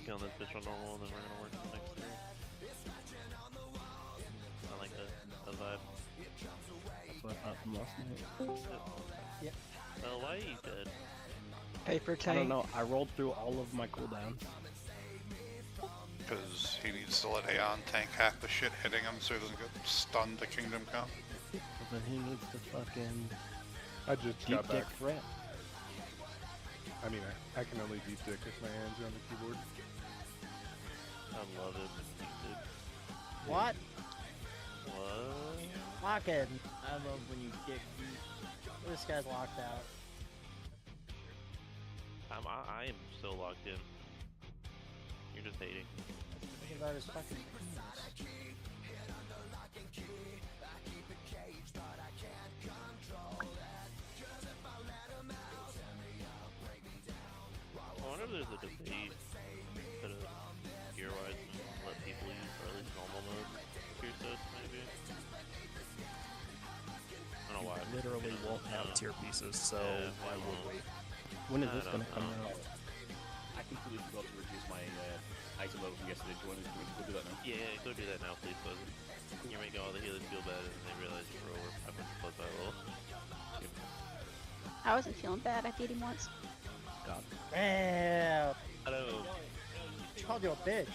killing this bitch on normal, and then we're gonna work on the next three. I like the vibe. That's what I thought from last night. Yep. Well, why are you dead? Paper tank. I don't know, I rolled through all of my cooldowns. Because he needs to let Aeon tank half the shit hitting him so he doesn't get stunned to Kingdom Come. But then he needs to fucking I just deep got dick back. threat. I mean, I can only deep dick if my hands are on the keyboard. I love it. What? What? Locking. I love when you kick. This guy's locked out. I am so locked in. You're just hating. Think about his fucking penis. I wonder if there's a debate instead of gear-wise and let people use, or at least normal mode, tier sets maybe. I don't know why. Literally won't have tier pieces, so Yeah, why would we? When is I this don't gonna come know. out? I completely forgot to reduce my item level from yesterday. Do you want to do that now? Yeah, go do that now, please, bud. You're making all the healers feel bad, and they realize you're over 500 plus by level. I wasn't feeling bad. I beat him once. God. Damn. Hello. She called you a bitch.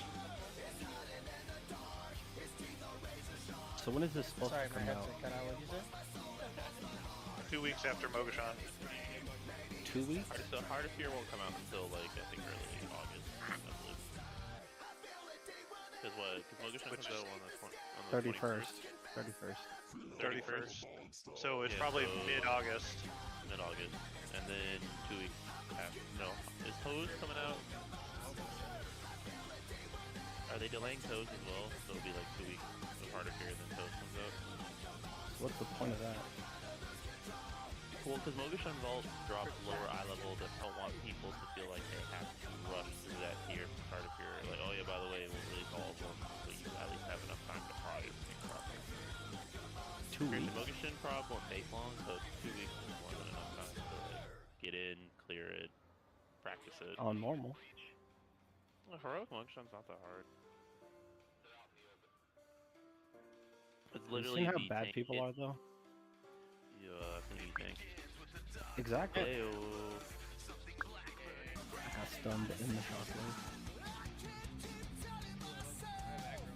So when is this supposed Sorry, to my come out? headset cut out. What'd you say? 2 weeks after Mogashan. 2 weeks? So Heart of Fear won't come out until, like, I think early August, I believe. Because what? Because Mogashan comes out on the 31st. 31st. 31st. So it's Yeah, probably so- mid-August. Mid-August. And then 2 weeks after. No. Is Toes coming out? Are they delaying Toes as well? So it'll be like 2 weeks of Heart of Fear and then Toes comes out. What's the point of that? Well, because Mogashan Vault drops lower eye level that don't want people to feel like they have to rush through that tier for Heart of Fear. Like, oh yeah, by the way, we'll release all of them, so you at least have enough time to try everything properly. 2 The weeks? Mogashan prop won't take long, so 2 weeks is more than enough time to like, get in, clear it, practice it. On normal. Well, heroic Mogashan's not that hard. It's Have you literally seen how the bad tank people hit. are though? Yeah, I think you think. Exactly. Heyo. I got stunned in the shockwave.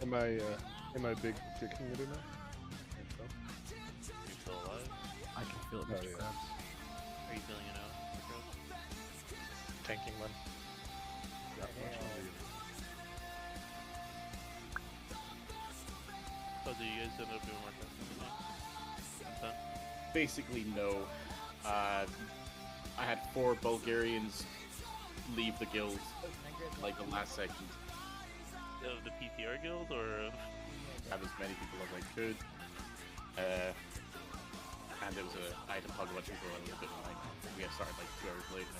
Am I big dicking it enough? You're still alive? I can feel it, Oh, Mr. yeah. Krabs. Are you feeling it now, Chris? Tanking one. That much longer. So do you guys end up doing more testing than me? Done? Basically, no. I had 4 Bulgarians leave the guild like the last second. Of the PTR guild, or? Have as many people as I could. And there was a I had to plug a bunch of people in a little bit like we had started like 2 hours late.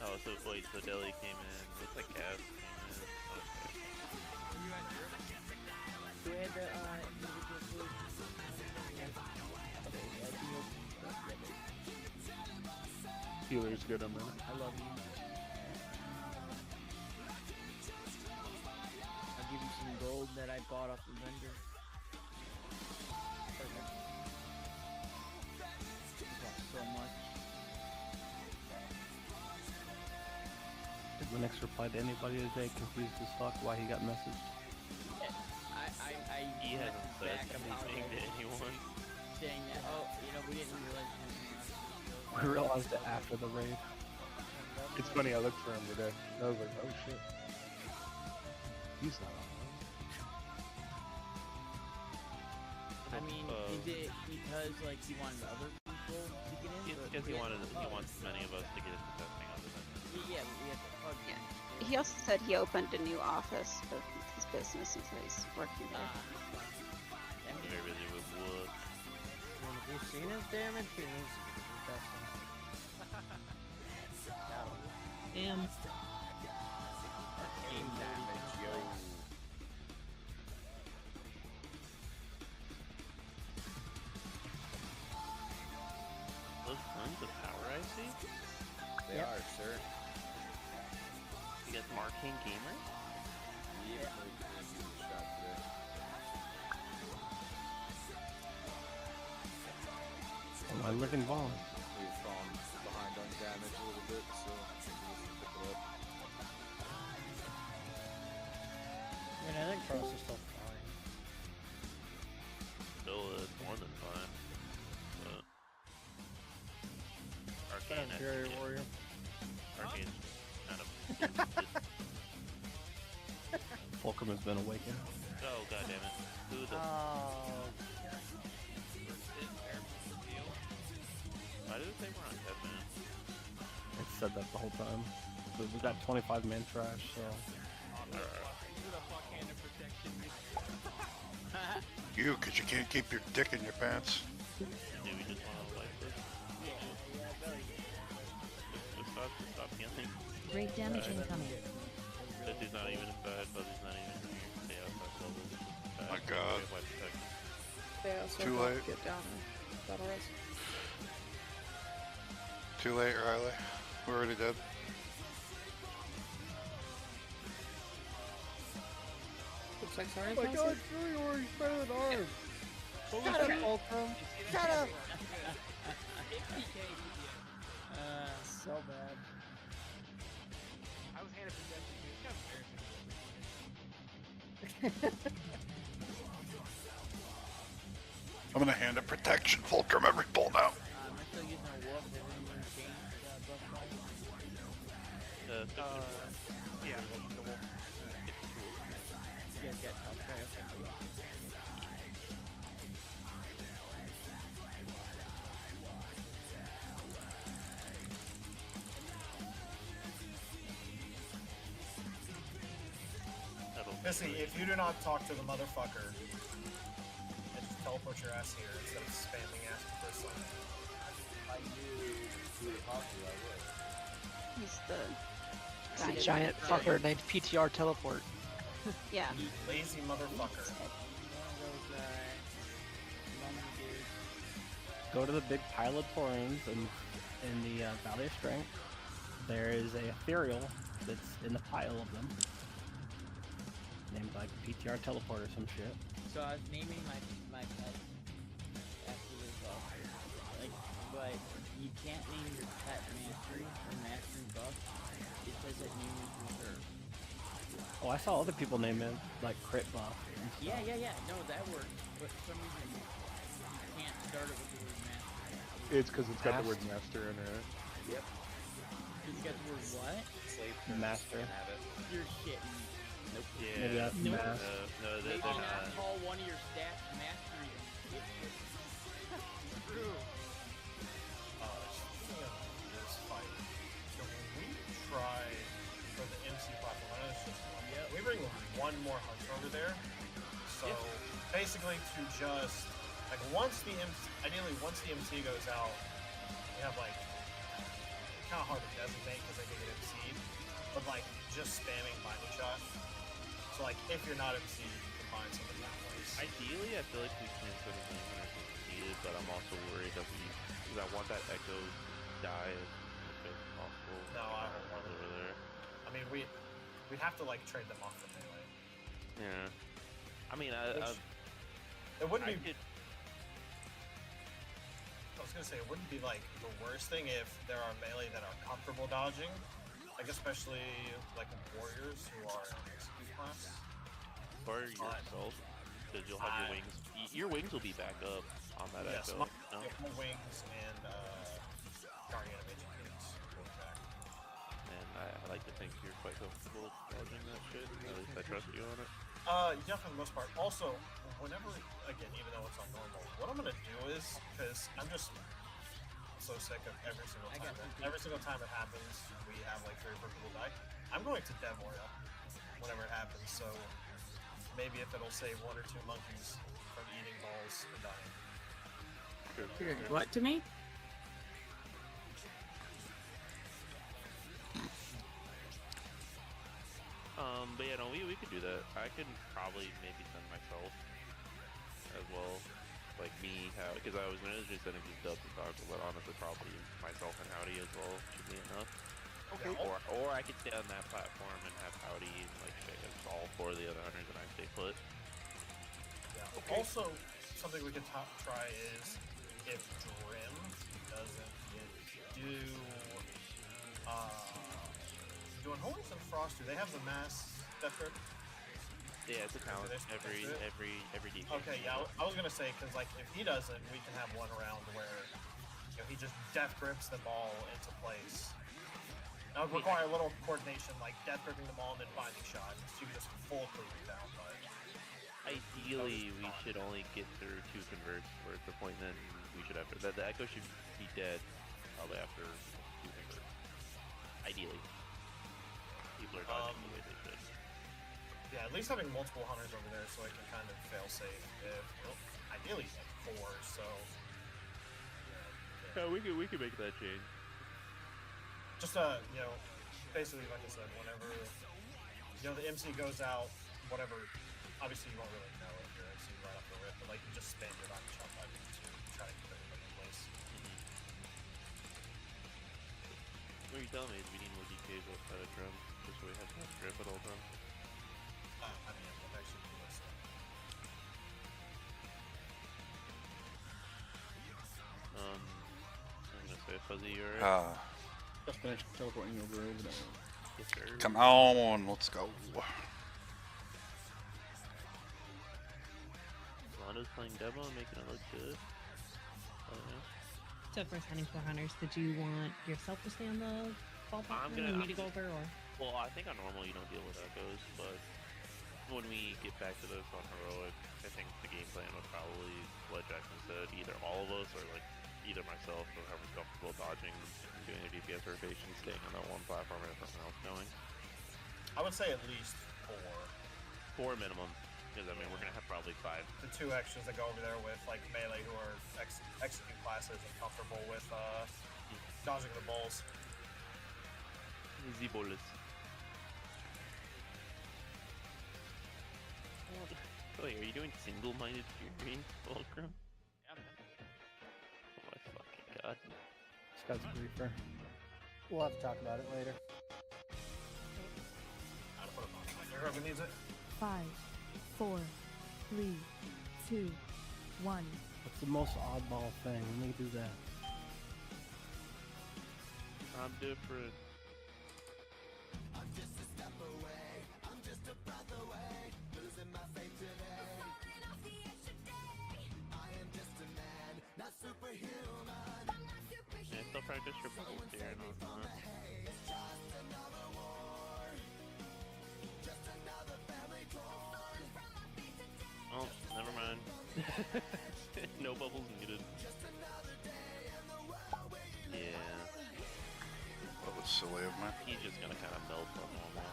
Oh, so wait, so Delhi came in, looks like Cass came in. Okay. We had the individual Healer's good on that. I love you. I'll give you some gold that I bought off the vendor. Perfect. I bought so much. Did Linux reply to anybody today confused as fuck why he got messaged? He hasn't said back anything to anyone. saying that, oh, you know, we didn't realize you We realized it after the raid. It's funny, I looked for him today. I was like, oh shit. He's not online. I mean, is it because, like, he wanted other people to get in? It's but because he we had wants to plug. many of us to get into testing other than him. Yeah, but we had to plug Yeah. you. He also said he opened a new office for his business, and so he's working there. That means, Very busy with wood. if you've seen his damage, he needs to be the best one. Damn. Aim damage, yo. Those tons of power I see. They Yep. are, sir. You got some arcane gamers? living bomb. We've fallen behind on damage a little bit, so we just pick it up. I mean, I think Frost is still fine. Still is more than fine. But Arcane Fury Warrior. Arcane's kind of Fulcrum has been awakened. oh god damn it. Who the why did it say we're on 10 minutes? It said that the whole time. But we got 25 man trash, so. You, because you can't keep your dick in your pants. Do we just want to like this? Just stop healing. Great damage incoming. Fuzzy's not even inside, Fuzzy's not even here. Stay outside level. My god. Yeah, so Too late. Get down and battle res. Too late, Riley. We're already dead. Looks like sorry. Oh my god, Fury Warrior's better than ours! Shut up, Fulcrum! Shut up! So bad. I was handed possession, dude. It's kind of embarrassing. I'm gonna hand a protection Fulcrum every pull now. I'm still using a wolf. Did anyone change buff line? Yeah, the wolf. You guys get tough, right? Missy, if you do not talk to the motherfucker, and just teleport your ass here instead of spamming ass for this one. I knew who to talk to, I would. He's the It's a giant fucker named PTR Teleport. yeah. You lazy motherfucker. Go to the big pile of Taurines in the Valley of Strength. There is a ethereal that's in the pile of them. Named like PTR Teleport or some shit. So I was naming my pet after this buff. Like, but you can't name your pet mastery or mastery buff. It says that name is reserved. Oh, I saw other people name it like crit buff. And stuff. Yeah. No, that works. But for some reason, you can't start it with the word mastery. It's because it's got the word master in it. Yep. You got the word what? Slave Master. have it. You're shitting. Nope. Yeah. Maybe that's Nope. mass. No, Maybe they're not not. call one of your stats mastery. True. Speaking of this fight, so when we try for the MC platform, I know it's just one. Yep. We bring one more hunter over there. So basically to just like ideally once the MC goes out, we have like kind of hard to designate because they can get MC'd, but like just spamming binding shot. So like if you're not MC, you can find somebody that place. Ideally, I feel like we can put a name when it's needed, but I'm also worried that because I want that Echo to die as quick as possible. No, I don't want over there. I mean, we'd have to like trade them off for melee. Yeah. I mean, It wouldn't be. I was gonna say it wouldn't be like the worst thing if there are melee that are comfortable dodging, like especially like warriors who are in XP class. Or yourself, because you'll have your wings. Your wings will be back up on that Yes, Echo. my wings and guardian of ancient kings will be back. And I like to think you're quite comfortable dodging that shit. At least I trust you on it. Yeah, for the most part. Also, whenever, again, even though it's not normal, what I'm gonna do is, because I'm just so sick of every single time it happens, we have like 3 or 4 people die. I'm going to Devoria whenever it happens, so maybe if it'll save 1 or 2 monkeys from eating balls and dying. You're doing what to me? But yeah, no, we could do that. I could probably maybe send myself as well, like me, because I was originally sending just Dub to talk, but honestly probably myself and Howdy as well should be enough. Okay. Or I could stay on that platform and have Howdy and like all 4 of the other hunters and I stay put. Yeah. Okay. Also, something we could try is if Drim doesn't, you do doing Holiness and Frost. Do they have the mass death grip? Yeah, it's a talent. Every defense. Okay, yeah, I was gonna say because like if he doesn't, we can have one round where he just death grips them all into place. That would require a little coordination, like death gripping them all and then binding shot. So you can just full cleave it down. But ideally, we should only get through 2 converts. Where at the point then we should have the echo should be dead probably after 2 converts. Ideally, people are dodging the way they should. Yeah, at least having multiple hunters over there so I can kind of fail safe. If ideally like 4, so. Yeah, we could make that change. Just basically like I said, whenever the MC goes out, whatever. Obviously, you won't really know if your MC right off the rip, but like you just spam your on shot button to try to keep everybody in place. What are you telling me? We need more DKs outside of drum, just so we have that grip at all times. I mean, I'm actually do this. I'm gonna say Fuzzy, you alright? Just finished teleporting over there. Yes, sir. Come on, let's go. Londo's playing demo and making it look good. So for signing 4 hunters, did you want yourself to stay on the ballpark? Me to go over, or? Well, I think on normal you don't deal with echoes, but when we get back to this on heroic, I think the game plan would probably, what Jackson said, either all of us or like either myself or whoever's comfortable dodging, doing a DPS rotation, staying on that one platform and something else going. I would say at least 4. 4 minimum. Because, I mean, we're going to have probably 5. The 2 extras that go over there with, like, melee who are execute classes and comfortable with, dodging the balls. Easy bullets. Wait, are you doing single-minded fury, Fulcrum? Yeah, man. Oh my fucking god. This guy's a griefer. We'll have to talk about it later. I'll put him on. Whoever needs it. 5, 4, 3, 2, 1. What's the most oddball thing? Let me do that. I'm different. I'm just a step away. I'm just a breath away. Losing my faith today. Falling off the edge today. I am just a man, not superhuman. I'm not superhuman. Yeah, still practice your bubbles here and all that. It's just another war. Just another family torn. Oh, never mind. No bubbles needed. Yeah. That was silly of me. He's just gonna kind of melt on normal.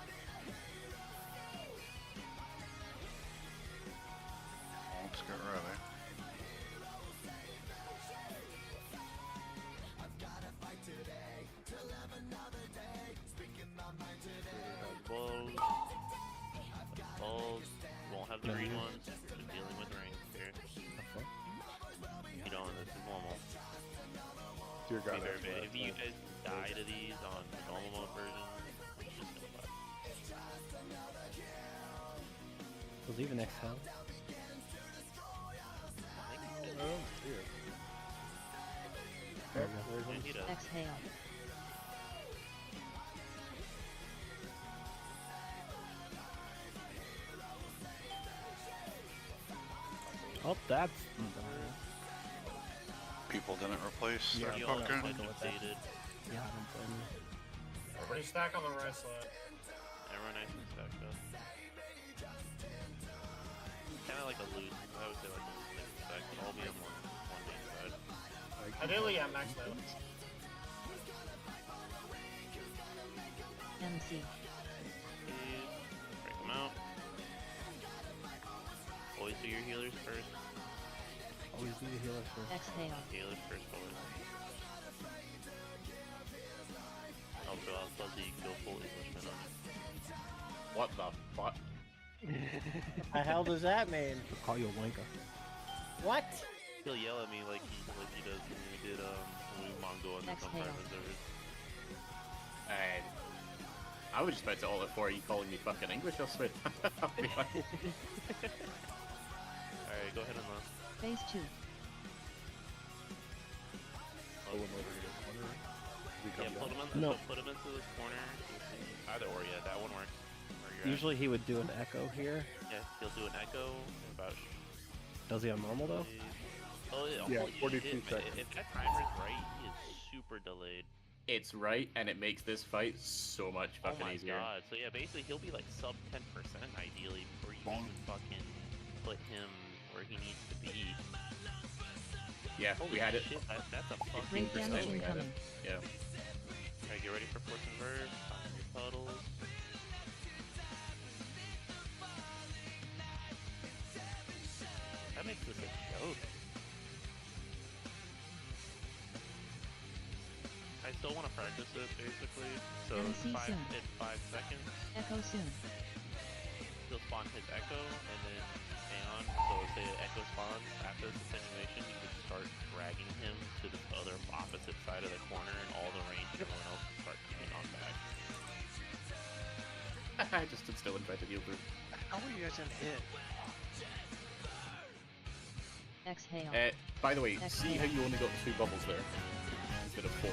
Let's get ready. Balls. Balls. Won't have the green ones. Just dealing with rings here. You don't, this is normal. Dear God, if you guys die to these on the normal mode version, it's just gonna fuck. Was even exhale? Oh, dear. There we go. Yeah, he does. Exhale. Oh, that's... People didn't replace their You all fucking... updated. Yeah, I don't blame you. Everybody stack on the right side. Everyone nice and stacked up. Kind of like a loose, I would say like a loose stack, but all be on one main side. Ideally, yeah, max level. MC. Break them out. Always do your healers first. Always do the healers first. Exhale. Healers first, boys. Also, I'll fuzzy go full Englishman on you. What the fuck? The hell does that mean? He'll call you a wanker. What? He'll yell at me like he does when we did when we Mongo on the Exhale. Vampire Reserve. And I was just about to alter for you calling me fucking English. I'll swear. I'll be like, Alright, go ahead and launch. Phase 2. pull him over to the corner. Yeah, put him, put him into this corner. Either or, yeah, that one works. Usually he would do an echo here. Yeah, he'll do an echo about. Does he have normal though? Oh yeah, holy 42 shit, seconds. If that timer's right, he is super delayed. It's right, and it makes this fight so much fucking oh my easier. god! So yeah, basically he'll be like sub 10% ideally before you even fucking put him where he needs to be. Yeah, Holy we had it. Shit, that's a fucking Great damage we had it. incoming. Yeah. Alright, get ready for Force Inverse. Find your puddles. That makes this a joke. I still want to practice it, basically. So MC soon. in 5 seconds, Echo soon. he'll spawn his Echo, and then Aeon. So say Echo spawns after this attenuation, you can start dragging him to the other opposite side of the corner, and all the range and everyone else can start coming on back. I just stood still and tried to heal through. How are you guys gonna hit? Exhale. By the way, Exhale. see how you only got 2 bubbles there instead of 4?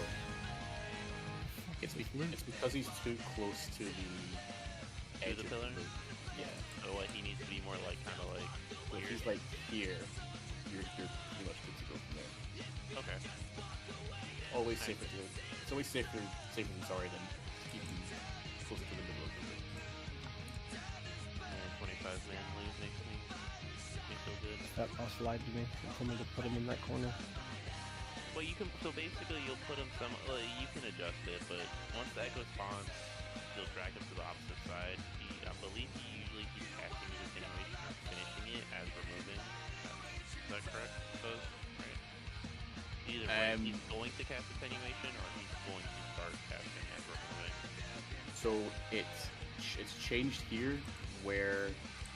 It's because he's too close to the edge the of pillar? Yeah. So what, he needs to be more like, kind of like, So if he's like here, you're pretty much good to go from there. okay. Always safer to. It's always safer than sorry than keep him closer to the middle of the room. And 25 man lose makes me feel good. That boss lied to me. He told me to put him in that corner. Well, you can, so basically you'll put him you can adjust it, but once the Echo spawns, you'll drag him to the opposite side. I believe he usually keeps casting his attenuation or finishing it as removing. Is that correct? Suppose? Right. Either way, he's going to cast attenuation or he's going to start casting as removing. So it's changed here where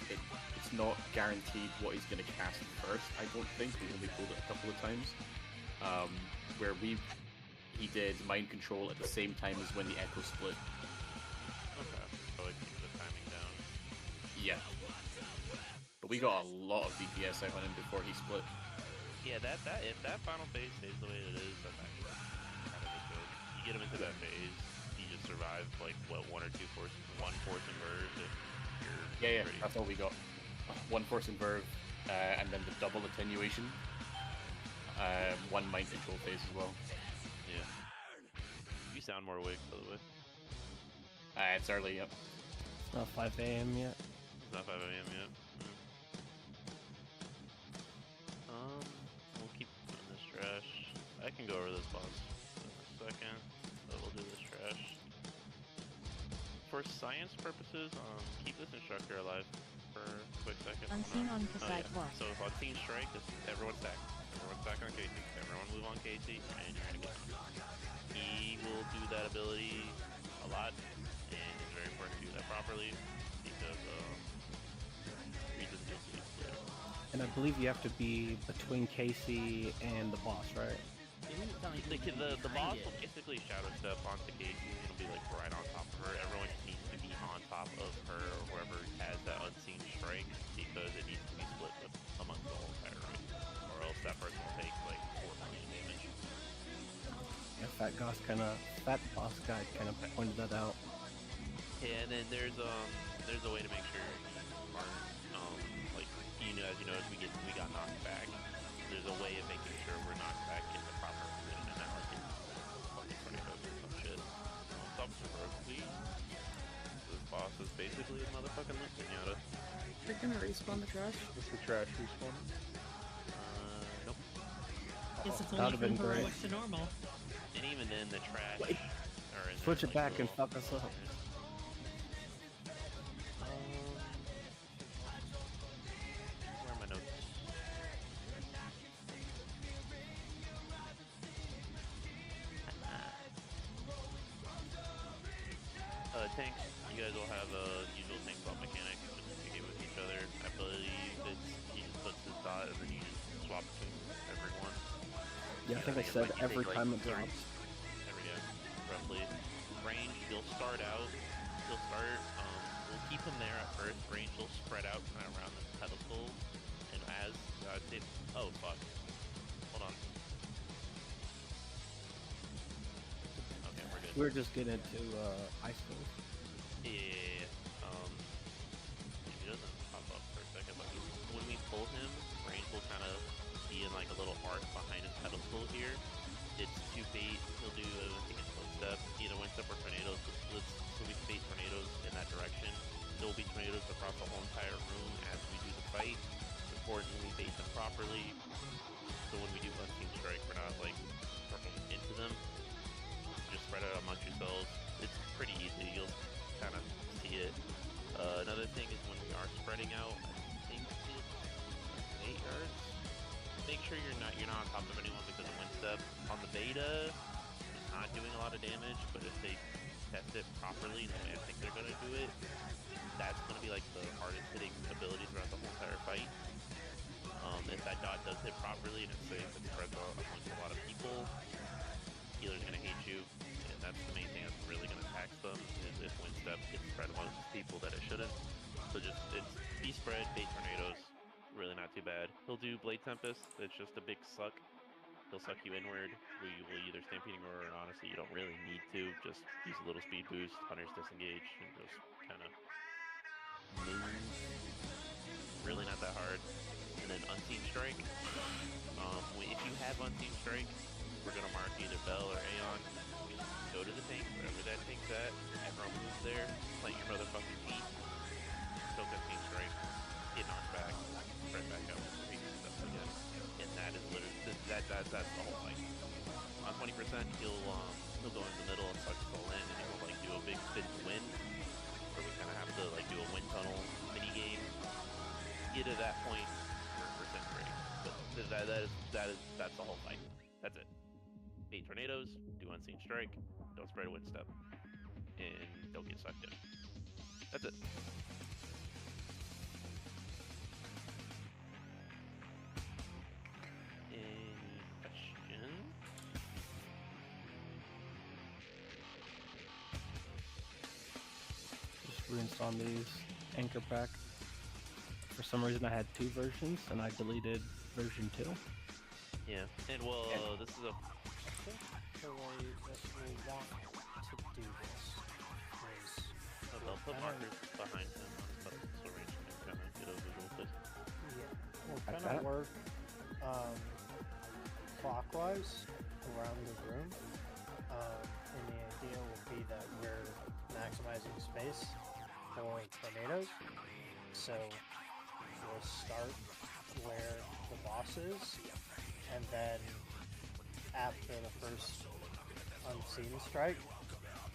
it's not guaranteed what he's going to cast first. I don't think we only pulled it a couple of times. Where he did mind control at the same time as when the Echo split. Okay, so it keeps the timing down. Yeah. But we got a lot of DPS out on him before he split. Yeah, if that final phase stays the way it is, that's actually kind of a joke. You get him into that phase, he just survives like what, one force and verve if you're Yeah, pretty. that's all we got. 1 force and verve, and then the double attenuation. 1 mind control phase as well. Yeah. You sound more awake, by the way. It's early, yep. It's not 5 a.m. yet. It's not 5 a.m. yet. We'll keep doing this trash. I can go over this boss in a second, but we'll do this trash. For science purposes, keep this instructor alive for a quick second. Unseen on the Oh, yeah. sidewalk. So if Unseen strike, just everyone stack. Everyone stack on Casey. Everyone move on Casey, and you're gonna get him. He will do that ability a lot, and it's very important to do that properly because reasons you'll see later. And I believe you have to be between Casey and the boss, right? The boss will basically shadow step onto Casey. It'll be like right on top of her. Everyone just needs to be on top of her or whoever has that unseen strike because it needs to be split amongst the whole entire race, or else that person will take like 4 million damage. Yeah, fat boss guy kind of pointed that out. Yeah, and then there's a way to make sure you aren't like as you know, we got knocked back. There's a way of making sure we're knocked back in the proper position, and not like fucking trying to go do some shit. Stop the road, please. This boss is basically a motherfucking loot pinata. You're gonna respawn the trash? Is the trash respawn? Nope. Guess it's That'd only have been from great. heroic to normal. And even then, the trash. Are in Switch there, it back and little- fuck us up. Where are my notes? Tanks. You guys will have a usual tank swap mechanic just communicate with each other. I believe he just puts his dot and then you just swap between everyone. Yeah, I think I said every time it drops. Roughly. Range, you'll start out. We'll keep him there at first. Range will spread out kind of around this pedestal. And as I'd say, oh fuck. Hold on. We're just getting into ice skills. Yeah. He doesn't pop up for a second, but when we pull him, range will kind of be in like a little arc behind his pedestal here. It's to bait. He'll do I think it's one step, either one step or tornadoes. So we can bait tornadoes in that direction. There will be tornadoes across the whole entire room as we do the fight. Importantly, we bait them properly. So when we do unseen strike, we're not like throwing into them. Just spread it out amongst yourselves. It's pretty easy. You'll kind of see it. Another thing is when we are spreading out, I think it's 8 yards. Make sure you're not on top of anyone because of wind step. On the beta, it's not doing a lot of damage, but if they test it properly the way I think they're gonna do it, that's gonna be like the hardest hitting ability throughout the whole entire fight. If that dot does hit properly and it's safe and spreads out amongst a lot of people, healer's gonna hate you, and that's the main thing that's really gonna tax them is if wind step gets spread amongst people that it shouldn't. So just be spread, bait tornadoes, really not too bad. He'll do blade tempest, it's just a big suck. He'll suck you inward. We will either stampeding or honestly you don't really need to. Just use a little speed boost, hunters disengage, and just kinda move. Really not that hard. And then unseen strike. If you have unseen strike, we're gonna mark either Bell or Aeon. Go to the tank, wherever that tank's at, throw moves there, plant your motherfucking feet, soak unseen strike, get knocked back, spread back out, repeat stuff again. And that is literally that's the whole fight. On 20%, he'll go in the middle and suck his soul in, and he'll like do a big spin to win, where we kind of have to like do a wind tunnel mini game. Get to that point for percent rate, but that's the whole fight. That's it. Bait tornadoes, do unseen strike, don't spread a wind step, and don't get sucked in. That's it. Any questions? Just rinsed on these anchor pack. For some reason I had 2 versions and I deleted version 2. Yeah, and well, this is a... I think the way that we want to do this is... They'll put markers behind him on his pedestal range and kind of get a visual with it. Yeah, we'll kind of work clockwise around the room, and the idea will be that we're maximizing space for tornadoes. So we'll start where the boss is, and then after the first unseen strike,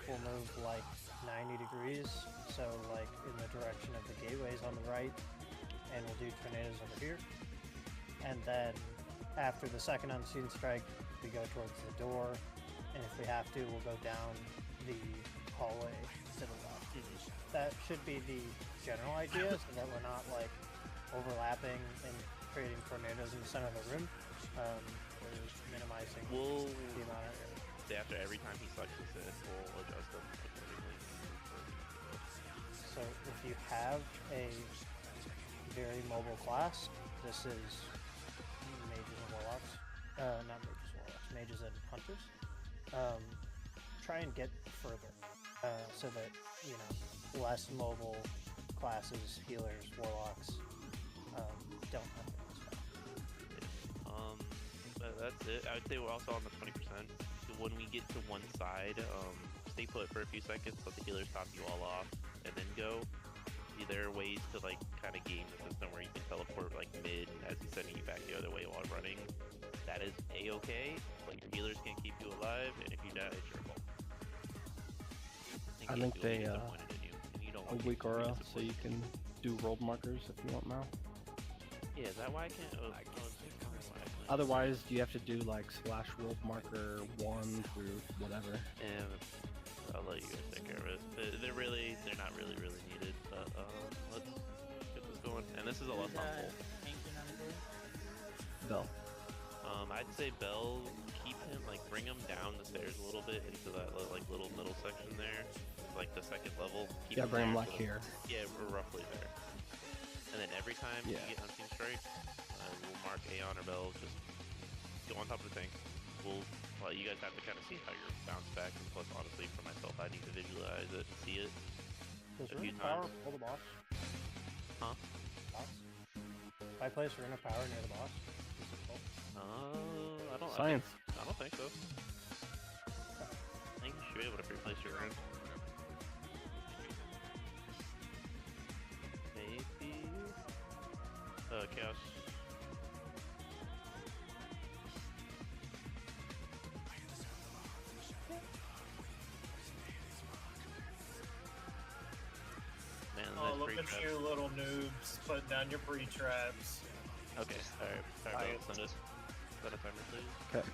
we'll move like 90 degrees, so like in the direction of the gateways on the right, and we'll do tornadoes over here. And then after the second unseen strike, we go towards the door, and if we have to, we'll go down the hallway to the left. That should be the general idea, so that we're not like overlapping and creating tornadoes in the center of the room. We're minimizing the amount of area. After every time he sucks this in, we'll adjust them accordingly. So if you have a very mobile class, this is mages and warlocks. Not mages and warlocks, mages and hunters. Try and get further, so that, you know, less mobile classes, healers, warlocks, don't have to But that's it. I would say we're also on the 20%. So when we get to one side, stay put for a few seconds, let the healers top you all off, and then go. See, there are ways to like kind of game the system where you can teleport like mid as he's sending you back the other way while running. That is a-okay, but your healers can keep you alive, and if you die, it's your fault. I think they a weak aura, so you can do rolled markers if you want now. Yeah, is that why I can't? Otherwise, you have to do like slash rolled marker 1 through whatever. And I'll let you guys take care of it. They're not really needed. But let's get this going. And this is a left on full. Bell. I'd say Bell, keep him, like, bring him down the stairs a little bit into that, like, little middle section there, like the second level. Keep Yeah, bring him like so, here. Yeah, we're roughly there. And then every time you get unseen strike, we'll mark Aeon or Bell, just go on top of the tank. We'll Well, you guys have to kind of see how you're bounced back, and plus, honestly, for myself, I need to visualize it and see it Does a few Rune of Power times. pull the boss? Huh? Boss? If I place Rune of Power near the boss, does it pull? I don't. Science. I don't think so. I think you should be able to replace your rune. Maybe. Chaos. Man, Oh, nice look free at traps. you little noobs putting down your pre-traps. Okay, alright, sorry, go. Send it. Set a timer, please. Okay.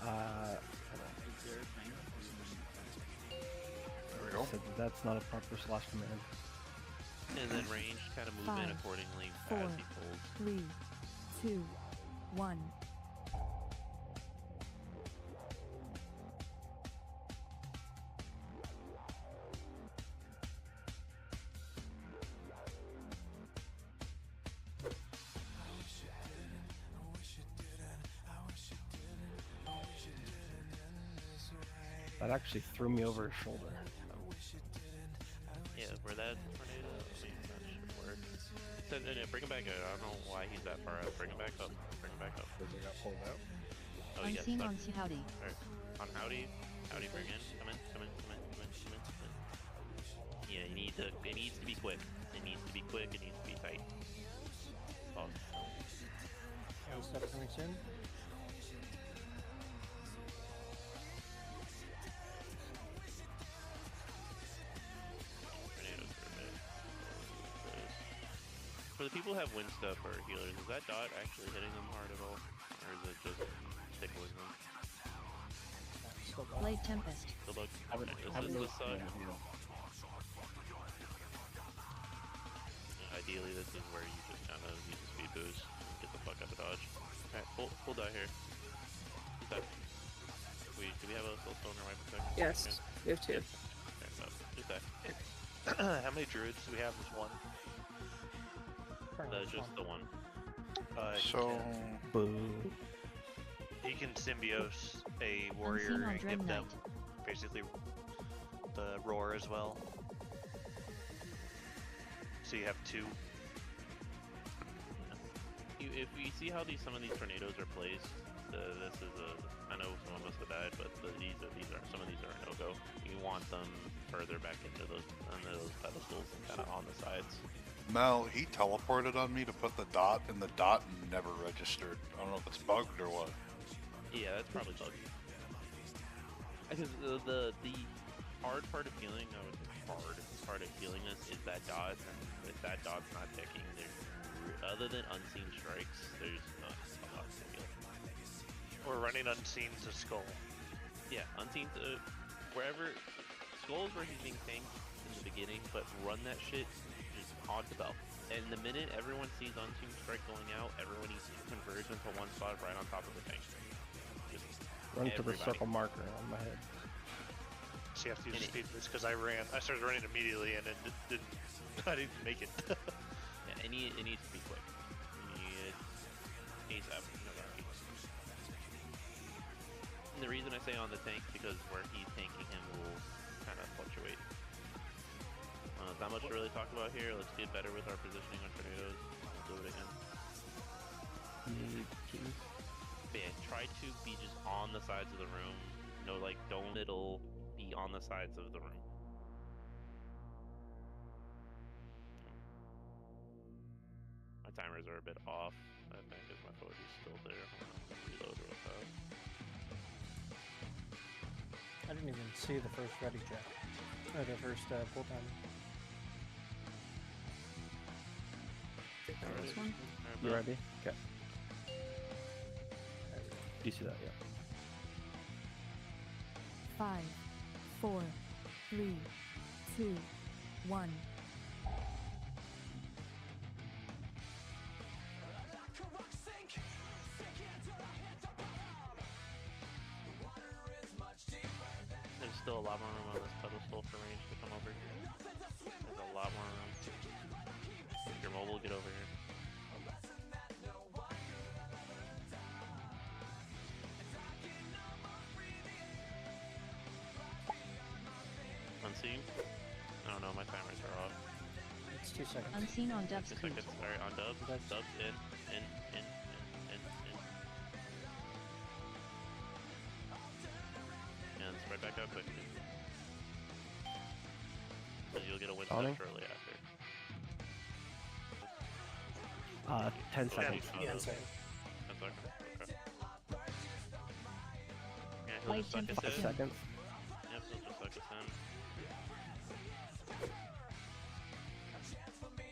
Is there a timer? There we go. So that's not a proper slash command. And then range, kind of move in 5, accordingly 4, as he pulls. 3, 2, 1. That actually threw me over his shoulder. Yeah, where that tornado, I mean, that should work. Send it in, bring him back out. I don't know why he's that far out. Bring him back up. Bring him back up. Because they got pulled out. Oh, he got Unseen stuck. on see howdy. Alright. On Howdy. Howdy, bring in. Come in, come in, come in, come in, come in, come in. Yeah, you need to, it needs to be quick. It needs to be quick, it needs to be tight. Oh. Any stuff coming soon? Tornadoes for a bit. For the people who have wind stuff or healers, is that dot actually hitting them hard at all? Or is it just tickling them? Still going. Blade Tempest. The bug? Haven't- This haven't is the looked sun. at it. Ideally, this is where you just kind of use a speed boost and get the fuck out of dodge. Alright, full die here. Who's that? Do we have a full stone or wipe attack? Yes, we have two. Okay, so, just die. How many druids do we have? Just one. Currently Just the one. So, He can symbiose a Unseen warrior on and Dread give them Knight. basically the roar as well. So you have two. If we see how some of these tornadoes are placed, this is a. I know some of us have died, but some of these are a no-go. You want them further back into those pedestals and kind of on the sides. Mel, he teleported on me to put the dot, and the dot never registered. I don't know if it's bugged or what. Yeah, that's probably buggy. Because the hard part of healing, I would say hard part of healing us is that dot, and if that dot's not ticking, other than unseen strikes, there's not a lot to heal. We're running unseen to skull. Yeah, unseen to wherever. Skull's where he's being tanked in the beginning, but run that shit just on to belt. And the minute everyone sees unseen strike going out, everyone needs to converge into one spot right on top of the tank. Just Run to the everybody. circle marker on my head. So you have to use speed boost because I started running immediately and it didn't. I didn't make it. Yeah, it needs to be quick. You need it ASAP. No guarantee. And the reason I say on the tank because where he's tanking him will kind of fluctuate. Not much to really talk about here. Let's get better with our positioning on tornadoes. We'll do it again. But yeah, try to be just on the sides of the room. No, like don't it'll be on the sides of the room. My timers are a bit off, I think, if my POV is still there. Reload real fast. I didn't even see the first ready check. Or the first pull time. This one? You ready? Okay. Do you see that? Yeah. 5, 4, 3, 2, 1. There's still a lot more room on this pedestal for range to come over here. There's a lot more room. Your mobile, get over here. Unseen? I don't know, my timers are off. It's 2 seconds. Unseen on Dub's 2 Coot. seconds. Alright, on Dubs. Dubs in. And spread back out quickly. Because you'll get a win Dawning? shortly after. 10 seconds. Yeah, 10 seconds. Okay. Yeah, he'll Light just suck us 5 in. seconds. Yep, he'll just suck us in.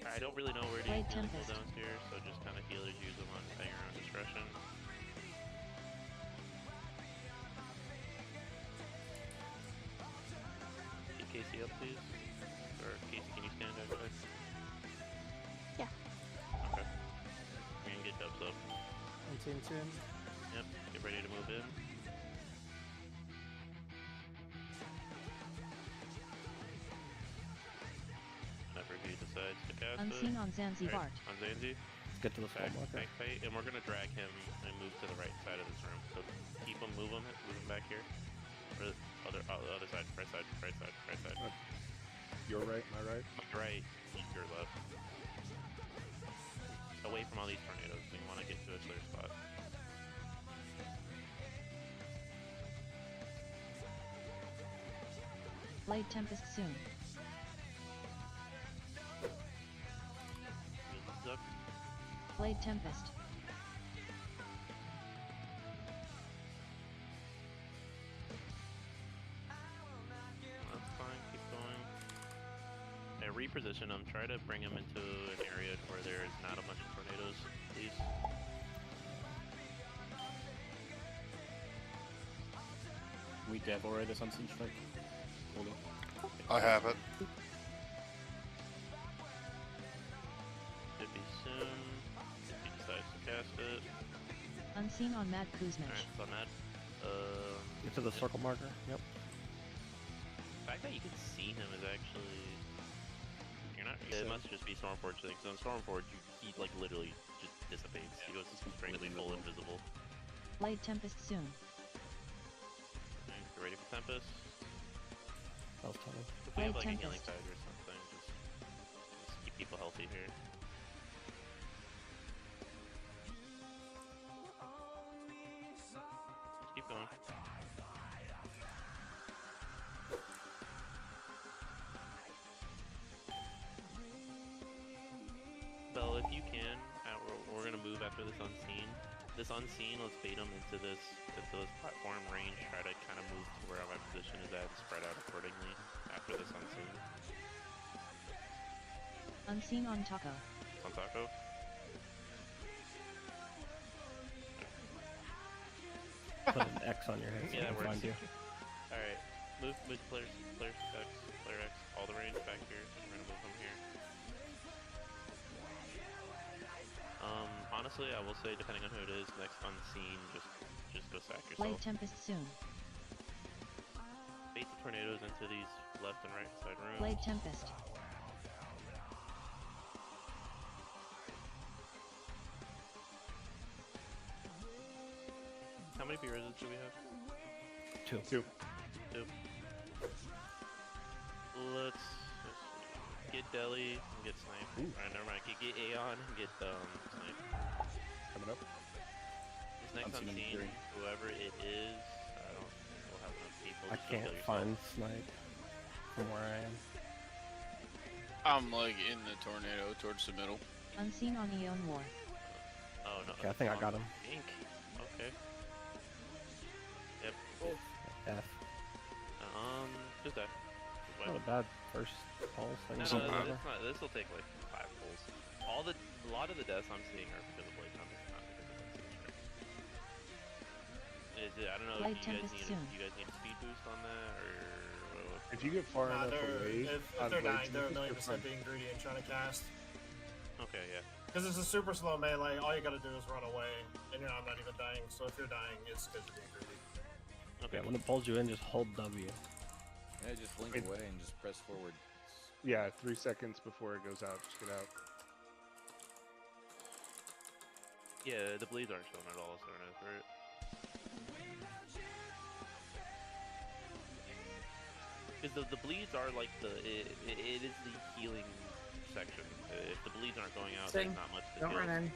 I don't really know where to use Light healing Tempest. cooldowns here, so just kind of healers use them at your own discretion. Get Casey up, please. Or Casey, can you stand actually? Yeah. Okay. We're gonna get Dubs up. Unseen soon. Yep, get ready to move in. Whenever he decides to cast Unseen it. on Zanzibar. Alright, on Zanzi. Let's get to the skull marker. Back fight, and we're gonna drag him and move to the right side of this room. So keep him, move him back here. Or other side, right side, right side, right side. Your right, my right. My right, your left. Away from all these tornadoes. We want to get to a clear spot. Light Tempest soon. Heals up. Light Tempest. That's fine, keep going. And reposition him, try to bring him into an area where there is not a bunch of tornadoes, please. We dev already this unseen strike. Hold on. I have it. Should be soon, if he decides to cast it. Unseen on Mad Kuzmich. Alright, so on that, Get to the circle marker. Yep. the fact that you can see him is actually... You're not... It must just be Stormforge thing, so in Stormforge, he like literally just dissipates. He goes strangely full invisible. Light Tempest soon. Alright, get ready for Tempest. That was funny. If we have like Light a healing Tempest. tide or something, just keep people healthy here. Just keep going. Bell, if you can, we're gonna move after this unseen. This unseen, let's bait him into this platform range. Try to kind of move to where my position is at, and spread out accordingly after this unseen. Unseen on Taco. On Taco. Put an X on your head so Yeah, I that can works. find you. Alright, move player X, player X, all the range back here. We're gonna move them here. Honestly, I will say, depending on who it is, next unseen, just go sack yourself. Light Tempest soon. Bait the tornadoes into these left and right side rooms. Light Tempest. How many B-reses do we have? Two. Let's get Deli and get Snipe. Alright, never mind. Get Aeon and get Snipe. Coming up. This next Unseen on unseen, three. whoever it is, I don't think we'll have enough people. I Just go can't kill yourself. find Snipe from where I am. I'm like in the tornado towards the middle. Unseen on Eon War. Oh no. Okay, I think I got him. Ink. Okay. Yep. F. Just die. Not a bad first pulse. No, it's not. This will take like 5 pulls. A lot of the deaths I'm seeing are because of Blade Thunder, not because of Unseen Strike. I don't know Light if you guys Tempest need soon. a speed boost on that or. If you get far enough away, if on they're Blade dying, they're a Tempest, million you're percent fine. being greedy and trying to cast. Okay, yeah. Because it's a super slow melee, all you gotta do is run away, and I'm not even dying, so if you're dying, it's because you're being greedy. Okay, when it pulls you in, just hold W. Yeah, just blink away and just press forward. Yeah, 3 seconds before it goes out. Just get out. Yeah, the bleeds aren't shown at all, so right? Because the bleeds are like it is the healing section. If the bleeds aren't going out, there's not much to Don't heal. run in.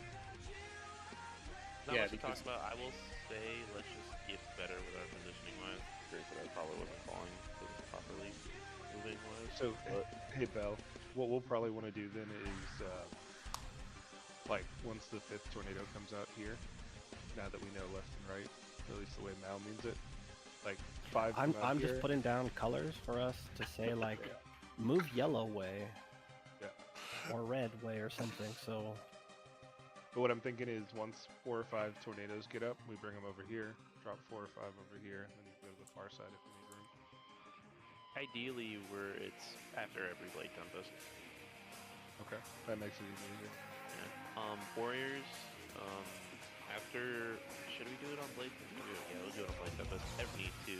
Not Yeah, much to talk because- about. I will say, let's just get better with our positioning wise. Granted, I probably wasn't calling things properly moving wise. So, hey Bell, what we'll probably want to do then is, like, once the 5th tornado comes out here, now that we know left and right, at least the way Mal means it, like 5. I'm just putting down colors for us to say like, move yellow way, or red way or something. So. But what I'm thinking is once 4 or 5 tornadoes get up, we bring them over here, drop 4 or 5 over here, and then go to the far side if we need room. Ideally, it's after every blade tempest. Okay, that makes it easier. Yeah. Warriors. After, should we do it on blade? Yeah, we'll do it on blade tempest. Every need to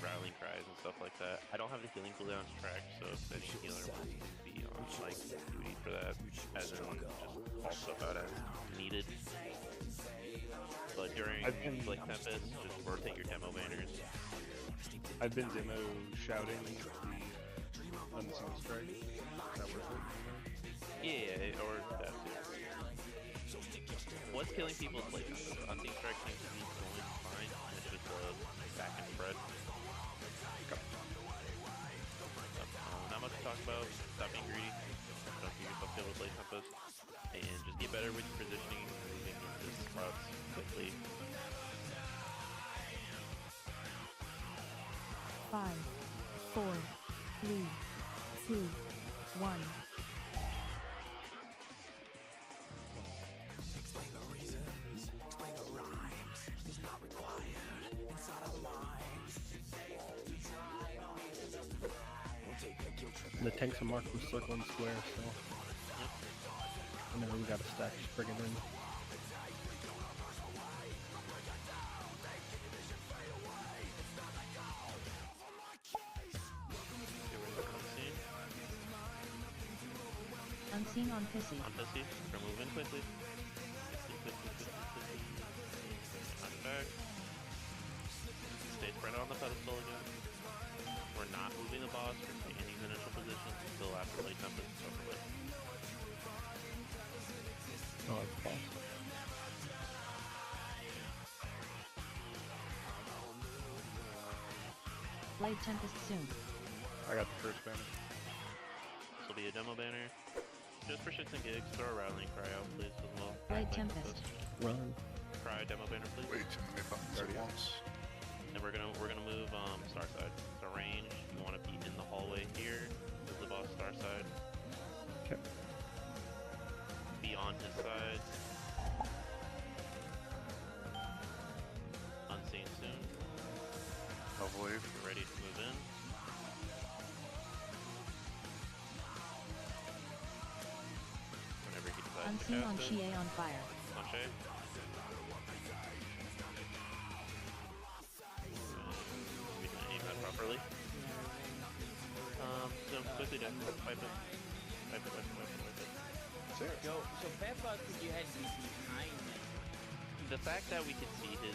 rallying cries and stuff like that. I don't have the healing cooldown track, so if any healer wants to be on like duty for that, as in just call stuff out as needed. But during Blade Tempest, just rotate your demo banners. I've been demo shouting the unseen strike. Is that worth it? Yeah, or that too. What's killing people is Blade Tempest. Unseen strike seems to be going fine. It's just back and spread. Not much to talk about. Stop being greedy. Don't get yourself killed with Blade Tempest. And just get better with your positioning and moving into spots quickly. 5, 4, 3, 2, 1. The tanks are marked with circle and square, so. And then we gotta stack friggin' in. Unseen on Pissy. On Pissy, we're moving quickly. Knock back. Stay spread on the pedestal again. We're not moving the boss from any initial position until after Blade Tempest is over with. Oh, it's false. Blade Tempest soon. I got the first banner. This will be a demo banner. Just for shits and gigs, throw a rallying cry out, please, as well. Blade Tempest. Run. Cry demo banner, please. Way too many buttons at once. And we're gonna move star side. So range, you want to be in the hallway here. This is the boss star side. Okay. Be on his side. Unseen soon. Hopefully. Get ready to move in. Whenever he decides Unseen to on cast it. Chie on fire. On Shay. We can aim that properly. So quickly down. Pipe it. Pipe it. So Peppa, you had to be behind him. The fact that we can see his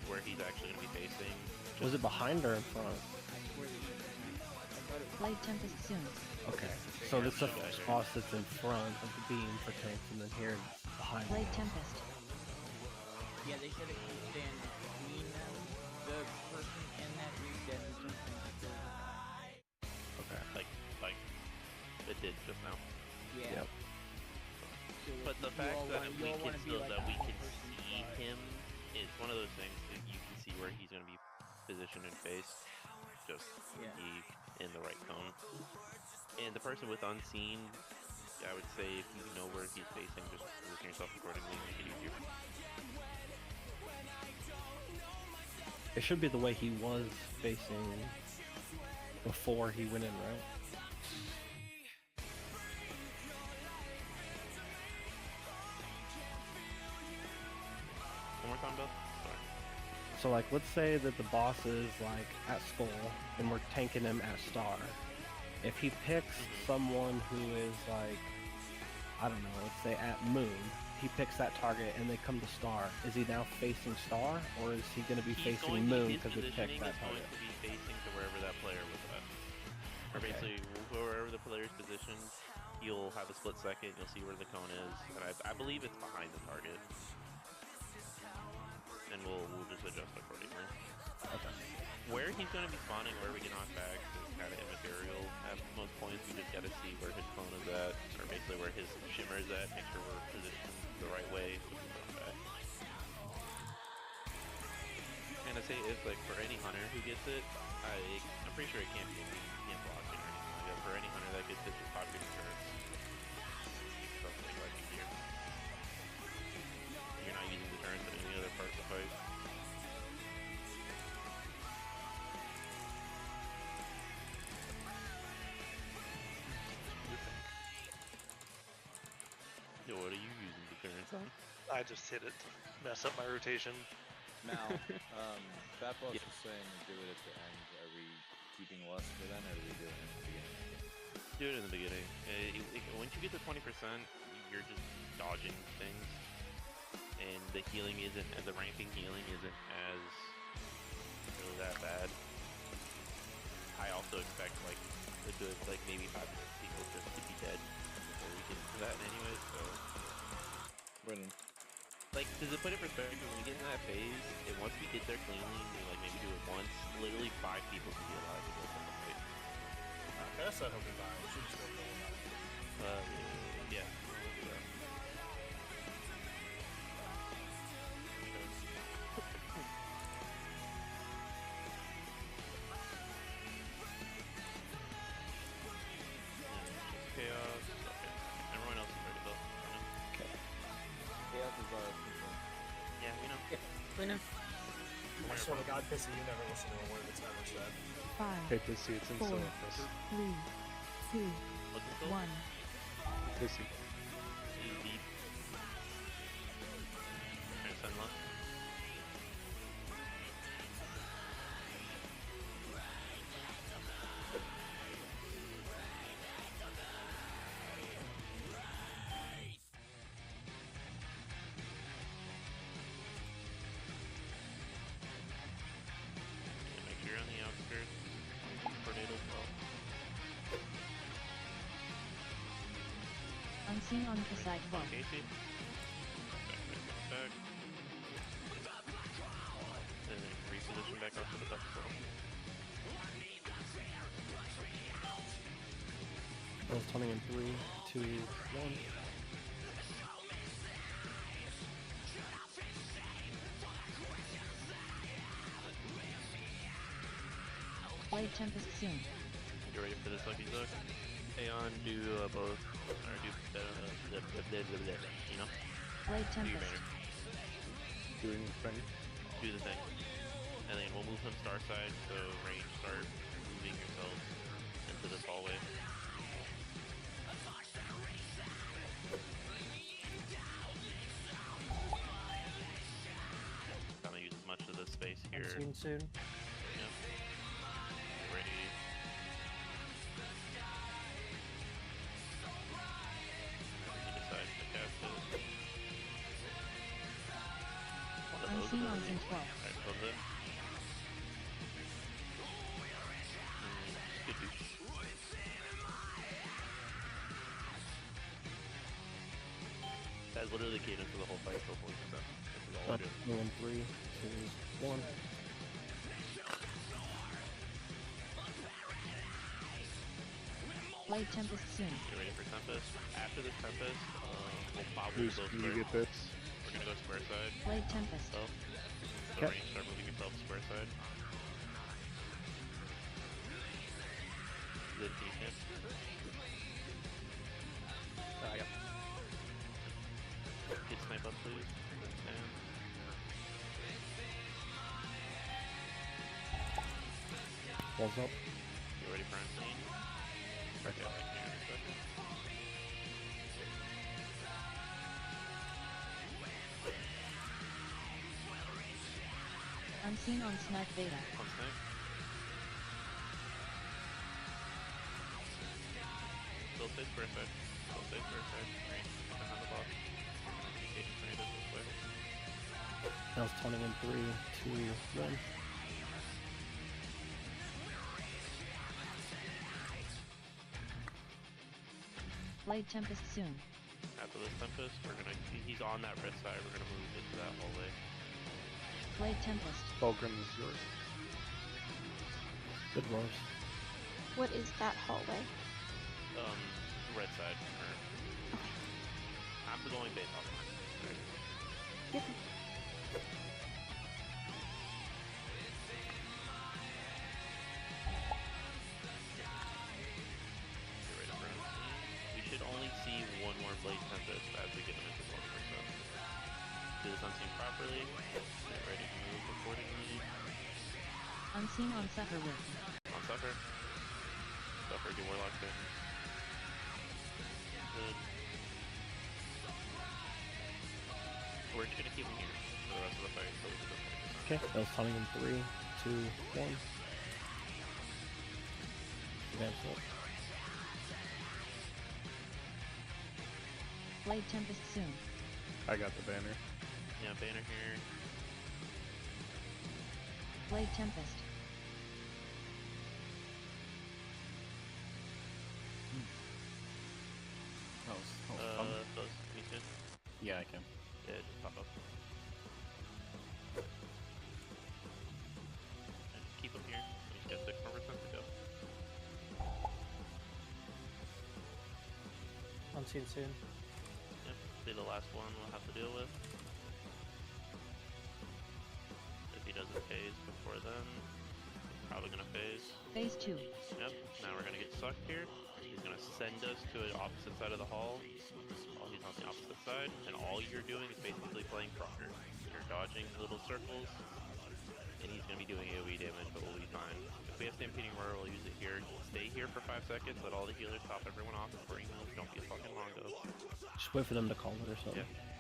where he's actually going to be facing. Was it behind or in front? Blade Tempest soon. Okay. So this is the boss that's in front of the beam for tanks, and then here it's behind. Blade Tempest. Yeah, they said it could stand between them. The person in that week doesn't Okay. Like it did just now. Yeah. Yep. So But the you fact all that wanna- we you all can wanna be still like that we the can person see side. him is one of those things that you can see where he's going to be positioned and faced, just be in the right cone. And the person with unseen, I would say if you know where he's facing, just position yourself accordingly and make it easier. It should be the way he was facing before he went in, right? One more time, Bill. Sorry. So like, let's say that the boss is like at skull, and we're tanking him at star. If he picks someone who is like, I don't know, let's say at moon, he picks that target and they come to Star, is he now facing Star, or is he going to be He's facing going Moon his because he picked positioning that is going target? to be facing to wherever that player was at. Or Okay. basically, wherever the player's positioned, you'll have a split second, you'll see where the cone is, and I believe it's behind the target. And we'll just adjust accordingly. Okay. Where he's going to be spawning, where we can knock back, is kind of immaterial. At most points, we just got to see where his cone is at, or basically where his shimmer is at, make sure we're positioned the right way, so we can knock back. And I say, if like for any hunter who gets it, I'm pretty sure it can't be blocking or anything like that. For any hunter that gets it, just pop your insurance. Something like here. You're not using deterrence in any other part of the fight. Yo, what are you using deterrence on? I just hit it to mess up my rotation. Now, Fatboss was saying do it at the end. Are we keeping lust for then, or are we doing it at the beginning? Do it in the beginning. Once you get to 20%, you're just dodging things, and the healing isn't, the ramping healing isn't as really that bad. I also expect like a good maybe 5 people just to be dead before we get to that anyway. So, like, does it put in perspective when we get into that phase, and once we get there cleanly, we like maybe do it once, literally 5 people can be alive to go from the fight. I said he'll be fine. We should just go kill him. Yeah. We'll do that. Chaos. Okay. Everyone else is ready though. Okay. Chaos is control. Yeah, we know. We know. I swear to God, Pissy, you never listen to a word that's ever said. 5, Hey, Pissy, it's in 4, Silphus. 3, 2, What's it called? 1. Pissy. Deep. Turn sun left. Make sure you're on the outskirts. Tornadoes well. Unseen on the sidewalk. Casey. Back. And then reposition back up to the left wall. Bill's coming in 3, 2, 1. Blade Tempest soon. You ready for this lucky look? Aeon, do both. Or do you know? Blade Do your Tempest. banner. Doing the thing. Do the thing. And then we'll move from star side, so range, start moving yourselves into this hallway. Trying to use as much of this space here. Unseen soon. Yep. Ready. Whenever he decides to cast it. One of those Unseen on abilities. in 12. Alright, close it. Good dude. That's literally the cadence for the whole fight, so 40%. This is all we're doing. Coming in 3, 2, 1. Blade Tempest soon. Get ready for Tempest. After this Tempest, we'll probably Who's go can you square. get this? We're gonna go square side. Blade Tempest. So Okay. range, start moving yourself square side. Good defense. Yep. Get snipe up, please. And Walls up. get ready for unseen. Yeah, like here in a second. Unseen on Snipe Beta. One snipe. Still stay square side. Still stay square side. Range behind the box. rotating tornadoes this way. That was turning in 3, 2, 1. Blade Tempest soon. After this Tempest, he's on that red side, we're gonna move into that hallway. Blade Tempest. Fulgrim is yours. Good rolls. What is that hallway? Red side. I'm going based off mine. Right. Yep. We should only see one more Blade Tempest as we get them into 1%. Do this unseen properly. Get ready to move accordingly. Unseen on Suffer with. On Suffer. Suffer, get Warlock in. Good. We're just gonna keep him here for the rest of the fight so we can go 20%. Okay, that was turning in 3, 2, 1. Advance it. Blade Tempest soon. I got the banner. Yeah, banner here. Blade Tempest. That was fun. Those, me too. Yeah, I can. Yeah, just pop up. And just keep them here. We just got 6 more percent to go. Unseen soon. Yep, be the last one we'll have to deal with. If he doesn't phase before then, probably gonna phase. Phase 2. Yep, now we're gonna get sucked here. He's gonna send us to an opposite side of the hall. While he's on the opposite side, and all you're doing is basically playing Pronger. You're dodging little circles, and he's gonna be doing AoE damage, but we'll be fine. If we have Stampeding Roar, we'll use it here. Stay here for 5 seconds, let all the healers top everyone off before you move. Don't be a fucking Mongo. Just wait for them to call it or something. Yeah,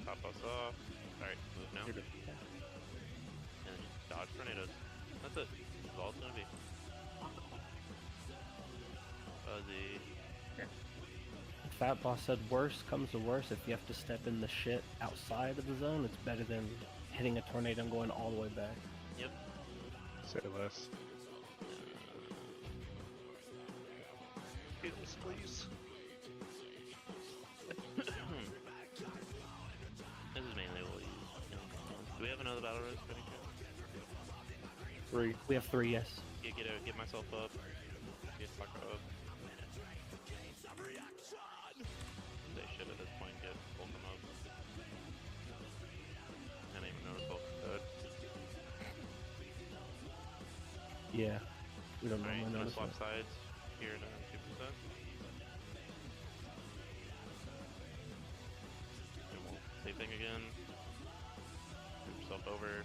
top us off. Alright, move now. And then just dodge tornadoes. That's it. That's all it's gonna be. Fuzzy. Fat Boss said worst comes to worst, if you have to step in the shit outside of the zone, it's better than hitting a tornado and going all the way back. Yep. Say less. Heals, please. This is mainly what we use. Do we have another battle rose for any chance? 3. We have 3, yes. Yeah, get myself up. Get Tucker up. They should at this point get Fulcrum up. I didn't even notice Fulcrum dead. Yeah. We don't Alright, normally gonna notice swap that. sides here to 2%. And we'll same thing again. Move yourself over.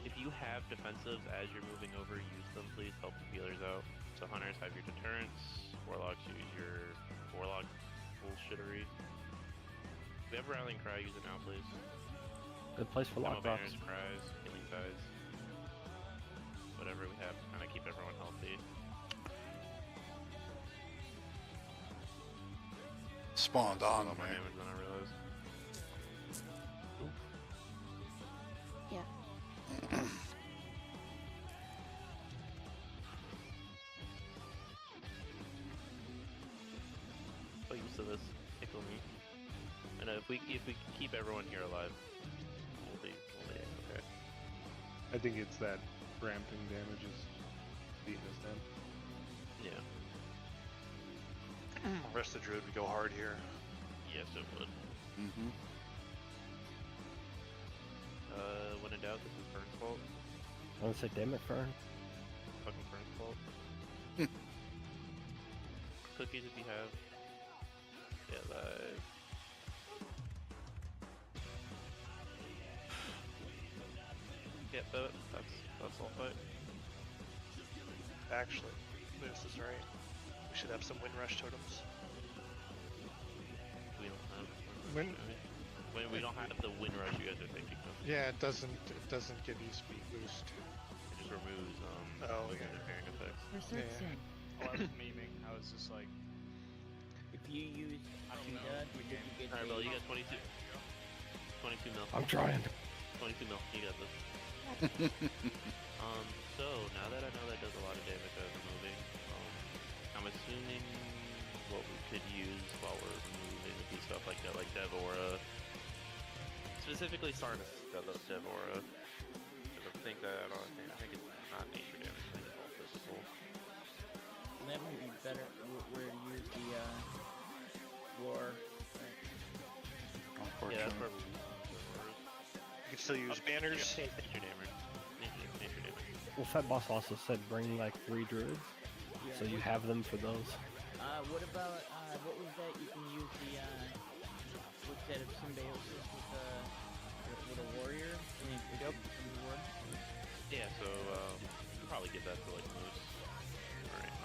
If you have defensives as you're moving over, use them please, help the healers out. So hunters have your deterrence, warlocks use your warlock bullshittery. If we have Rallying Cry, use it now please. Good place for Demo lockbox. banners, cries, healing ties. Whatever we have to kind of keep everyone healthy. Spawned on More me. damage than I realized. Yeah. So used to this tickle me. And if we keep everyone here alive, we'll be okay. I think it's that ramping damage is beating us down. Yeah. Rest of the Druid would go hard here. Yes, it would. Mm-hmm. When in doubt, this is Fern's fault. I want to say, damn it, Fern. Fucking Fern's fault. Cookies if you have. Yeah, live. Yeah, but that's all fight. Actually, Moose is right. We should have some Windrush totems. We don't have. When- When we don't have the Windrush you guys are thinking of. Yeah, it doesn't give you speed boost. It just removes interfering effects. Berserk soon. Oh, I was memeing. I was just like, If you use Cheetah, you get Alright, Bill, you got 22. 22 mil. I'm trying. 22 mil. You got this. So now that I know that does a lot of damage as I'm moving, I'm assuming what we could use while we're moving would be stuff like that, like Devora. Specifically Sarnus does Devora. I think I think it's not nature damage, I think it's all physical. That might be better where to use the war. Yeah, that's where You can still use banners. nature damage. Nature damage. Well, Fat Boss also said bring like 3 druids, so you have them for those. What about what was that? You can use the what's that of symbiosis with a warrior? Yep. Yeah, so we'll probably give that to like Moose. Alright,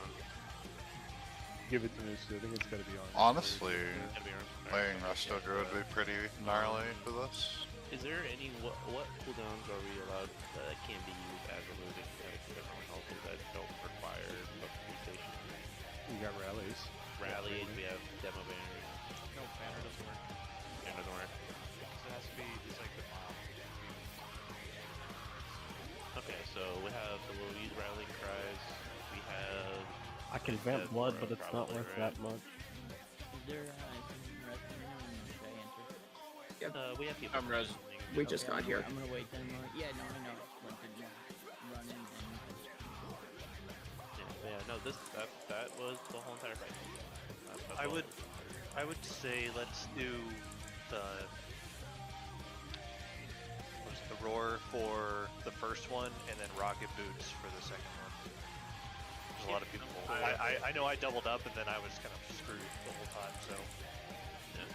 Give it to Moose. I think it's gotta be on. Honestly, gotta be armed. playing Resto Druid would be pretty gnarly for this. Is there any what cooldowns are we allowed that can be used as a moving everyone else's that don't require customization? We got rallies. Rallies, we have demo banners. No, banner doesn't work. Banner doesn't work. So it has to be just like the mob. Okay, so we have the Louise rallying cries. We have. I can vamp blood, but it's not worth that much. Is there anything interesting in should I enter? Yep. We have people. I'm res. We just got here. I'm gonna wait then. Yeah, no, I know. Want to run in then. Yeah, no, that was the whole entire fight. I would say let's do the roar for the first one, and then rocket boots for the second one. There's a lot of people. I know I doubled up, and then I was kind of screwed the whole time. So yeah.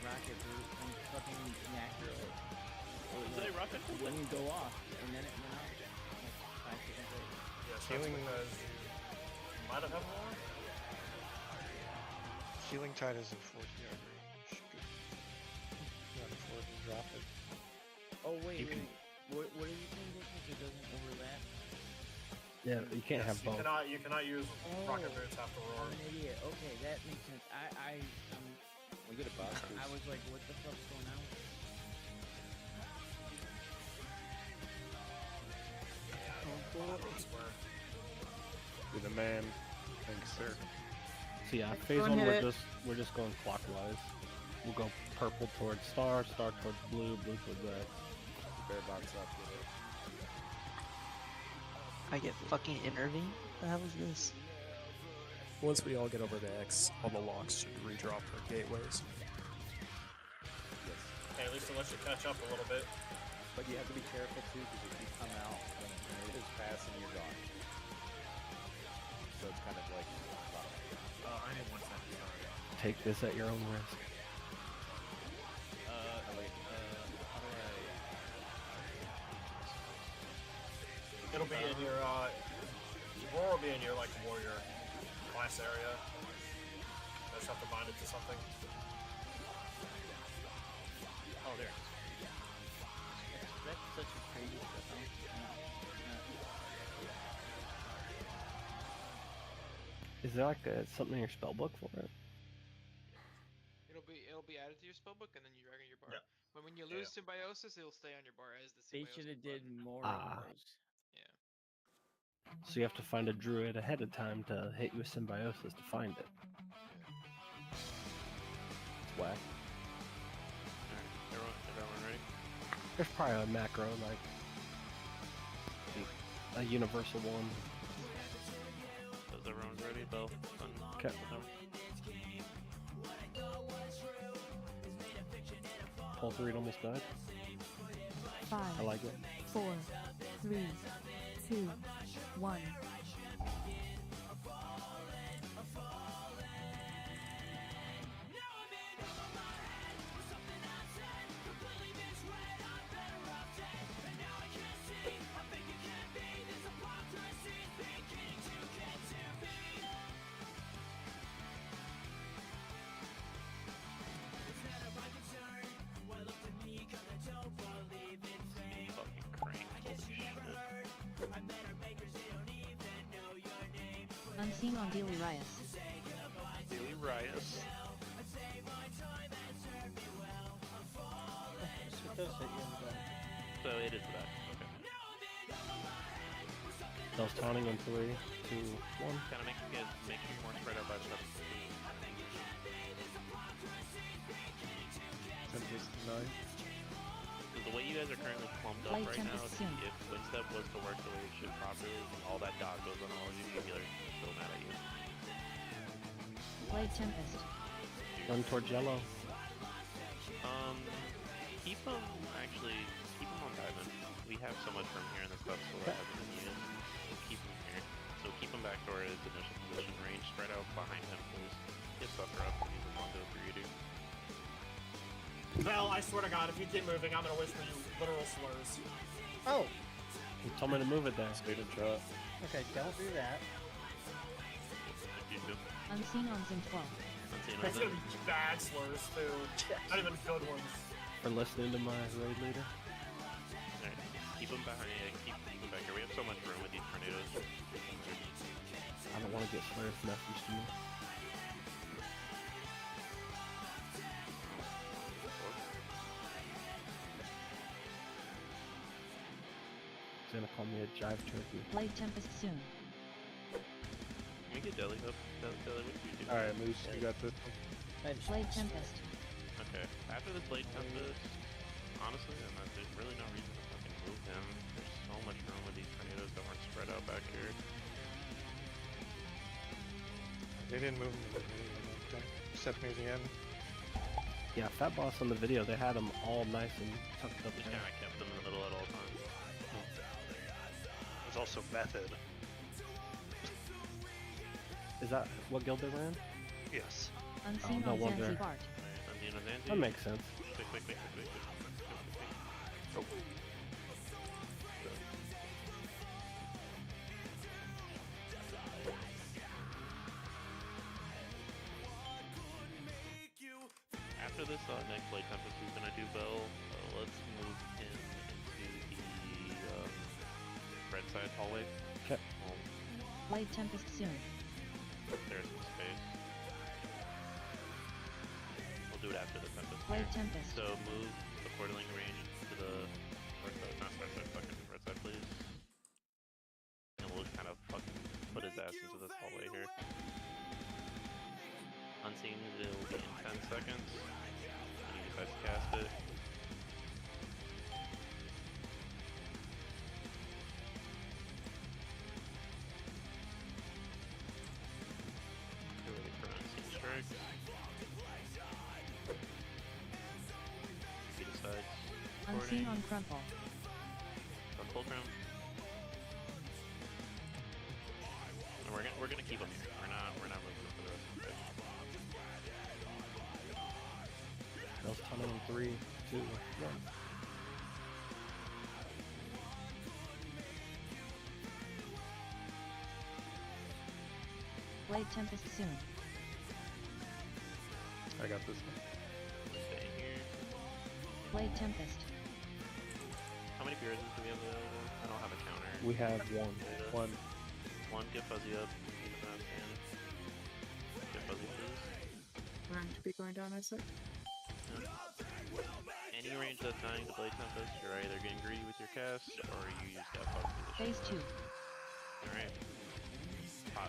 Rocket boot and fucking inaccurate. Did I rocket boot? Wouldn't go off, and then it went out. Like 5 seconds later. Yes, Healing- because you might have had more. Healing Tide is a 40-yard range. Good. Run forward and drop it. Oh wait. What are you saying? Because it doesn't overlap. Yeah, you can't have both. You cannot use rocket boots after roar. I'm an idiot. Okay, that makes sense. We get a boss boost. I was like, what the fuck's going on? You're the man. Thanks, sir. So yeah, phase one we're just going clockwise. We'll go purple towards star, star towards blue, blue towards red. Bear box up with it. I get fucking intervened? What the hell is this? Once we all get over to X, all the locks should redrop for gateways. Hey, at least it lets you catch up a little bit. But you have to be careful too, because if you come out when it is passing, you're gone. So it's kind of like. I need 1 second. Take this at your own risk. How do I? It'll be in your roar will be in your like warrior class area. I just have to bind it to something. Oh, there. That's such a crazy stuff. Is there like something in your spellbook for it? It'll be added to your spellbook, and then you drag on your bar. Yeah. But when you lose symbiosis, it'll stay on your bar as the They symbiosis. should have did more Ah. of those. So you have to find a druid ahead of time to hit you with symbiosis to find it. It's whack. Alright, everyone ready? There's probably a macro, like a universal one. Is everyone ready, Bill? Okay. Paul 3 almost died. 5, I like it. 4, 3, 2, 1. Unseen on Daily Riot. Daily Riot. does hit you in the back. So it is the back. Okay. Those taunting in 3, 2, 1. Kind of make you guys make sure you're more spread out by stuff. Tempest 9. Because the way you guys are currently clumped up Light right now, Tempest soon. if Footstep was to work the way it should properly, all that dot goes on all of you, healers are so mad at you. Blade Tempest. Run towards yellow. Keep them on diamond. We have so much from here in this stuff, so that hasn't been used. We'll keep them here. So keep them back toward his initial position range, spread out behind him, please. Get Sucker up when he's along to for you, dude. Vel, I swear to God, if you keep moving, I'm gonna whisper you literal slurs. Oh! He told me to move it there. Speed and shot. Okay, don't do that. You do. Unseen on Zin 12. Unseen on It's Zin. gonna be bad slurs, too. Not even good ones. For listening to my raid leader. Alright, keep them behind. Yeah, keep them back here. We have so much room with these tornadoes. I don't want to get slurred message to me. He's gonna call me a jive turkey. Blade Tempest soon. Can we get Deli up? Deli, what do you do? Alright, Moose, you got this one. Blade Tempest. Okay, after this Blade Tempest, honestly, there's really no reason to fucking move him. There's so much room with these tornadoes that weren't spread out back here. They didn't move him, except near the end. Yeah, Fat Boss on the video, they had them all nice and tucked up Just there. kind of kept them in the middle at all times. There's also Method. Is that what guild they were in? Yes. Unseen no on wonder. Zanzibar. Andino Zanzi. That makes sense. Quick. Oh. After this next Blade Tempest, he's gonna do Bell. Let's move him into the red side hallway. Okay. Blade Tempest soon. There's some space. We'll do it after the Tempest. Blade here. Tempest. So move accordingly range to the red side, not red side, fucking red side, please. And we'll just kind of fucking put his ass into this hallway here. Unseen, it will be in 10 seconds. When he decides to cast it. Get ready for Unseen strikes. He decides. Unseen on Crumple. On Fulcrum. And we're gonna keep him here. We're not moving him for the rest of the day. Those tunnel in 3, 2, 1. Blade Tempest soon. I got this one. Stay here. Blade Tempest. How many Beerses do we have available? I don't have a counter. We have one. One, get Fuzzy up. Keep an eye on. Get Fuzzy, please. We're going to be going down, I said. Any range that's dying to Blade Tempest, you're either getting greedy with your cast, or you use that fuck position. Phase 2. Alright.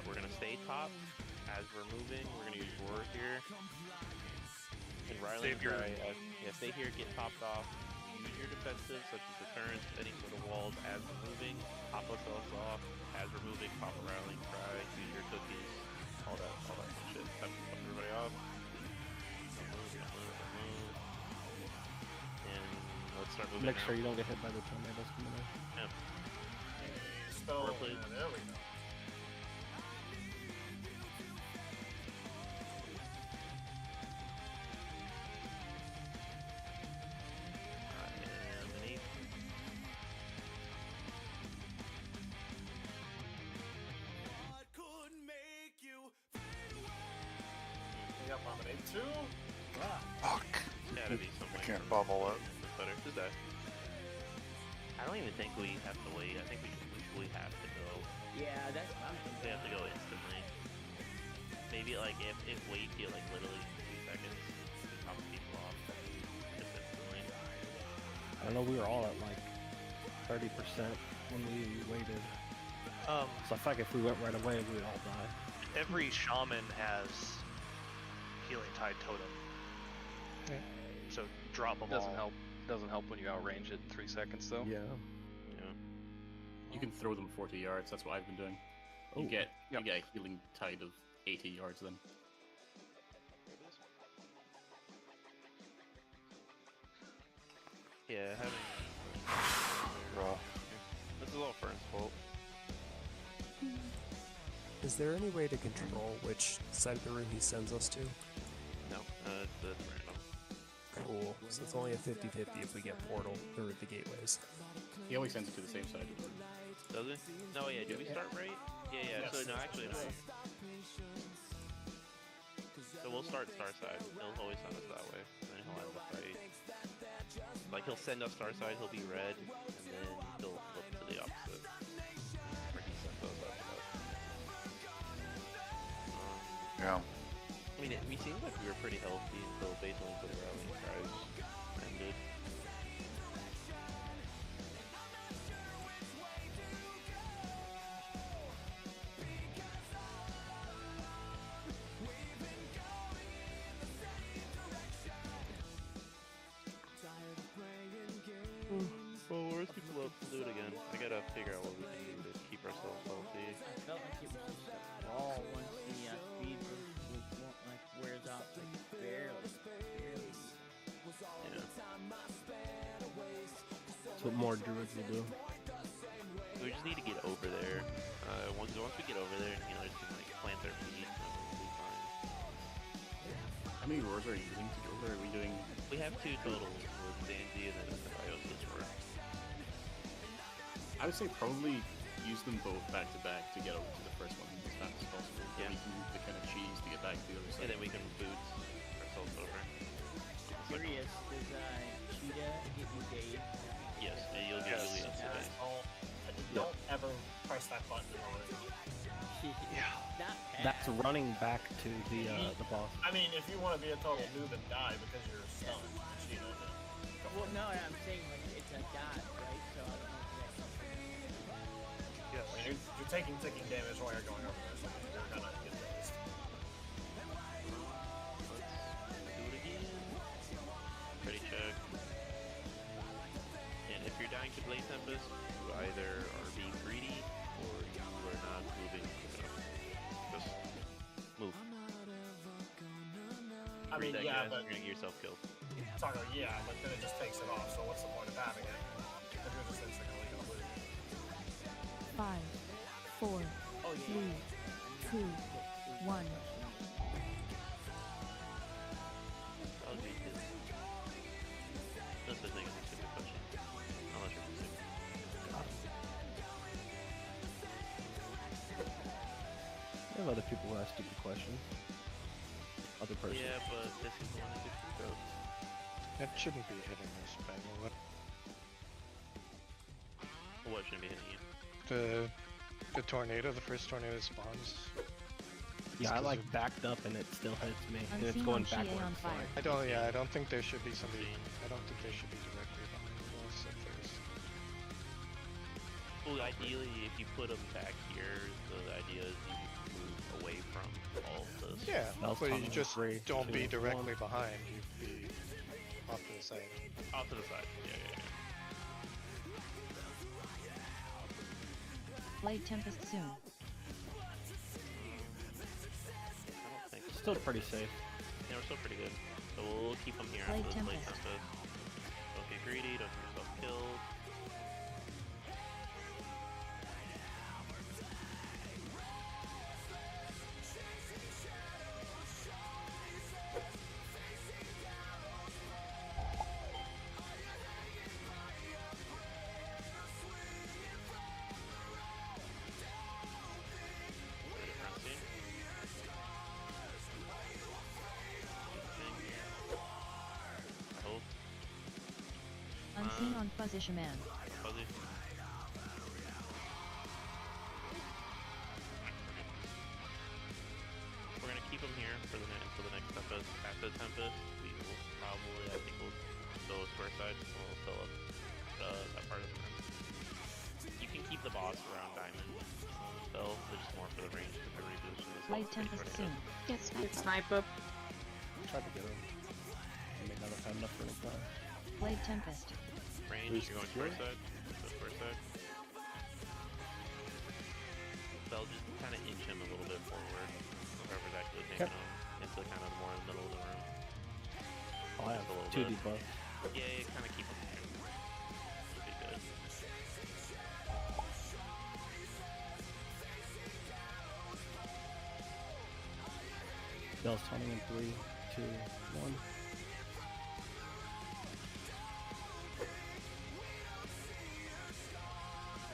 We're gonna stay top. As we're moving, we're gonna use Roar here. And Riley and Dry, if they here get topped off, use your defensive, such as deterrence, any sort of walls as we're moving. Pop ourselves off. As we're moving, pop a Riley and Cry, use your cookies, all that shit. Fuck everybody off. Move. And let's start moving. Make sure you don't get hit by the tornadoes coming in. Yeah. Spell. There we go. Yep, I'm an 8-2. Fuck. Gotta be some I way can't to- bubble it. Better. Just that. I don't even think we have to wait. I think we have to go. Yeah, that's what I'm thinking. We have to go instantly. Maybe like if wait feel like literally 2 seconds, we pop people off just instantly. I know we were all at like 30% when we waited. So I feel like if we went right away, we'd all die. Every shaman has healing tide totem. Yeah. So drop them Doesn't all. help. Doesn't help when you outrange it in 3 seconds though. Yeah. You can throw them 40 yards. That's what I've been doing. You get a healing tide of 80 yards then. Yeah, having. This is all Fern's fault. Is there any way to control which side of the room he sends us to? No, it's random. Cool. So it's only a 50-50 if we get portal or the gateways. He always sends it to the same side of the room. Does it? No, yeah. Did we start right? Yeah. Yes. So no, actually no. So we'll start star side. He'll always send us that way, and then he'll end the fight. Like he'll send us star side. He'll be red, and then he'll flip to the opposite. Or he sends us up. Yeah. I mean, we seemed like we were pretty healthy until basically the rallying cries ended. Well, where's people up to do it again? I gotta figure out what we can do to keep ourselves healthy. I felt like it was just a brawl once the speed like wears off like barely. Yeah. That's what more druids will do. We just need to get over there. Once we get over there, you know, just can, like plant their feet, and we'll be fine. How many roars are you using to go there? Are we doing? We have 2 total with Zanzi and then the Biosis roar. I would say probably use them both back to back to get over to the first one as fast as possible. Yeah. Then we can use the kind of cheese to get back to the other side. And then we can boot ourselves over. Curious, does Cheetah get you dazed? Yes, and you'll get really today. Don't ever press that button in order. That's running back to the boss. I mean, if you want to be a total noob and die because you're stunned, Cheetah did. Well, no, I'm saying like it's a dot, right? So I don't know if that's Yes. I mean, you're taking ticking damage while you're going over there, so you're gonna get dazed. Let's do it again. Ready check. And if you're dying to Blade Tempest, you either are being greedy or you are not moving enough. Just move. I mean, that yeah, gas, but you're gonna get yourself killed. Taco, yeah, but then it just takes it off. So what's the point of having it? If you're just instantly gonna lose. 5, 4, 3, 2, 1. I'll do this. That's the thing, it's a stupid question. Unless you're stupid. There are other people who ask stupid questions. Other person. Yeah, but this is the one that gets screwed up. That shouldn't be hitting us, by the way. What shouldn't be hitting you? The tornado, the first tornado spawns. Yeah, I like backed up and it still hits me, and it's Unseen going on Shea backwards. on fire. I don't think there should be somebody. I don't think there should be directly behind us at first. Well, ideally, if you put them back here, the idea is you move away from all of this. Yeah, Spells but you coming. just 3, don't 2, be directly 1. behind. You'd be off to the side. Off to the side. Yeah. Blade Tempest soon. I don't think so. Still pretty safe. Yeah, we're still pretty good. So we'll keep them here Blade after this Blade Tempest. Tempest. Don't get greedy, don't get yourself killed. Unseen on Fuzzy Shaman. Fuzzy. We're gonna keep him here for until the next Tempest. After the Tempest, we will probably, I think we'll go square side, and we'll fill up. that part of the room. You can keep the boss around diamond spell, but just more for the range because the reposition is Light Tempest soon. Get snipe up. Tried to get him. I may not have had enough for his time. Blade Tempest. Range, you're going first side. Go first side. Spell, just kind of inch him a little bit forward. Whoever's actually taking him into kind of more in the middle of the room. Oh, I have 2 debuffs. Yeah, kind of keep him there. Should be good. Spell's turning in 3, 2, 1.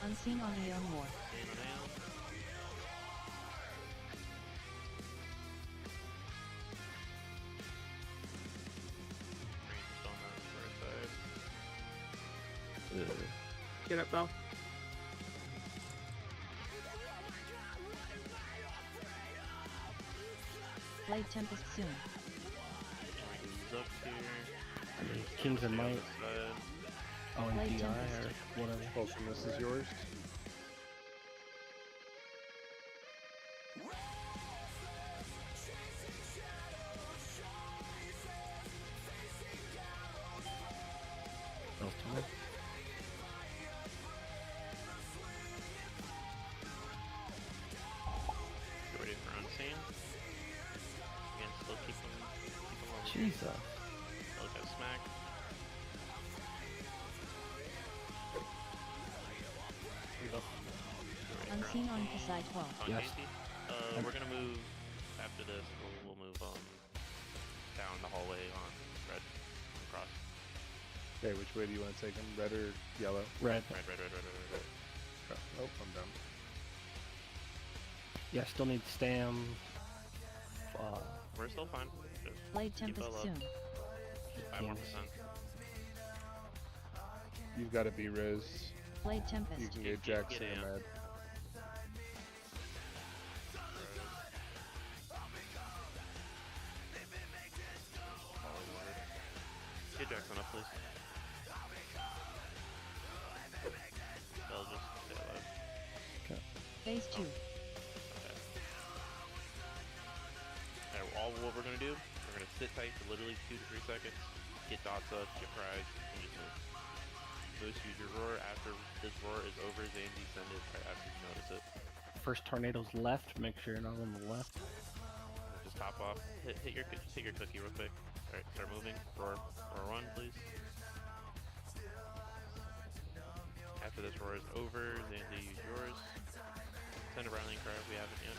Unseen on Aeon War. Get up, Bell. Blade Tempest soon. Kings and Might. Oh, and Light DI Tempest. or whatever. Colson, this is yours. Get ready for unseen. Again, still keep him on. Jesus. Look at smack. Unseen on Kasai 12. On Yes. Casey. We're gonna move after this. We'll move down the hallway on red across. Okay, which way do you want to take him? Red or yellow? Red. Red. Oh, I'm done. Yeah, still need stam. We're still fine. Just Blade keep Tempest it up. soon. 5 more Kings. percent. You've got to be Riz. Blade You Tempest. can get Jackson Get and in. Mad. Get Jackson up, please. They'll just stay alive. Phase 2. Okay. Alright, what we're gonna do, we're gonna sit tight for literally 2 to 3 seconds, get dots up, get prize, and just move. Moose, use your roar. After this roar is over, Zane descend it right after you notice it. First tornado's left. Make sure you're not on the left. Just hop off. Hit your cookie real quick. Alright, start moving. Roar 1, please. After this roar is over, Zandy, use yours. Send a rallying cry if we haven't yet.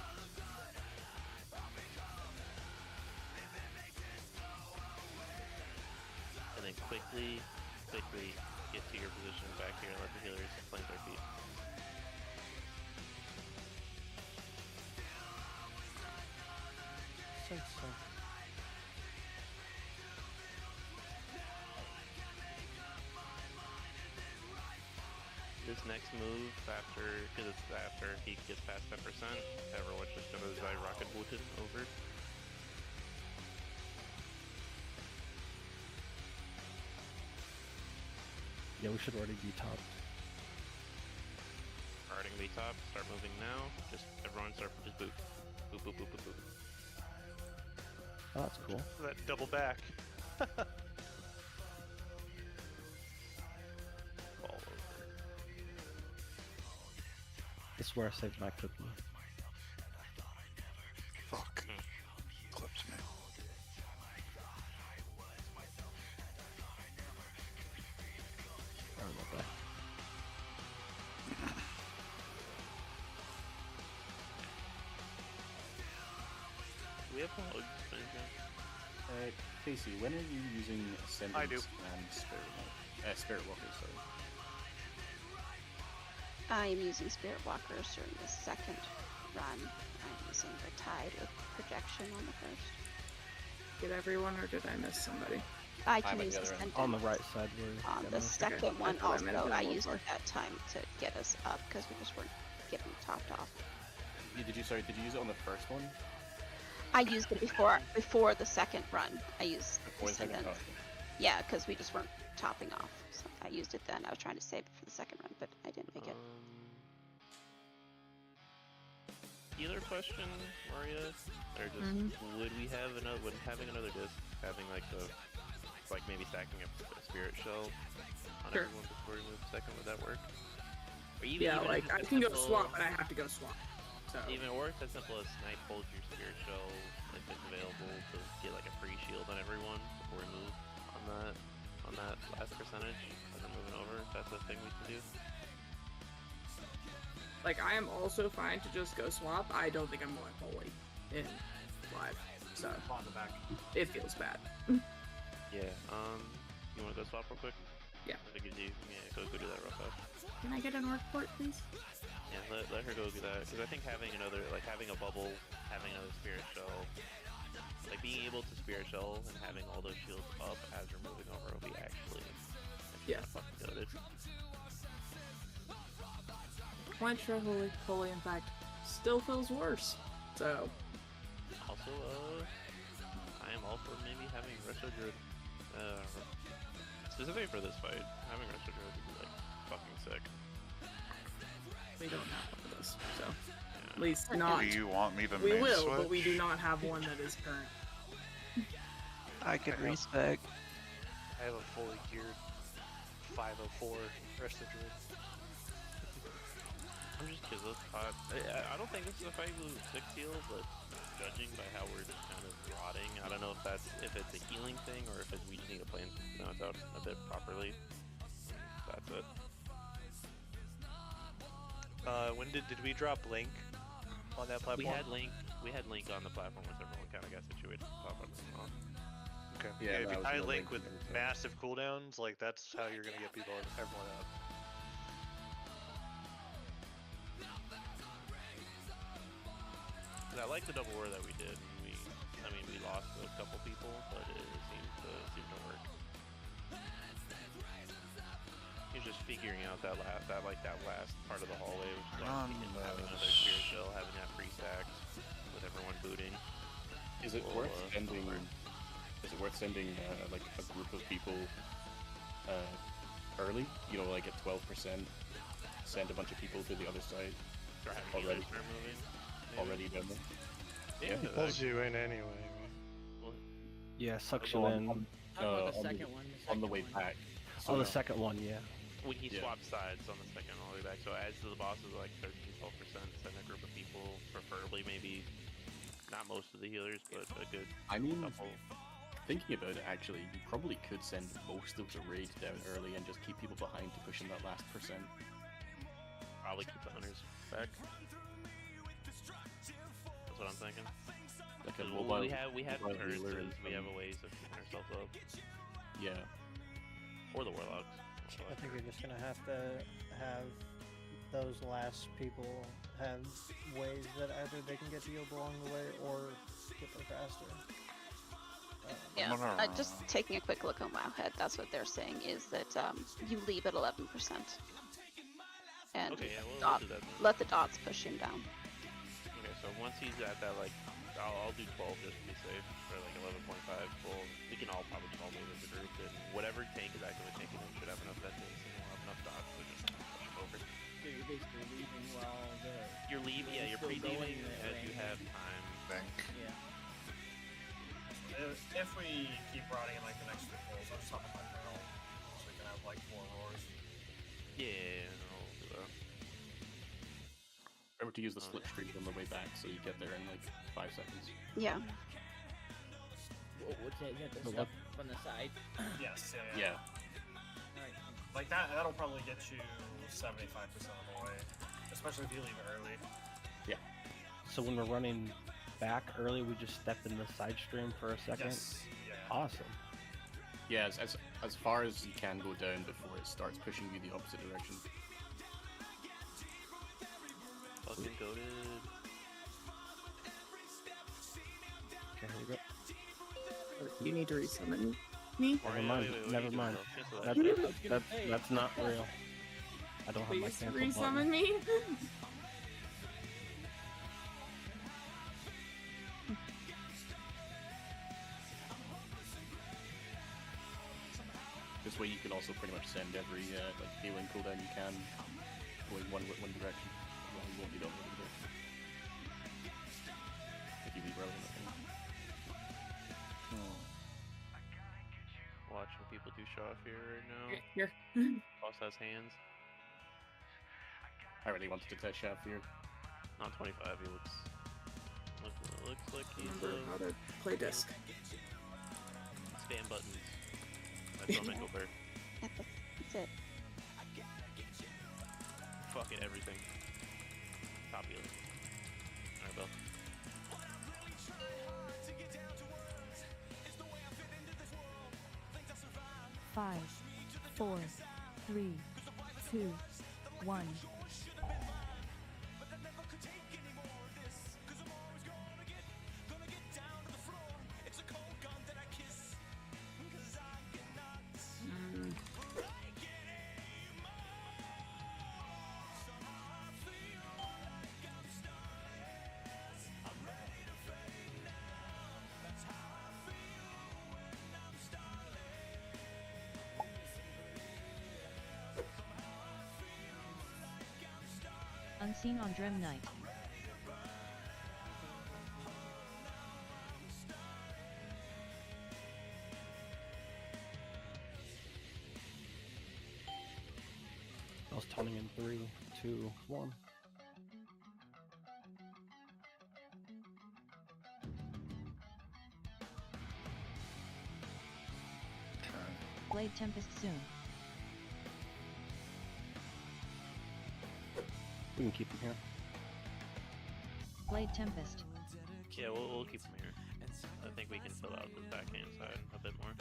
And then quickly get to your position back here and let the healers plant their feet. This next move, because it's after he gets past 10%, everyone's just gonna die rocket booted over. Yeah, we should already be topped. Already gonna be top. Start moving now. Just everyone start just boot. Boop boop boop boop boop. Oh, that's cool. That double back. Fall over. This is where I saved my cookie. Fuck. Clips me. Sorry about that. Do we have bugs? Casey, when are you using Ascendant I do. and Spirit Walker, sorry? I am using Spirit Walkers during the second run. I'm using the Tide with Projection on the first. Did everyone or did I miss somebody? I can I'm at use the other end. Ascendant On the right side where on the second one I thought I meant also. the I one used more. it that time to get us up because we just weren't getting topped off. Did you use it on the first one? I used it before the second run. I used Before the second? Ascendant. Oh, okay. Yeah, because we just weren't topping off. So I used it then. I was trying to save it for the second run, but I didn't make it. Healer question, Maria? Or just would we have another? Would having another disc, having like maybe stacking a spirit shell on everyone before we move second, would that work? Or even like I can go swap, but I have to go swap. So even or it's as simple as snipe hold your spirit shell if it's available to get like a free shield on everyone before we move on that last percentage as we're moving over. If that's a thing we can do. like I am also fine to just go swap. I don't think I'm going holy in live, so On the back. it feels bad. Yeah. You want to go swap real quick? Yeah. That gives you. Yeah. Go do that real fast. Can I get an orc port, please? Yeah. Let her go do that because I think having a bubble, having another spirit shell, like being able to spirit shell and having all those shields up as you're moving over will be actually fucking goated. Quite sure holy in fact still feels worse. So Also, I am all for maybe having Resto Druid. Specifically for this fight, having Resto Druid would be like fucking sick. we don't have one of those, so at least not. Do you want me to We main will, switch? but we do not have one that is current. I can respec. I have a fully geared 504 rest of druid. I'm just curious. I don't think this is a fight with 6 heal, but judging by how we're just kind of rotting, I don't know if it's a healing thing or if we just need to plan something else out a bit properly. That's it. When did we drop Link on that platform? We had Link on the platform once everyone kind of got situated to pop up as well. Okay. Yeah, if that you was tie the Link Link with thing. massive cooldowns, like that's how you're gonna get everyone up. I like the double war that we did. We lost a couple people, but it seemed to work. He was just figuring out that last part of the hallway, which is like having another spirit shell, having that free stack with everyone booting. Is it worth sending? Is it worth sending like a group of people early? You know, like at 12%, send a bunch of people to the other side already. Already done them. Yeah, it pulls you in anyway. Yeah, suction in. On the way back. On the second one, yeah. When he swaps sides on the second all the way back, so adds to the bosses like 13-12%, send a group of people, preferably maybe not most of the healers, but a good couple. Thinking about it, actually, you probably could send most of the raid down early and just keep people behind to push in that last percent. Probably keep the hunters back. That's what I'm thinking. Like a mobile, we have turrets, healer we have a ways of keeping ourselves up. Yeah. Or the warlocks. I think you're just gonna have to have those last people have ways that either they can get healed along the way or get there faster. Yeah, just taking a quick look on Wowhead, that's what they're saying is that you leave at 11%. And let the dots push him down. Okay, so once he's at that, like, I'll do 12 just to be safe, or like 11.5. Well, we can all probably just all move as a group, and whatever tank is actively tanking him should have enough that and we'll have enough dots to just push him over. So you're basically leaving while You're leaving, yeah, you're pre-leaving as you have time. Yeah. If we keep rotting in like the next 2 pulls, I'll just hop on my barrel so we can have like 4 roars. Yeah, I'll do that. Remember to use the slipstream on the way back so you get there in like 5 seconds. Yeah. What's that? You got the stuff on the side? Yes, Yeah. Alright. Like that'll probably get you 75% of the way, especially if you leave early. Yeah. So when we're running back early, we just step in the side stream for a second? Yes. Yeah. Awesome. Yeah, as far as you can go down before it starts pushing you the opposite direction. Fucking goated. Okay, here we go. You need to resummon me? Never mind. Never mind. That's not real. I don't have my Please cancel resummon button. me? this way you can also pretty much send every like healing cooldown you can going one direction. Well, you won't need all the other direction. If you leave early enough. Watching people do show off here right now. Here. Boss has hands. I really wanted to test Shaft here. Not 25. He looks like he's Remember how to play disc. Spam buttons. That's what Michael Bird. That's it. Fucking everything. Popular. Alright, Bill. Five, 4, 3, 2, 1. Unseen on Dream Night. I was taunting in 3, 2, 1. Blade Tempest soon. We can keep him here. Blade Tempest. Yeah, we'll keep him here. I think we can fill out the backhand side a bit more.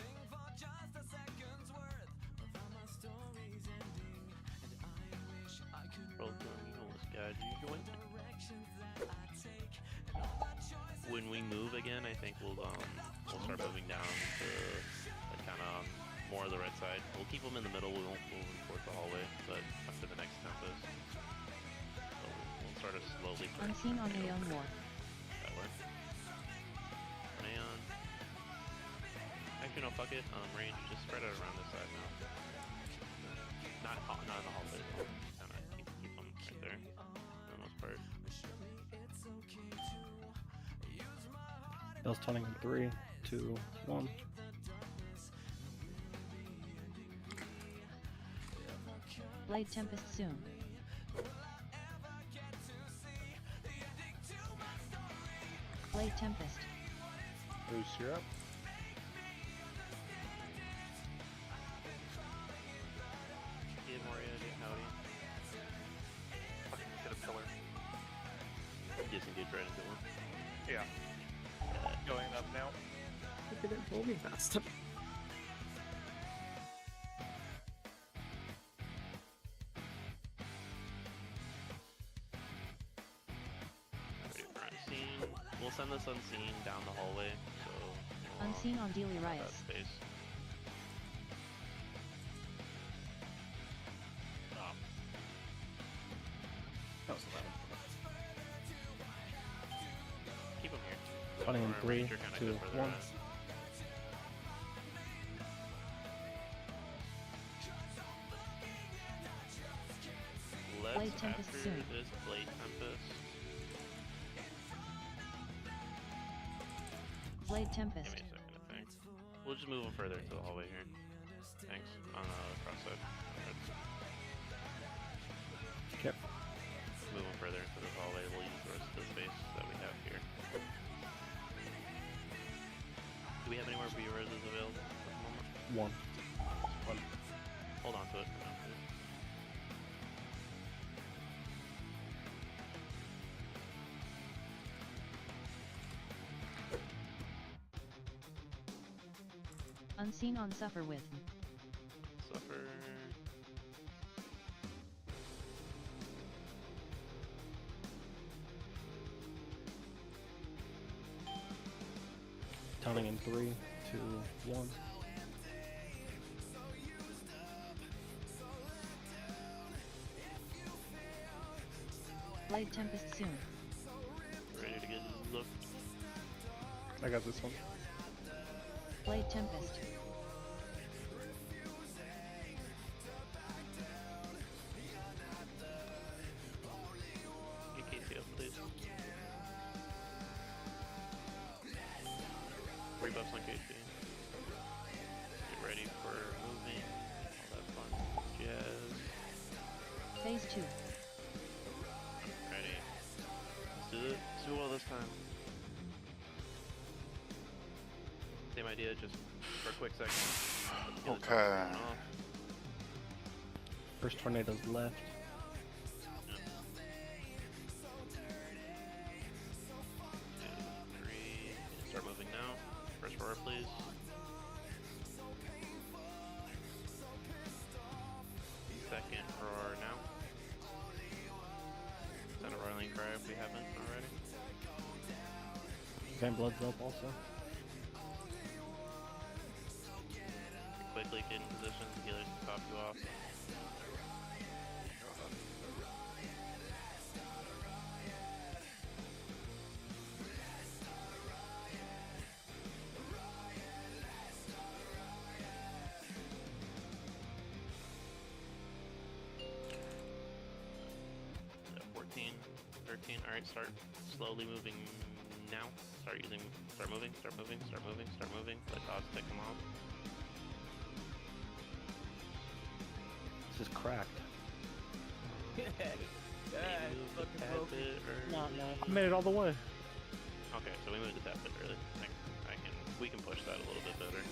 Roll this guy. Do you join? When we move again, I think we'll start moving down to kind of more of the red side. We'll keep them in the middle. We won't move them towards the hallway, but after the next tempest. Sort of slowly. Unseen on Aeon War. That way. Aeon. Actually, no, fuck it. Range, just spread it around this side now. Not in the hallway. Kind of keep them right there, for the most part. I was taunting in 3, 2, 1. Blade Tempest soon. Blade Tempest. Boost, you're up. Get Moria, get Howdy. Fucking hit a pillar. Disengage right into one. Yeah. Going up now. You didn't pull me fast enough. We'll send this unseen down the hallway, so Unseen on Dealey that Riot. space. That was 11. Keep him here. Taunting in Or 3, Ranger kinda 2, good for their 1. ass. Let's Blade Tempest after soon. this Blade Tempest. Blade Tempest. Give me a second to think. We'll just move him further into the hallway here. Thanks. On the cross side. Okay. Move him further into the hallway. We'll use the rest of the space that we have here. Do we have any more B-Reses available at the moment? 1. Hold on to it for now, please. Unseen on Suffer with. Suffer. Taunting in 3, 2, 1. Blade Tempest soon. Ready to get looked. I got this one. Blade Tempest. buffs on KC. Get ready for moving. All that fun jazz. Phase 2. Ready. Let's do it. Let's do well this time. Same idea, just for a quick second. Okay. First tornado's left. Yep. 2, 3. Start moving now. First roar, please. Second roar now. Send a roiling cry if we haven't already. Van Blood's up also. Quickly get in position, healers can top you off. So 14, 13, alright, start slowly moving now. Start moving, start moving, start moving, start moving. Let dots pick them off. This is cracked. I made it all the way. Okay, so we moved the tap bit early. We can push that a little bit better.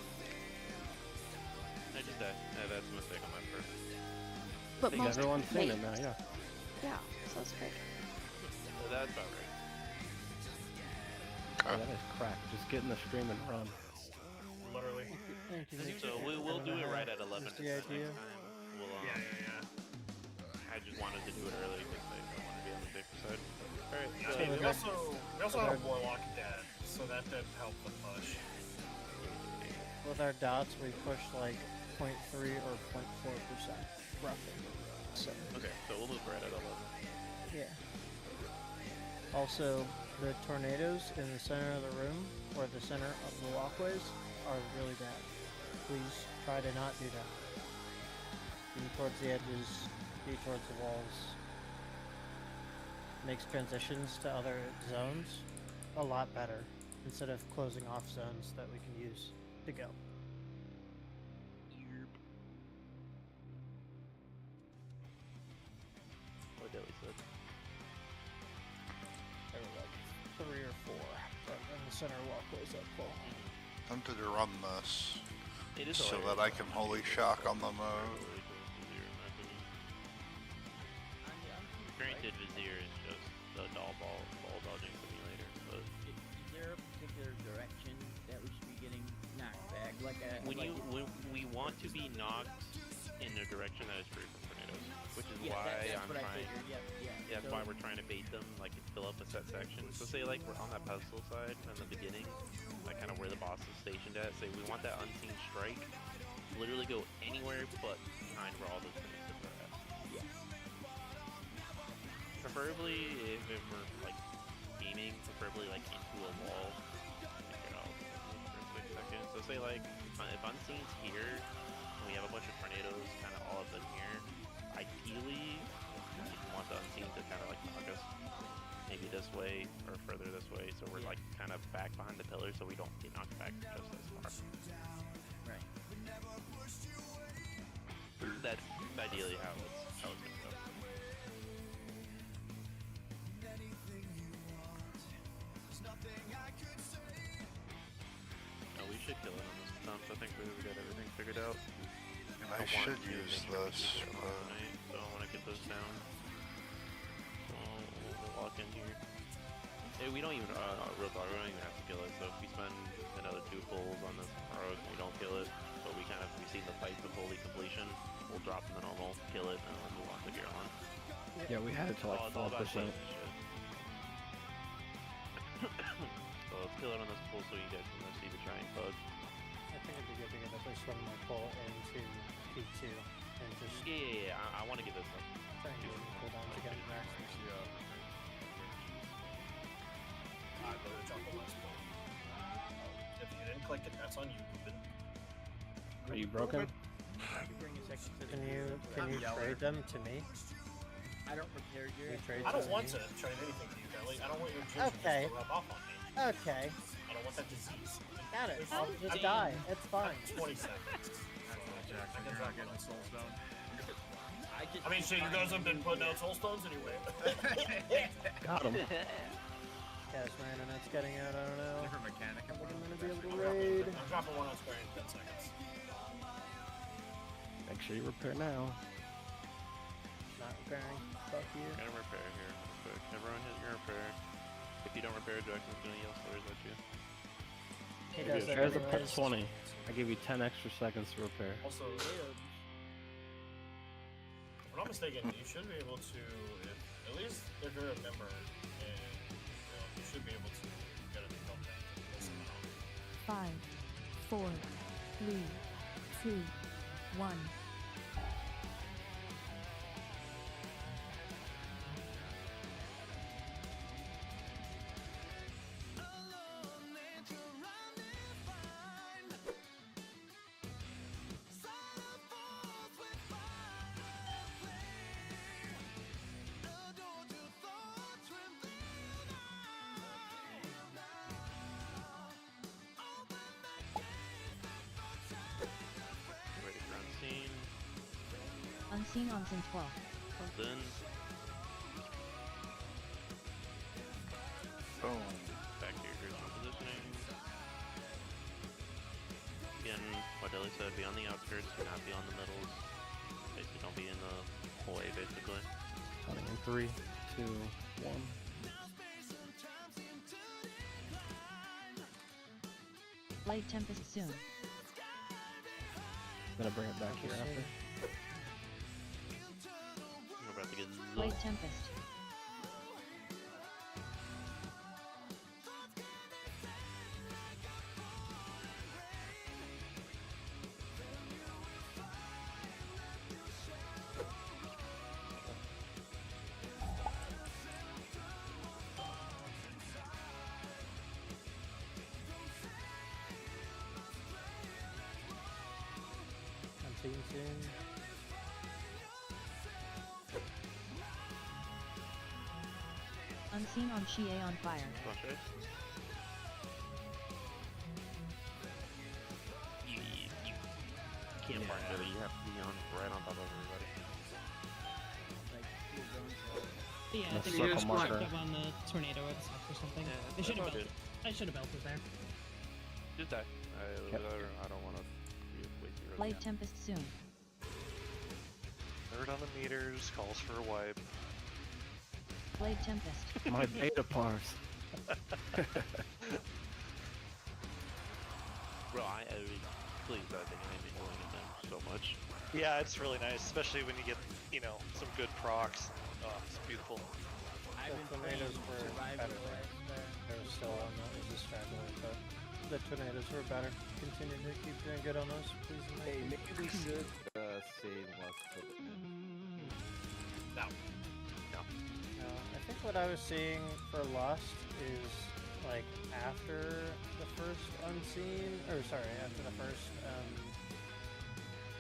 I just died. That's a mistake on my part. But I think most everyone's seen it wait. now, yeah. Yeah, so that's great. So that's about right. Yeah, that is cracked. Just get in the stream and run. Literally. So we'll do it right at 11 Just the next idea. time. We'll, Yeah. I just wanted to do it early because I don't want to be on the safer side. Alright, Okay, we also had a Warlock dead, so that did help the push. With our dots, we pushed like 0.3 or 0.4%, roughly. So, okay, so we'll move right at 11. yeah. Also, the tornadoes in the center of the room, or the center of the walkways, are really bad. Please try to not do that. Be towards the edges, be towards the walls. Makes transitions to other zones a lot better, instead of closing off zones that we can use to go. What Dilly said. There were like 3 or 4 in the center walkways that full. Tempted to run this It is so hilarious. that I can holy shock on the mode. Granted, Vizier is just the ball dodging simulator, but Is there a particular direction that we should be getting knocked back? when we want to be knocked in a direction that is free from tornadoes, which is why that's I'm what I trying. figured. Yeah. That's why we're trying to bait them, like fill up a set section. So say like we're on that pedestal side in the beginning, like kind of where the boss is stationed at. Say we want that unseen strike. Literally go anywhere but behind where all those tornadoes are at. Yeah. Preferably if we're like gaming, preferably like into a wall. Check it out for a quick second. So say like if unseen's here and we have a bunch of tornadoes kind of all up in here, ideally we want the unseen to kind of like knock us maybe this way or further this way, so we're like kind of back behind the pillar so we don't get knocked back just as far. Right. That's ideally how it's gonna go. No, we should kill it on this stump. I think we got everything figured out. And I should use this. Tonight, so I want to get those down. So we'll walk in here. Hey, we don't even, real talk, we don't even have to kill it. So if we spend another 2 pulls on this rogue, we don't kill it. But we see the fight to fully completion. We'll drop in the normal, kill it, and then move on to Garland. Yeah, we had it to like It's all about 4%. shit. So let's kill it on this pull so you guys can see the giant bug. I think it'd be good to get at least one more pull into P2 and just Yeah, I want to give this like try and get it cool down again there. If you didn't click it, that's on you, Ruben. Are you broken? Can you trade them to me? I don't prepare your. Can you trade I them don't want me? to trade anything to you, Kelly. I don't want your ginger Okay. to rub off on me. Okay. I don't don't want that disease. Got it. It's I'll just die. It's fine. 20 seconds. Jackson, you're not getting soul stone. I mean, shit, you guys have been putting out soul stones anyway. Got him. Yes, man, and it's getting out. I don't know. Different mechanic. I think I'm gonna be able to raid. I'm dropping one on square in 10 seconds. Make sure you repair now. Not repairing. Fuck you. I'm gonna repair here. Real quick. Everyone hit your repair. If you don't repair, Jackson's gonna yell slurs at you. He does that There's a anyways. plus 20. I give you 10 extra seconds to repair. Also, if I'm not mistaken, you should be able to, at least if you're a member, and you should be able to get a become bank. 5, 4, 3, 2, 1. Ready for unseen. Unseen on scene 12. Then. Boom. Back to your original positioning. Again, what Ellie said, be on the outskirts, do not be on the middles. Basically, don't be in the way, basically. Counting in 3, 2, 1. Light Tempest soon. Gonna bring it back here after. We're about to get Light Tempest. Unseen soon. Unseen on Chie on fire. Okay. You can't find it. You have to be on right on top of everybody. Yeah, I The think circle we marker. up on the tornado itself or something. Yeah, They should have that's all built it. I should have built it there. Just die. I don't want to waste your Light Tempest soon. Third on the meters, calls for a wipe. Blade Tempest. My beta parse. Bro, please, I think I'm enjoying them so much. Yeah, it's really nice, especially when you get, some good procs. Oh, it's beautiful. The tornadoes were better. They were still on that. It was just straggling, but the tornadoes were better. Continue to keep doing good on those, please. Hey, maybe we should save less till the end. No. I think what I was seeing for Lost is like after the first unseen, or sorry, after the first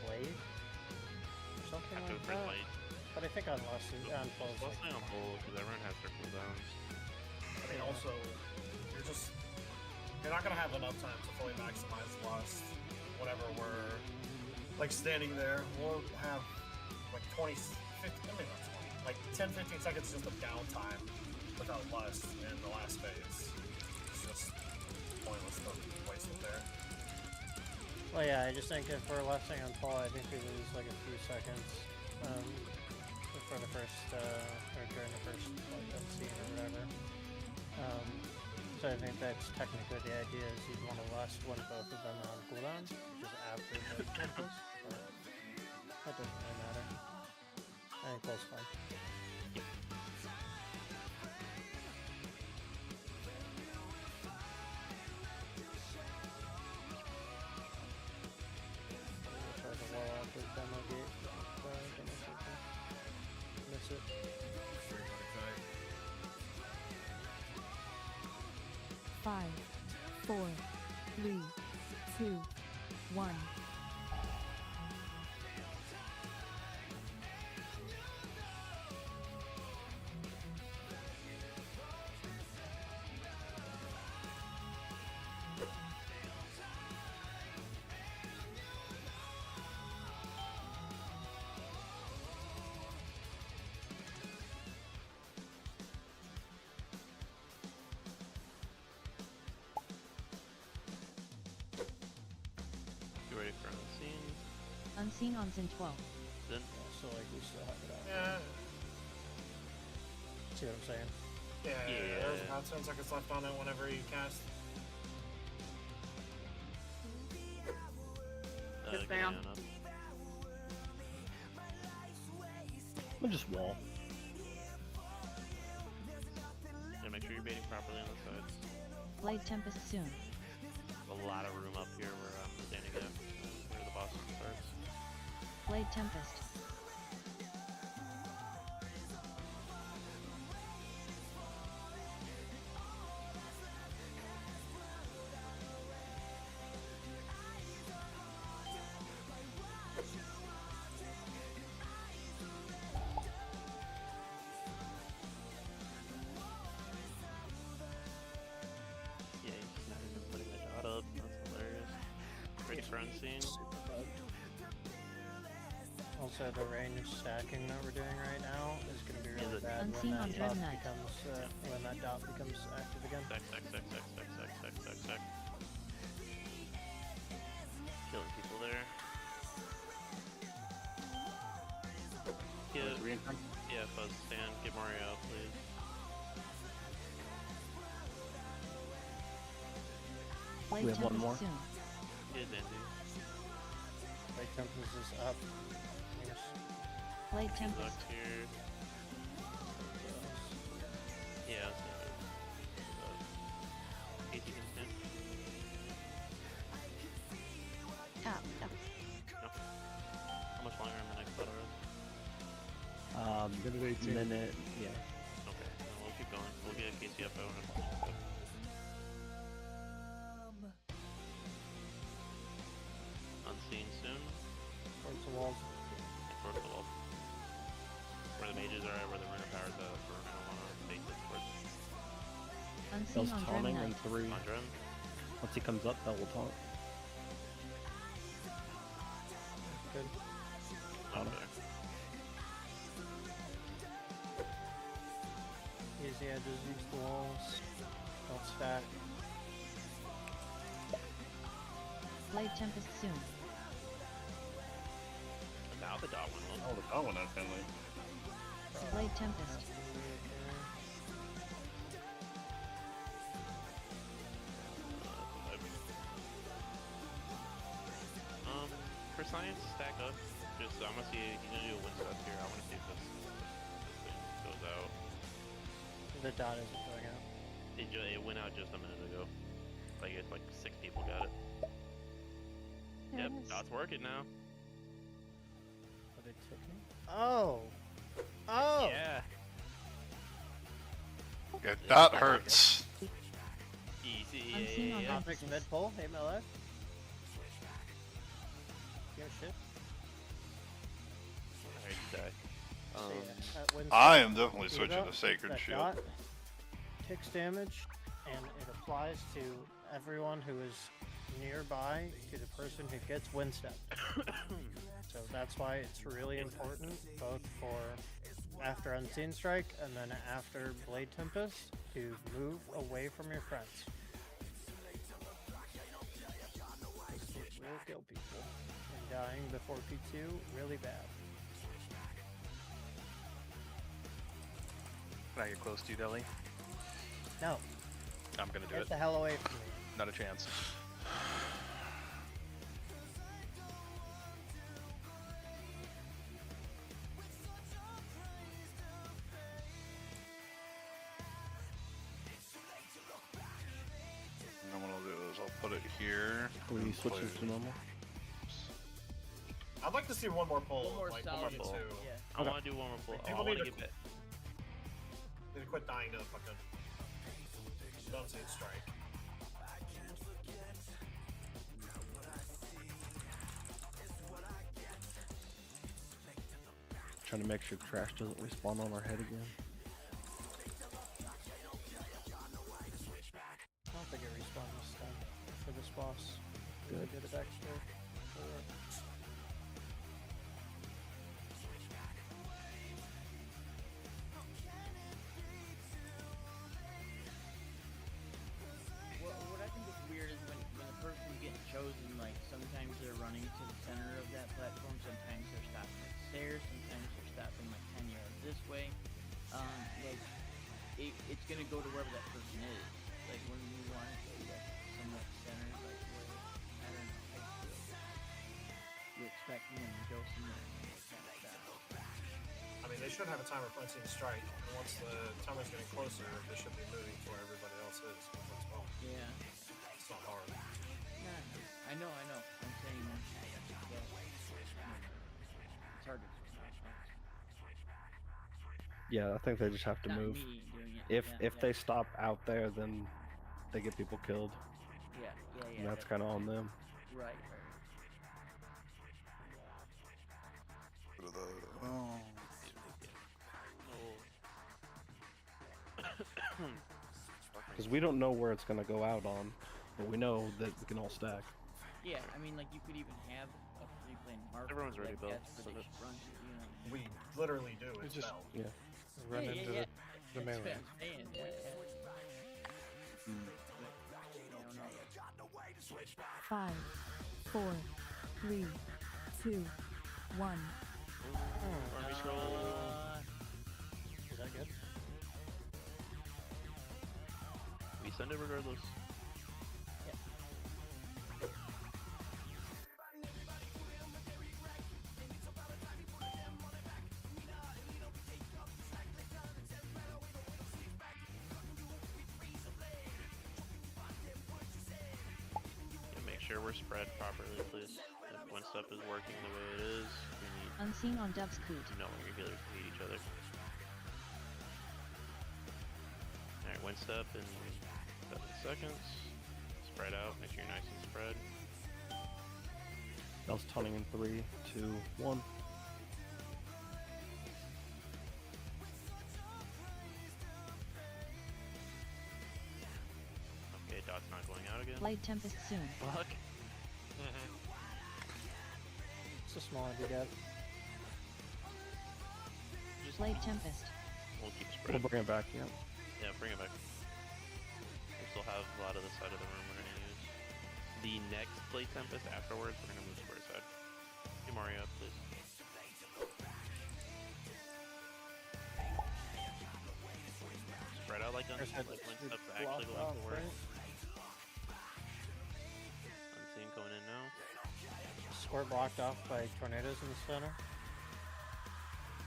blade or something After like the first that. light. But I think on Lost is on full. Let's stay on full, because everyone has their cooldowns. I mean, also, you're not gonna have enough time to fully maximize Lust whenever we're like standing there. We'll have like 20, 50, I mean not 20, like 10, 15 seconds just of downtime without Lust in the last phase. It's just pointless to waste it there. Well, yeah, I just think if we're lusting on full, I think we lose like a few seconds for the first, or during the first like unseen or whatever. So I think that's technically the idea is you'd want to lust when both of them are on cooldown, which is after the tempest. But that doesn't really matter. I think full's fine. I'll try to wall out the demo gate. Miss it. Five, 4, 3, 2, 1. Unseen on Zin 12. Then So like we still have it out. Yeah. See what I'm saying? Yeah. There's about 10 seconds left on it whenever you cast. Good down. We'll just wall. Yeah, make sure you're baiting properly on the sides. Blade Tempest soon. A lot of room up here where I'm standing at, where the boss starts. Blade Tempest. Yeah, he's not even putting the dot up. That's hilarious. Ready for unseen. Also, the range stacking that we're doing right now is going to be really Is it- bad Unseen on when Dread that, Knight. when that dot becomes active again. Sec. Killing people there. Yeah, Fuzz, stand. Get Mario out, please. Blade We have one Tempest more. soon. Here's Andy. Right Tempest is up. Yes. Blade Tempest. Locked here. Yeah, let's do it. AG can stand. No. No. How much longer in the next battle road? Minute 18. Minute, yeah. Okay, well, we'll keep going. We'll get KCFO and unseen soon. Towards the walls. Towards the wall. Where the mages are at, where the rune of power's at, we're gonna wanna make this towards Unseen Bell's on Dread taunting in Knight. 3. on Drum. Once he comes up, Bell will taunt. Good. Got him. there. Use the edges, use the walls. Don't stack. Blade Tempest soon. Now the dot went Oh, the dot went out finally. Blade Tempest. For science, stack up. Just I'm gonna see. He's gonna do a win stuff here. I want to see if this thing goes out. The dot isn't going out. It went out just a minute ago. Like it's like 6 people got it. Yep, Yes. dot's working now. But it took me. Oh! Oh! Yeah. Yeah, dot hurts. Easy. Unseen on Topics Emphasis. mid pull. Hey, my life. Give a shit. Alright, die. So, yeah, that wins I the am definitely Shield switching up, to Sacred that Shield. dot takes damage, and it applies to everyone who is nearby to the person who gets wind step. So that's why it's really important, both for after Unseen Strike and then after Blade Tempest, to move away from your friends. It will kill people, and dying before P2, really bad. Can I get close to you, Deli? No, I'm gonna do get it. the hell away from me. Not a chance. And then what I'll do is I'll put it here. We and switch play this to normal. I'd like to see one more pull. One more like solid one or pull. two. Yeah. I want to do one more pull. Like, I people want need to to get back. Need to quit dying to the fucking Unseen Strike. Trying to make sure trash doesn't respawn on our head again. I don't think it respawns this time for this boss. Good. Get it extra. What I think is weird is when the person's getting chosen, like sometimes they're running to the center of that platform it's gonna go to wherever that person is. Like when you want to go like somewhat centered, like where I don't know, I feel you're expecting them to go somewhere and they kind of stop. I mean, they should have a timer for unseen strike, and once the timer's getting closer, they should be moving to where everybody else is. Well. Yeah. It's not hard. Nah, I know. I'm saying it's hard to. Yeah, I think they just have to Not move. me doing it. If they stop out there, then they get people killed. Yeah. And that's kind of on them. Right. Because we don't know where it's gonna go out on, but we know that we can all stack. Yeah, I mean, like you could even have a free plane marker. Everyone's ready, Bill. We literally do. It's just Bell. Yeah. Run into the melee. Five, 4, 3, 2, 1. Army scroll. Is that good? We send it regardless. Make sure we're spread properly, please. If one step is working the way it is, we need Unseen on Dove's Coot. knowing your healers hate each other. Alright, one step in 7 seconds. Spread out, make sure you're nice and spread. Bell's taunting in 3, 2, 1. Okay, dot's not going out again. Blade Tempest soon. Fuck. It's a small handicap. Blade Tempest. We'll keep We'll spreading. bring it back, yeah. Yeah, bring it back. We still have a lot of the side of the room we're gonna use. The next Blade Tempest afterwards, we're gonna move square side. Hey Mario, please. Spread out like There's like one step's actually going forward. Unseen going in now. Square blocked off by tornadoes in the center.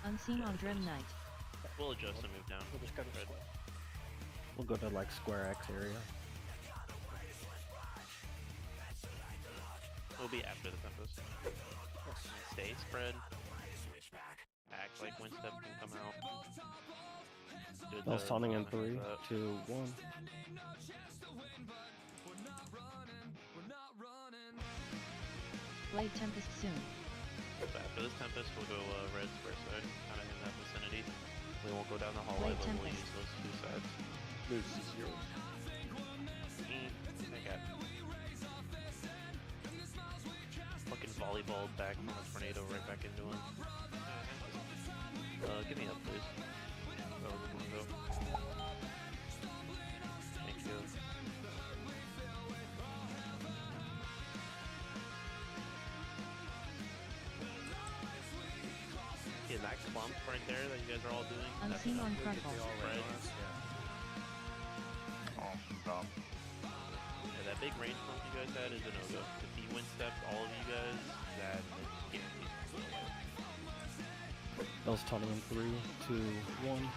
Unseen on Dream Knight. We'll adjust and move down. We'll just go to Spread. square. We'll go to like square X area. We'll be after the Tempest. Stay spread. Act like one step can come out. Bell's taunting in 3, 2, 1. Blade Tempest soon. So after this Tempest, we'll go red square side, kind of in that vicinity. We won't go down the hallway, Blade but we'll Tempest. use those two sides. This is yours. I got fucking volleyball back from a tornado right back into him. Give me up, please. Go, go. Thank you. Yeah, that clump right there that you guys are all doing. Unseen on Crunkle. Spread. Oh, dumb. Yeah, that big range clump you guys had is a no-go. If he win steps all of you guys, that is guaranteed. Bell's taunting in 3, 2, 1.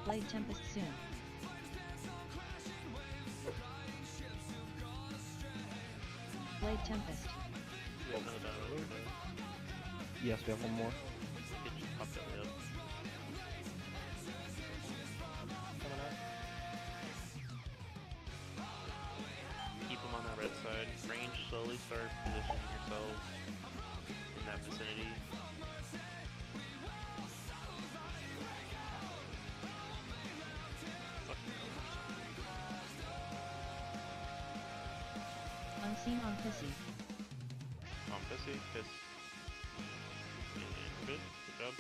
Blade Tempest soon. Blade Tempest. You have another battle over there. Yes, we have one more. Get you popped up, yep. Keep them on that red side. Range, slowly start positioning yourselves in that vicinity. Unseen on Pissy. On Pissy, Piss. And good, good job.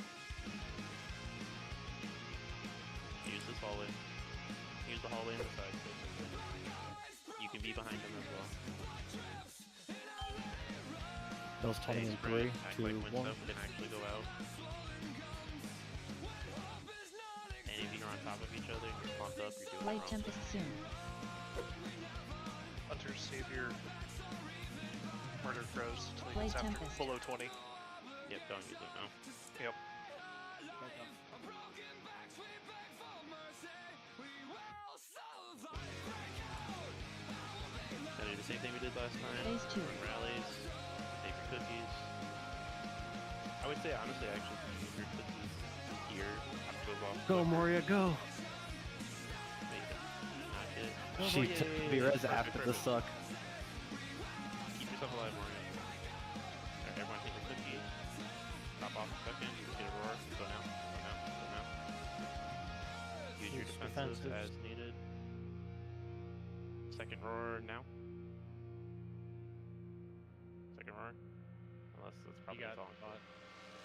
Use this hallway. Use the hallway on the side. You can be behind him as well. Those telling in 3, 2, 1. Stuff can actually go out. And if you're on top of each other and you're pumped up, you're doing Light wrong. Tempest soon. Hunter, save your murder crows until he Light gets after Tempest. below 20. Yep, don't use it now. Yep. Gonna do the same thing we did last time. Phase 2. Rallies, save your cookies. I would say honestly, actually, use your cookies here. Goes off Go, quicker. Moria, go! Make it, knock it. She took the res after the suck. Keep yourself alive, Mario. Alright, everyone take a cookie. Stop off a second. Get a roar. Go now. Go now. Go now. Use your Use defensive defensives. as needed. Second roar now. Second roar. Unless that's probably got all. bot.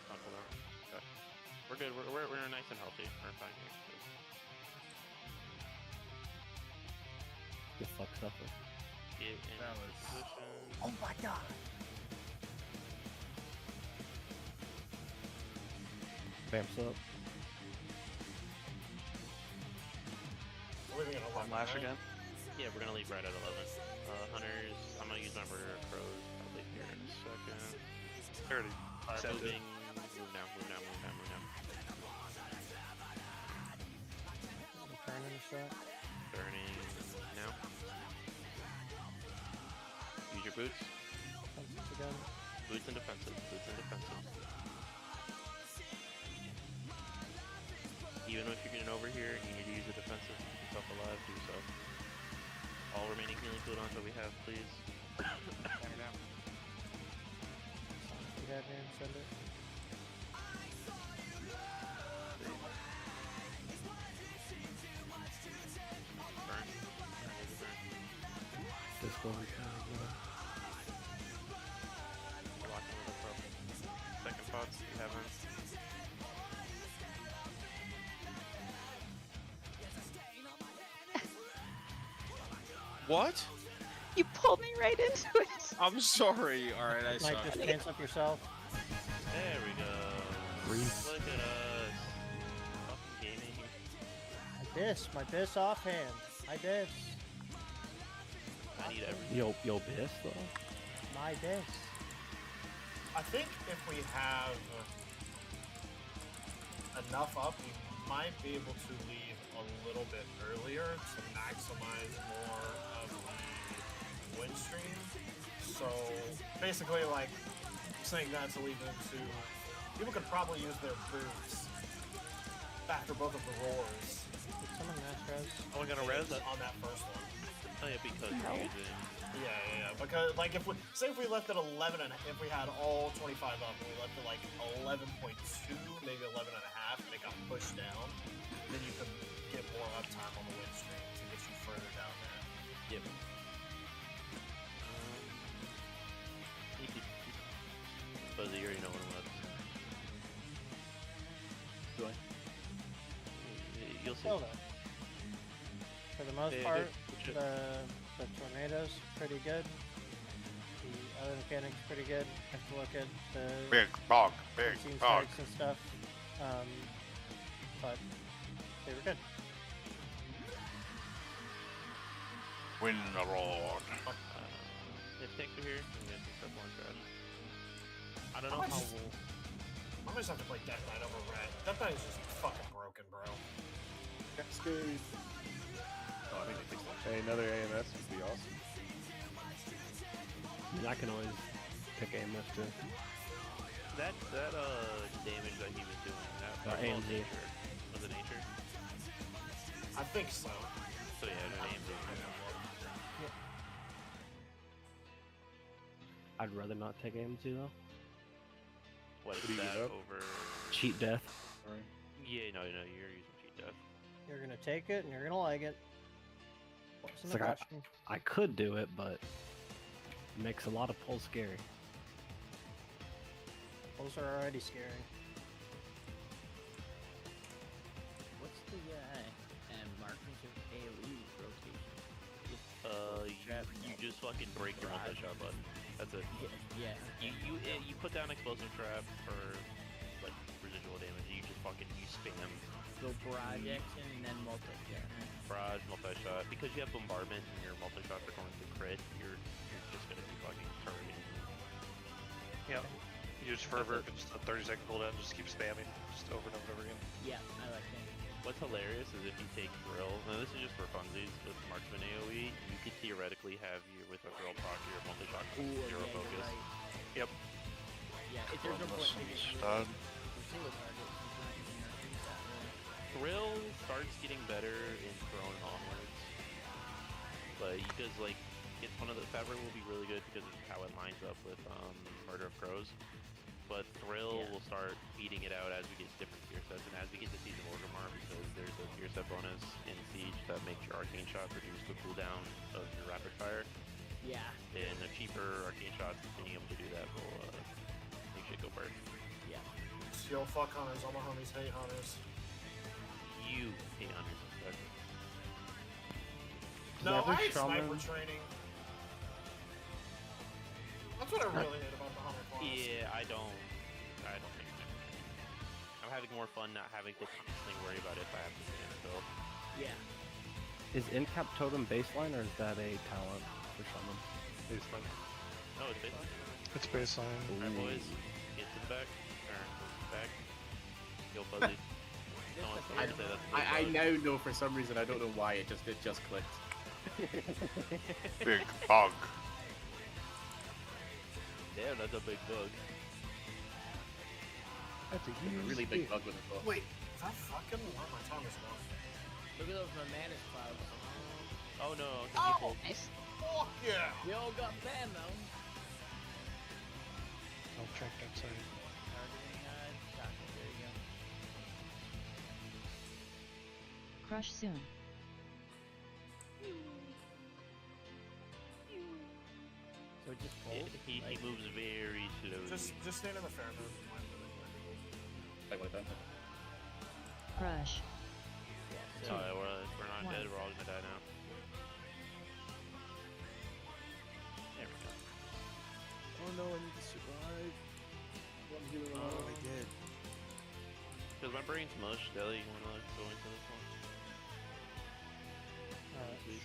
On cooldown. Okay. We're good. We're nice and healthy. We're fine here. You fuck suffer. Get in position. Oh my god! Vamps up. We're leaving at 11. Lash right? again. Yeah, we're gonna leave right at 11. Hunters, I'm gonna use my murder crows probably here in a second. Already said it. Moving. Move now, move now, move now, move now. Turning a shot. Turning now. Use your boots. Defensive again. Boots and defensive. Boots and defensive. Even if you're getting over here and you need to use a defensive to keep yourself alive, do so. All remaining healing cooldowns that we have, please. You got here and send it. Burn. Disco return again. Lock in with a pro. Second pots, you haven't. What? You pulled me right into it. I'm sorry. Alright, I Mike, suck. just dance up yourself. There we go. Reese. Look at us. Fucking gaming. I diss. My diss offhand. I diss. I need everything. Yo, Biss, though. My diss. I think if we have enough up, we might be able to leave a little bit earlier to maximize more of the win stream. So basically, like saying that to leave into people could probably use their boots after both of the roars. Did someone mass res? Oh, we got a res? On that first one. Oh yeah, because No. we're using. Yeah. Because like if we say if we left at 11 and if we had all 25 up and we left at like 11.2, maybe 11 and a half, and it got pushed down, then you could get more uptime on the win stream to get you further down there. Yep. Suppose you already know what I'm up. Do I? You'll see. Still though. For the most Yeah, part, good. the tornadoes pretty good. The other mechanics pretty good. Have to look at the Big bug, unseen big bug. strikes and stuff. But they were good. Win the road. If tanks are here, I'm gonna take stuff on trash. I don't know I how just- we'll. I might just have to play Death Knight over Red. Death Knight is just fucking broken, bro. Cascade. Oh, I think they fixed that. Hey, another AMS would be awesome. I mean, I can always pick AMS too. That damage that he was doing, that was all AMZ. nature. Was it nature? I think so. So yeah, no AMZ. I'd rather not take AMC though. What do is you that give up? over? Cheat death. Sorry. Yeah, no, you're using cheat death. You're gonna take it and you're gonna like it. What's in It's the like question? I could do it, but it makes a lot of pulls scary. Those are already scary. What's the markings of AoE rotation? You just fucking break your multi-shot button. That's it. Yeah. You put down explosive trap for like residual damage. You just fucking spam. Go barrage action and then multi-shot. Barrage, multi-shot. Because you have bombardment and your multi-shots are going to crit, you're just gonna be fucking targeting. Yeah. Use fervor, just a 30-second cooldown, just keep spamming, just over and over again. Yeah, I like that. What's hilarious is if you take Drill, now this is just for funsies, with Marksman AoE, you could theoretically have you with a Drill proc your multi-shot zero focus. Yep. Yeah, if there's no point in Stun. single target, it's not even your shot, really. Thrill starts getting better in Throne and onwards, but because like it's one of the Fabric will be really good because of how it lines up with Murder of Crows. But Thrill will start beating it out as we get different tier sets, and as we get to Season of Orgrimmar, because there's a tier set bonus in Siege that makes your Arcane Shot reduce the cooldown of your Rapid Fire. Yeah. And a cheaper Arcane Shot, being able to do that will make shit go first. Yeah. Yo, fuck hunters. All my homies hate hunters. You hate hunters, especially. No, I hate Shaman- sniper training. That's what I really hate about the hunter class. Yeah, I don't think so. I'm having more fun not having to constantly worry about if I have to stand still. Yeah. Is in-cap totem baseline or is that a talent for someone? Baseline. No, it's baseline. It's baseline. Alright, boys, get to the back. Or back. Yo, Fuzzy. Someone's going to say that's a big I bug. now know for some reason, I don't know why, it just clicked. Big bug. Damn, that's a big bug. That's a huge Really big bug with a book. Wait, is that fucking where my tongue is going? Look at those Mantis clouds. Oh no, Oh, fuck yeah! We all got banned though. I'll check that side. Targeting shot. There you go. Crush soon. So just Yeah, hold. he moves very slowly. Just stand in the fair move. Like what that? Crush. So we're not dead, we're all gonna die now. There we go. Oh no, I need to survive. I'm healing a lot. I did. Because my brain's mush, Deli, you wanna go into this one?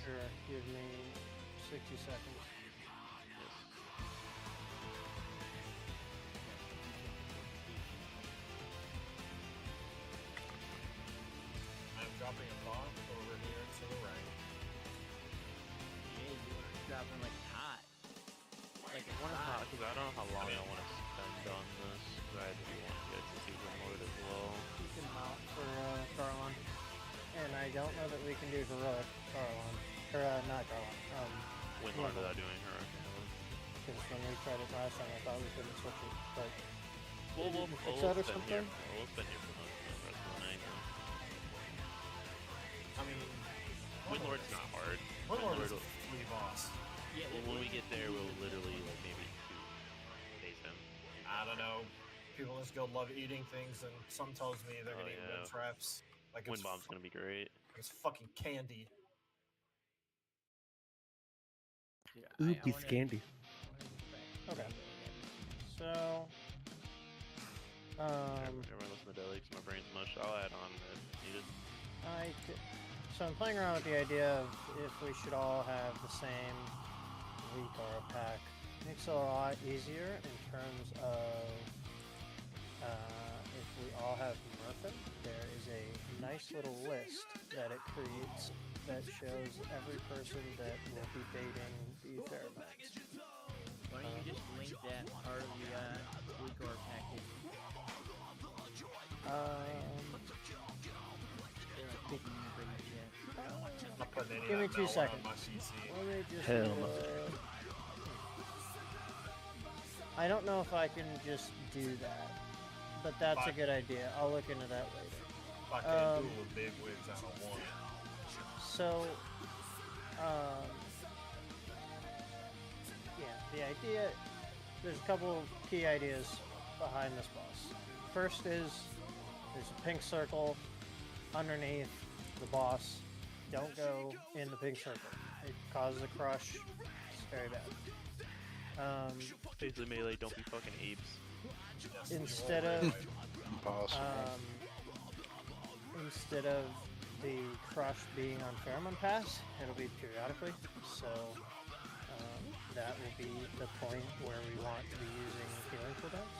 Sure. Give me 60 seconds. I'm dropping a bomb over here to the right. Yeah, you are dropping like hot. Like a Because I don't know how long I want to spend on this. Because I do want to get to Season Lord as well. You can mount for Garland. And I don't know that we can do heroic Garland. Or not Garland. Windlord without doing her. Because when we tried it last time, I thought we couldn't switch it. But We'll fix that or spend here. something? We'll spend here for most of the rest of the night. I mean, Windlord's not hard. Windlord is a will- free boss. Yeah, when we get there, we'll literally like maybe phase him. I don't know. People in this guild love eating things, and some tells me they're gonna eat wind traps. Like Wind bomb's gonna be great. It's fucking candy. Ooh, piece of candy. Okay. So, Everyone listen to Deli because my brain's mush. I'll add on if needed. so I'm playing around with the idea of if we should all have the same weak aura pack. Makes it a lot easier in terms of if we all have Murphin, there is a nice little list that it creates that shows every person that will be baiting the pheromones. Why don't you just link that part of the Weekor package? Give me 2 seconds. Let me just, Hell no. I don't know if I can just do that, but that's a good idea. I'll look into that later. If I can't do it with big wigs, I don't want it. So, yeah, the idea, there's a couple of key ideas behind this boss. First is, there's a pink circle underneath the boss. Don't go in the pink circle. It causes a crush. It's very bad. Basically, melee, don't be fucking apes. Instead of Impossible. instead of the crush being on pheromone pass, it'll be periodically. So that will be the point where we want to be using healing cooldowns.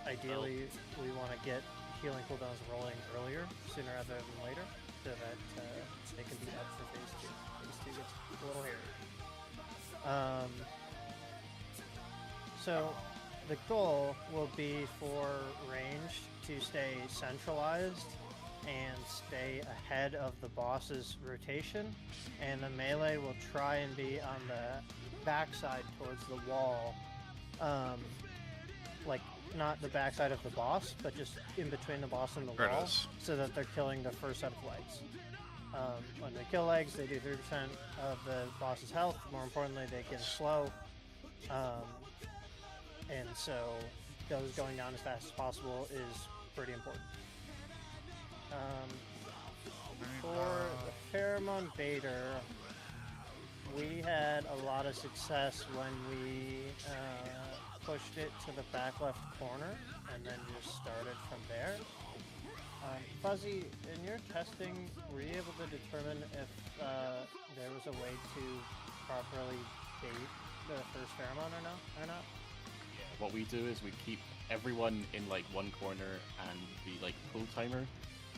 Ideally, we want to get healing cooldowns rolling earlier, sooner rather than later, so that they can be up for phase 2. Phase 2 gets a little hairy. So the goal will be for range to stay centralized and stay ahead of the boss's rotation, and the melee will try and be on the backside towards the wall, like not the backside of the boss, but just in between the boss and the There it wall, is. so that they're killing the first set of legs. When they kill legs, they do 3% of the boss's health. More importantly, they get slow, and so those going down as fast as possible is pretty important. For the pheromone baiter, we had a lot of success when we pushed it to the back left corner and then just started from there. Fuzzy, in your testing, were you able to determine if there was a way to properly bait the first pheromone or not? What we do is we keep everyone in like one corner, and the like pull timer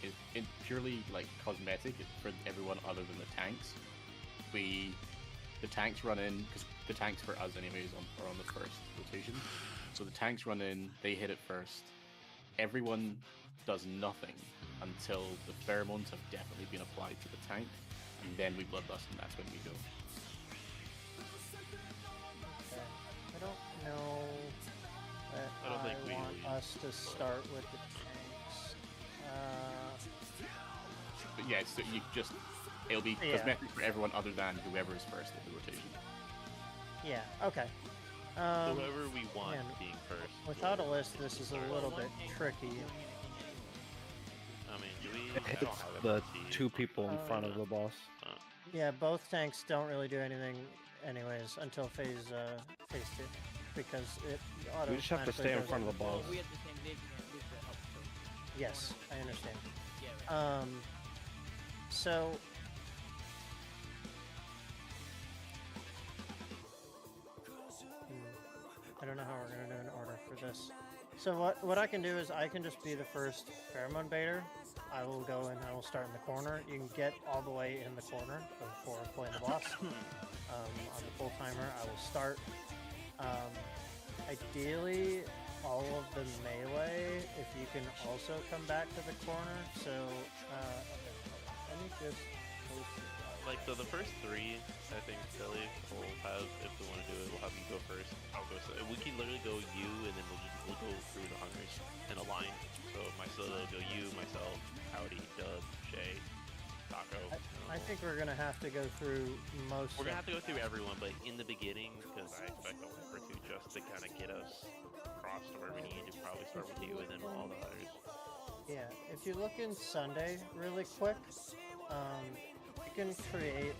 is purely like cosmetic. It's for everyone other than the tanks. The tanks run in, because the tanks for us anyways are on the first rotation. So the tanks run in, they hit it first. Everyone does nothing until the pheromones have definitely been applied to the tank, and then we bloodlust, and that's when we go. Okay. I don't know that I don't think we want really us to start with the tanks. But yeah, so it'll be Yeah. cosmetic for everyone other than whoever is first in the rotation. Yeah, okay. Whoever we want man, being first. Without a list, this is a little bit tricky. I mean, do we? I It's don't have the FT. two people in front of the boss. Yeah, both tanks don't really do anything anyways until phase 2, because it We just have to stay in front of the boss. We have the same vision, at least to help. Yes, I understand. Yeah, right. So I don't know how we're gonna do an order for this. So what I can do is I can just be the first pheromone baiter. I will go and I will start in the corner. You can get all the way in the corner before playing the boss. On the full timer, I will start. Ideally, all of the melee, if you can also come back to the corner. So let me just post it. Like, so the first three, I think, Philly will have, if we want to do it, we'll have you go first. I'll go second. We can literally go you, and then we'll go through the hungers in a line. So my solo will go you, myself, Howdy, Dub, Shay, Taco. I think we're gonna have to go through most. We're gonna have to go through everyone, but in the beginning, because I expect a whip or two just to kind of get us across to where we need to probably start with you and then all the others. Yeah, if you look in Sunday really quick, you can create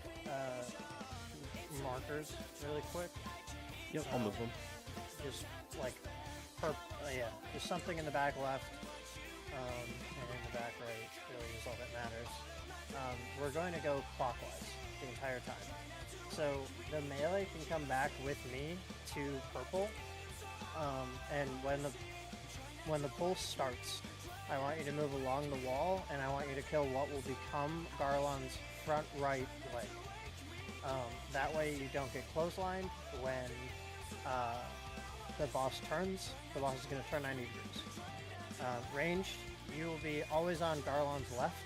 markers really quick. Yep, I'll move them. Just like, yeah, there's something in the back left, and in the back right really is all that matters. We're going to go clockwise the entire time. So the melee can come back with me to purple, and when the pulse starts, I want you to move along the wall, and I want you to kill what will become Garland's front right leg. That way you don't get clotheslined when the boss turns. The boss is going to turn 90 degrees. Ranged, you will be always on Garland's left.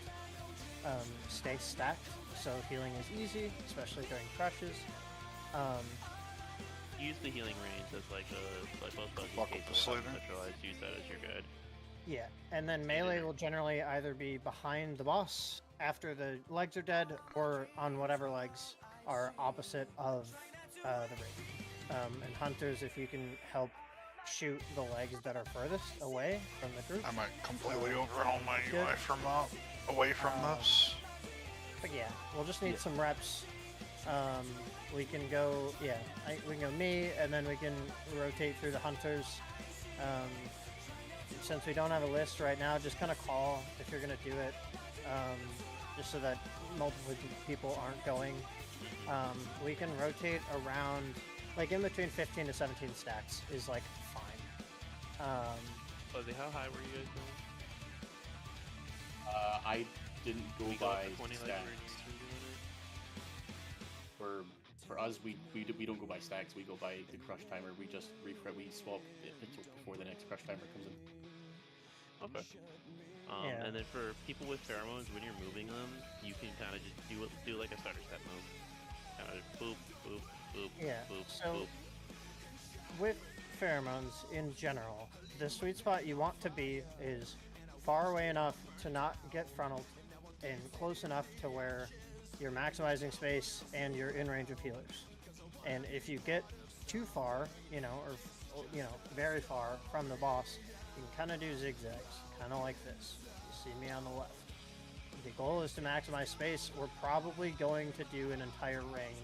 Stay stacked, so healing is easy, especially during crushes. Use the healing range as like both of Fuck up the Slater. Use that as your guide. Yeah, and then melee will generally either be behind the boss after the legs are dead, or on whatever legs are opposite of the ring. And hunters, if you can help shoot the legs that are furthest away from the group. I might completely overhaul my Good. UI from away from this. But yeah, we'll just need some reps We can go, yeah, we can go me, and then we can rotate through the hunters. Since we don't have a list right now, just kind of call if you're going to do it, just so that multiple people aren't going. We can rotate around, like in between 15 to 17 stacks is like fine. Fuzzy, how high were you guys going? I didn't go We by up to 20 like stacks. we're doing For us, we don't go by stacks. We go by the crush timer. We just refresh. We swap it before the next crush timer comes in. Okay. Yeah. And then for people with pheromones, when you're moving them, you can kind of just do like a starter step move. Kind of boop, boop, boop, Yeah, boop, so boop. with pheromones in general, the sweet spot you want to be is far away enough to not get frontaled and close enough to where you're maximizing space and you're in range of healers. And if you get too far, you know, or you know, very far from the boss, you can kind of do zigzags, kind of like this. You see me on the left. The goal is to maximize space. We're probably going to do an entire ring,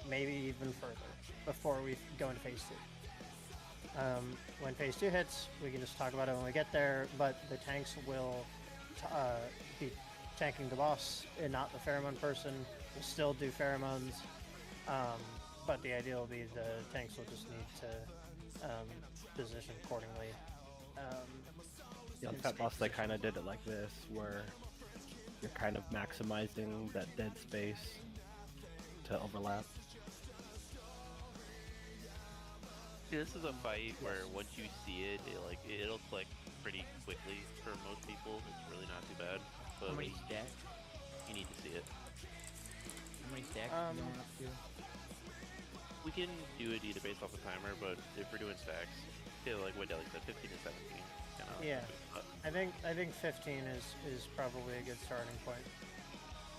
maybe even further, before we go into phase 2. When phase 2 hits, we can just talk about it when we get there, but the tanks will be tanking the boss and not the pheromone person. We'll still do pheromones, but the idea will be the tanks will just need to position accordingly. Yeah, on Pet Boss, they kind of did it like this, where you're kind of maximizing that dead space to overlap. See, this is a fight where once you see it, it'll click pretty quickly for most people. It's really not too bad. But How many stacks? You need to see it. How many stacks are you going up to? We can do it either based off a timer, but if we're doing stacks, yeah, like what Deli said, 15 to 17. Yeah, I think 15 is probably a good starting point.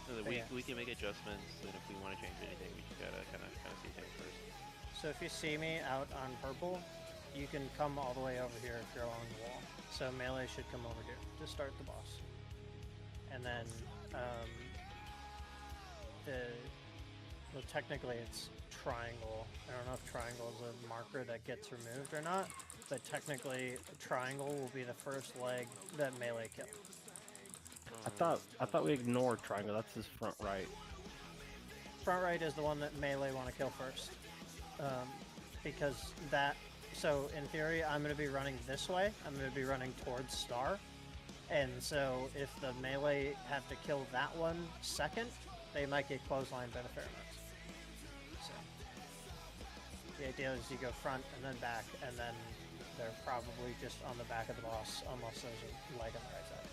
So that But we can make adjustments, and if we want to change anything, we just gotta kind of see things first. So if you see me out on purple, you can come all the way over here if you're along the wall. So melee should come over here to start the boss. And then, well, technically it's triangle. I don't know if triangle is a marker that gets removed or not, but technically triangle will be the first leg that melee kills. I thought we ignored triangle. That's his front right. Front right is the one that melee want to kill first. Because that, so in theory, I'm going to be running this way. I'm going to be running towards star. And so if the melee have to kill that one second, they might get clotheslined by the pheromones. So the idea is you go front and then back, and then they're probably just on the back of the boss, unless there's a leg on the right side.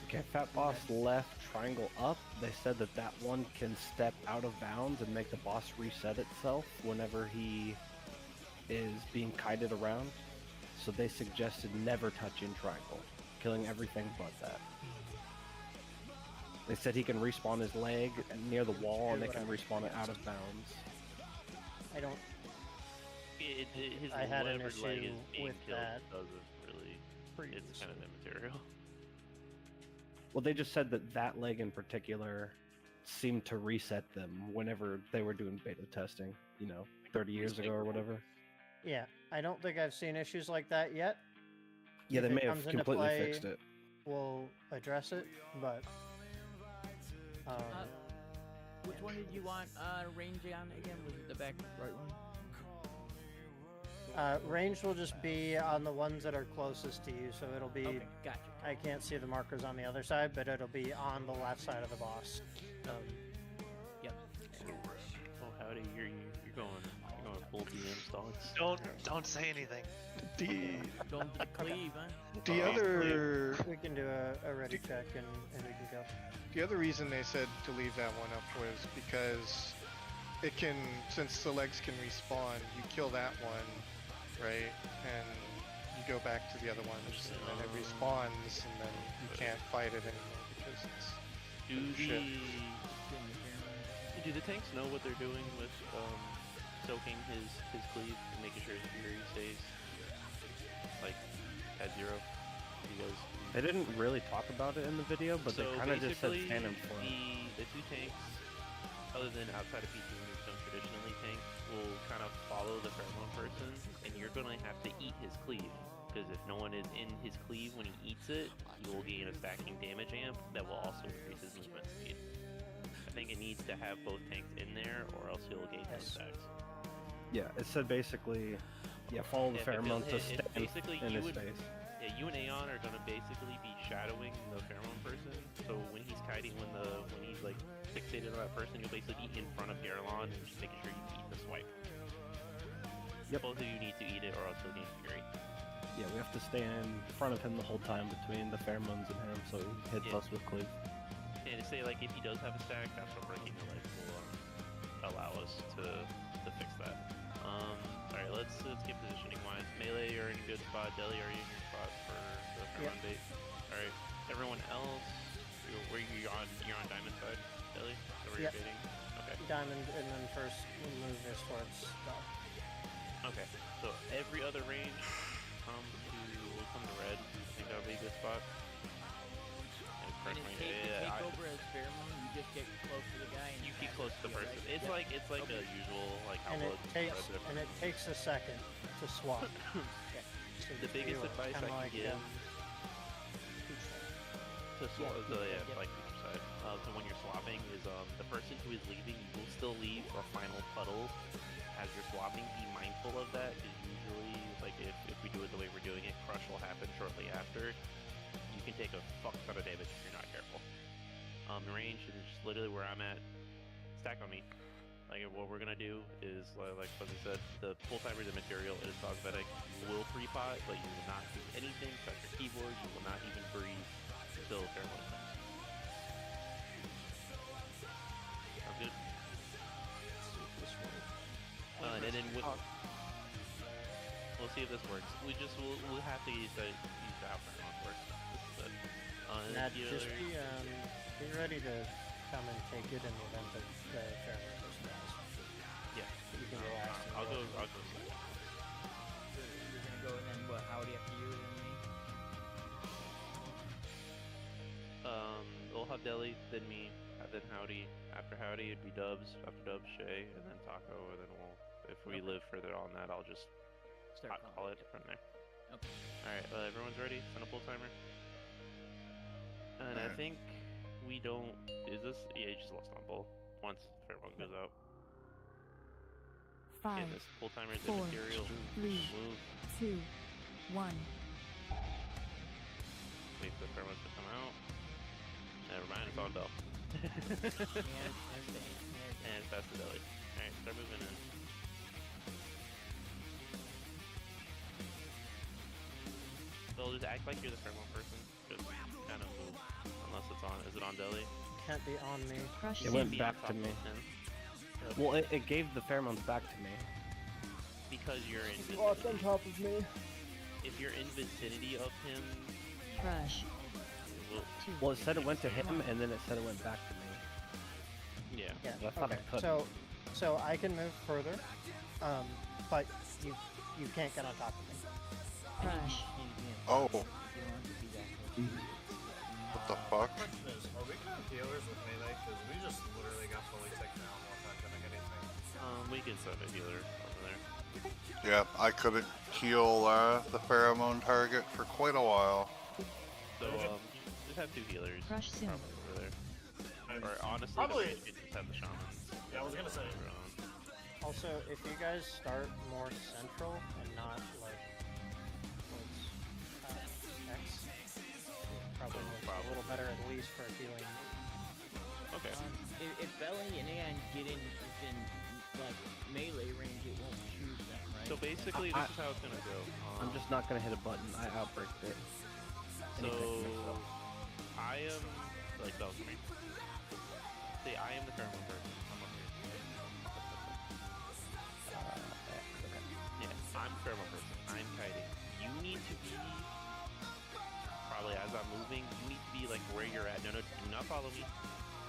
Okay, Fat Boss left triangle up. They said that one can step out of bounds and make the boss reset itself whenever he is being kited around. So they suggested never touching triangle, killing everything but that. They said he can respawn his leg near the wall and they can respawn it out of bounds. I don't. His I had an levered leg issue is being with killed that doesn't really. It's kind of immaterial. Well, they just said that leg in particular seemed to reset them whenever they were doing beta testing, 30 years ago or whatever. Yeah, I don't think I've seen issues like that yet. Yeah, If they it may have comes into completely play, fixed it. We'll address it, but Which one did you want range on again? Was it the back right one? range will just be on the ones that are closest to you, so it'll be. Okay, gotcha. I can't see the markers on the other side, but it'll be on the left side of the boss. Yep. Oh, howdy! You're going full DM stalks. Don't say anything. Going to the cleave, huh? The other We can do a ready check and we can go. the other reason they said to leave that one up was because it can, since the legs can respawn, you kill that one, right, and you go back to the other ones, and then it respawns, and then you can't fight it anymore because it's shit. Do the tanks know what they're doing with soaking his cleave and making sure his fury stays like at 0? They didn't really talk about it in the video, but they kind of just said stand in front. The two tanks other than outside of PT Moonstone, traditionally tanks will kind of follow the pheromone person, and you're going to have to eat his cleave. Because if no one is in his cleave when he eats it, you will gain a stacking damage amp that will also increase his movement speed. I think it needs to have both tanks in there, or else he'll gain no stacks. Yeah, it said basically, follow the pheromone to stay basically in you his and, face. Yeah, you and Aeon are gonna basically be shadowing the pheromone person. So when he's kiting, when he's like fixated on that person, you'll basically be in front of Garlon and just making sure you eat the swipe. Yep. Both of you need to eat it, or else he'll gain fury. Yeah, we have to stay in front of him the whole time between the pheromones and him, so he hits us with cleave. And to say like if he does have a stack, that's what breaking the leg will allow us to fix that. Alright, let's get positioning wise. Melee, you're in a good spot. Deli, are you in your spot for the pheromone bait? Alright, everyone else, you're on diamond side, Deli? Is that where you're baiting? Okay. Diamond, and then first we'll move this towards dark. Okay, so every other range will come to red. I think that'll be a good spot. And take over as pheromone, you just get close to the guy and you keep close to the person. It's like a usual like how and it takes a second to swap. So the biggest advice I can give to swap like future side. So when you're swapping is the person who is leaving, you will still leave a final puddle as you're swapping. Be mindful of that, because usually like if we do it the way we're doing it, crush will happen shortly after. You can take a fuck ton of damage if you're not careful. Range is just literally where I'm at. Stack on me. Like what we're gonna do is like Fuzzy said, the full timer is material. It is cosmetic. You will pre-pot, but you will not do anything. Touch your keyboard. You will not even breathe until pheromone comes. Sounds good. And then we'll see if this works. We'll have to use how pheromone works. Nat, just be ready to come and take it in the event that the pheromone person dies. Yeah. You can relax. I'll go. You're gonna go and then what? Howdy after you and me? We'll have Deli, then me, then Howdy. After Howdy, it'd be Dubs. After Dubs, Shay, and then Taco, and then if we live further on that, I'll just call it from there. Okay. Alright, everyone's ready? Send a full timer. And I think we don't... Is this... Yeah, you just lost on both. Once pheromone goes out. 5, this full timer is 4, immaterial. 3, Move. 2, 1. Wait for the pheromones to come out. Never mind, it's on Bell. And it's past the Deli. Alright, start moving in. So just act like you're the pheromone person. Just kind of move. Unless it's on. Is it on Deli? Can't be on me. It went back to me. Well, it gave the pheromones back to me. Because you're in vicinity. Walked on top of me. If you're in vicinity of him... Crush. Well, it said it went to him, and then it said it went back to me. Yeah. Yeah. I thought I could. So I can move further, but you can't get on top of me. Crush. Oh. What the fuck? Question is, are we kind of healers with melee? Because we just literally got fully taken out and we're not doing anything. We can set a healer over there. Yeah, I couldn't heal the pheromone target for quite a while. So, just have 2 healers. Crush soon. Probably over there. Or honestly, Probably- you could just have the shamans. Yeah, I was gonna say. Also, if you guys start more central and not like towards X, probably a little better at least for healing. Okay. If Belly and Aeon get in within like melee range, it won't choose them, right? So basically, this is how it's gonna go. I'm just not gonna hit a button. I outbreaked it. So I am like that was me. See, I am the pheromone person. I'm up here. Yeah, I'm pheromone person. I'm kiting. You need to be probably as I'm moving. You need to be like where you're at. No, do not follow me.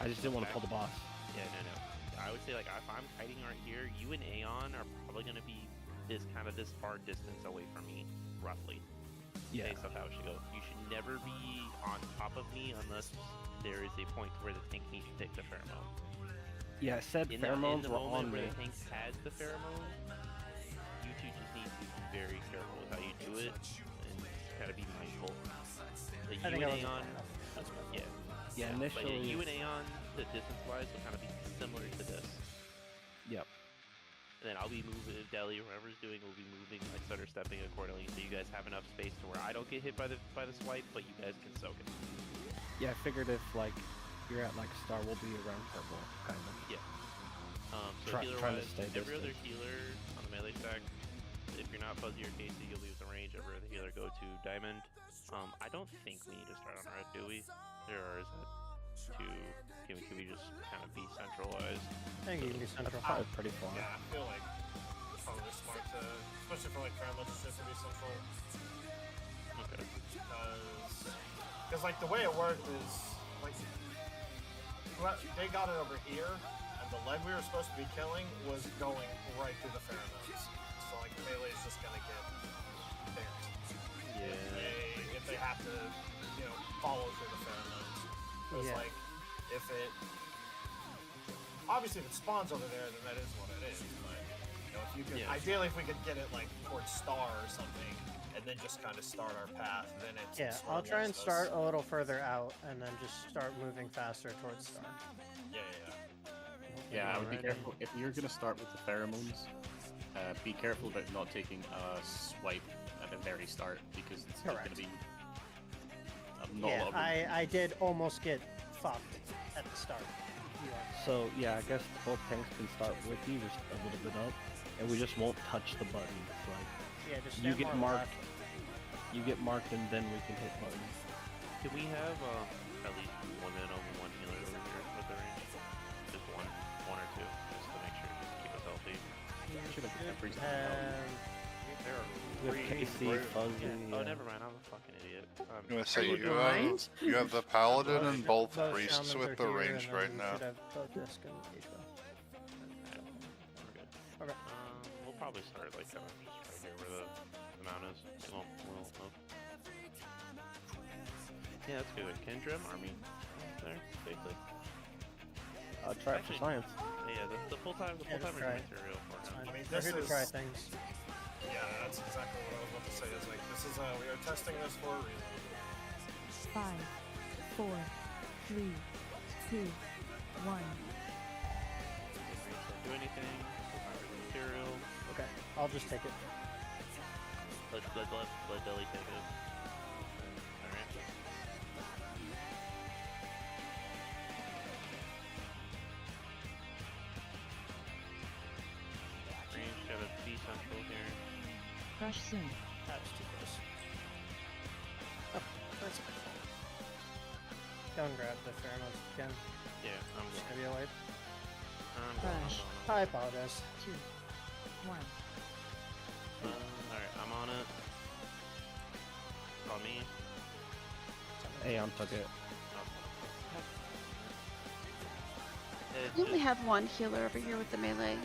I just didn't want to pull the boss. Yeah, no. I would say like if I'm kiting right here, you and Aeon are probably gonna be this far distance away from me, roughly. Yeah. Based off how it should go. You should never be on top of me unless there is a point where the tank needs to take the pheromone. Yeah, I said in pheromones the were moment on where me. the tank has the pheromones, you two just need to be very careful with how you do it and kind of be mindful. The I you think I and was Aeon, that's better. yeah. Yeah, But initially. you and Aeon, the distance-wise, will kind of be similar to this. Yep. And then I'll be moving, Deli or whoever's doing will be moving, like stutter stepping accordingly, so you guys have enough space to where I don't get hit by the swipe, but you guys can soak it. Yeah, I figured if like you're at like star, we'll be around purple, kind of. Yeah. So Trying to healer-wise, stay every other distant. healer on the melee stack, if you're not fuzzy or Casey, you'll lose the range. Every other healer go to diamond. I don't think we need to start on red, do we? Or is that too? Can we just kind of be centralized? I think you can be central. Probably pretty far. Yeah, I feel like it's probably smart to, especially for like pheromones and shit, to be central. Okay. Because like the way it worked is like they got it over here, and the leg we were supposed to be killing was going right through the pheromones. So like melee's just gonna get buried. Yeah. If they have to, you know, follow through the pheromones. It's Yeah. like if it obviously if it spawns over there, then that is what it is. But you know, if you could ideally if we could get it like towards star or something, and then just kind of start our path, then it's Yeah, I'll try and start a little further out, and then just start moving faster towards star. Yeah, I would be careful. If you're going to start with the pheromones, be careful about not taking a swipe at the very start, because it's going to be not a lot of room. I did almost get fucked at the start. So yeah, I guess both tanks can start with you, just a little bit up, and we just won't touch the buttons. Like Yeah, just you stand get more marked, and then we can hit buttons. Can we have at least one minute over one healer over here with the range? Just one or two, just to make sure, just to keep us healthy. Should have every We have Casey, Fuzzy. Oh, never mind. I'm a fucking idiot. I'm gonna say you have the Paladin and both priests with the range right now. Okay. We'll probably start like kind of just right here where the mount is. We'll move. Yeah, that's good. Kendra, army there, safely. Try it for science. Yeah, the full-time material for now. I mean, We're this here to is try things. Yeah, that's exactly what I was about to say. Is like this is we are testing this for a reason. 5, 4, 3, 2, 1. Do anything? Material. Okay, I'll just take it. Let Deli take it. Alright. Range got a B central here. Crush soon. That was too close. Oh, that's my fault. Go and grab the pheromones again. Yeah, I'm Just going. gonna be a wipe. I'm Crush. going. I apologize. 2, 1. Alright, I'm on it. On me. Aeon took it. We only have one healer over here with the melee.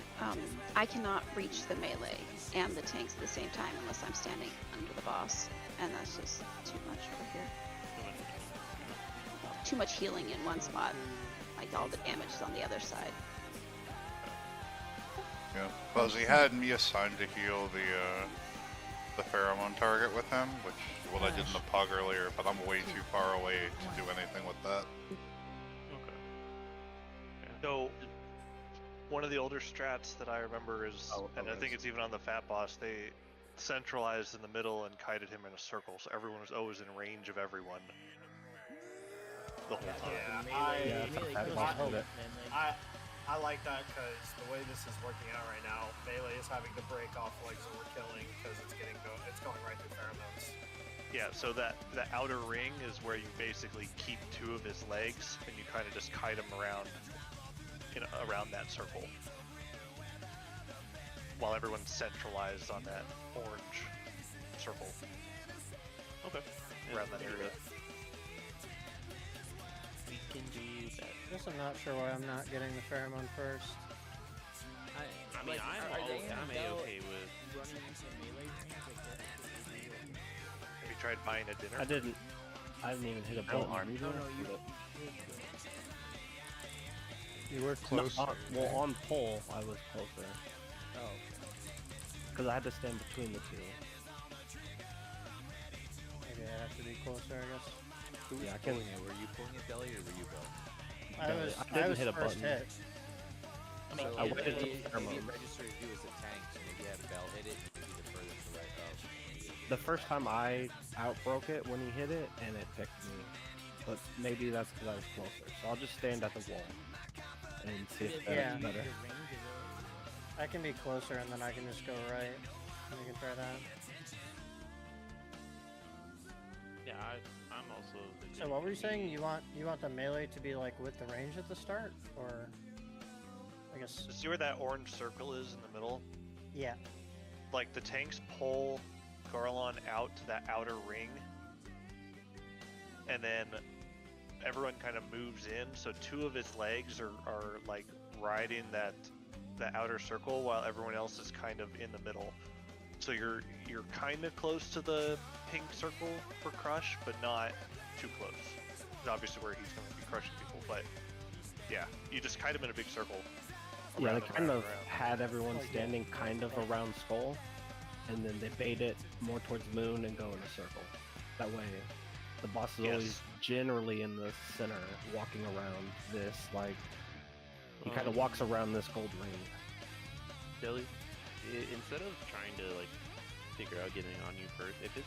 I cannot reach the melee and the tanks at the same time unless I'm standing under the boss, and that's just too much over here. Too much healing in one spot. Like all the damage is on the other side. Yeah, Fuzzy had me assigned to heal the pheromone target with him, which is what I did in the pug earlier, but I'm way too far away to do anything with that. So, one of the older strats that I remember is, and I think it's even on the Fat Boss, they centralized in the middle and kited him in a circle, so everyone was always in range of everyone the whole time. I like that because the way this is working out right now, melee is having to break off legs that we're killing because it's going right through pheromones. Yeah, so the outer ring is where you basically keep two of his legs, and you kind of just kite him around around that circle, while everyone's centralized on that orange circle. Okay. Around that area. We can do that. I guess I'm not sure why I'm not getting the pheromone first. I mean, I'm A-okay with running into melee range like that. Have you tried buying a dinner? I didn't even hit a button. No, you. You were close. Well, on pole, I was closer. Oh. Because I had to stand between the two. Maybe I have to be closer, I guess. Who was Yeah, I can. pulling it? Were you pulling it, Deli, or were you Bill? I didn't hit a first button. hit. I mean, I waited maybe, till maybe pheromone. it registers you as a tank, so maybe have Bell hit it, and maybe the furthest right. Oh. The first time I outbroke it when he hit it, and it picked me. But maybe that's because I was closer. So I'll just stand at the wall and see if that's Yeah. better. I can be closer and then I can just go right. And we can try that. Yeah, I'm also. So what were you saying? You want the melee to be like with the range at the start, or I guess? See where that orange circle is in the middle? Yeah. Like the tanks pull Garlon out to that outer ring, and then everyone kind of moves in. So two of his legs are like riding the outer circle, while everyone else is kind of in the middle. So you're kind of close to the pink circle for Crush, but not too close. It's obviously where he's going to be crushing people, but yeah, you just kite him in a big circle. Yeah, around they and kind around of and around. had everyone standing kind of around Skull, and then they bait it more towards Moon and go in a circle. That way, the boss is always generally in the center, walking around this, like, he kind of walks around this gold ring. Deli, instead of trying to like figure out getting on you first, because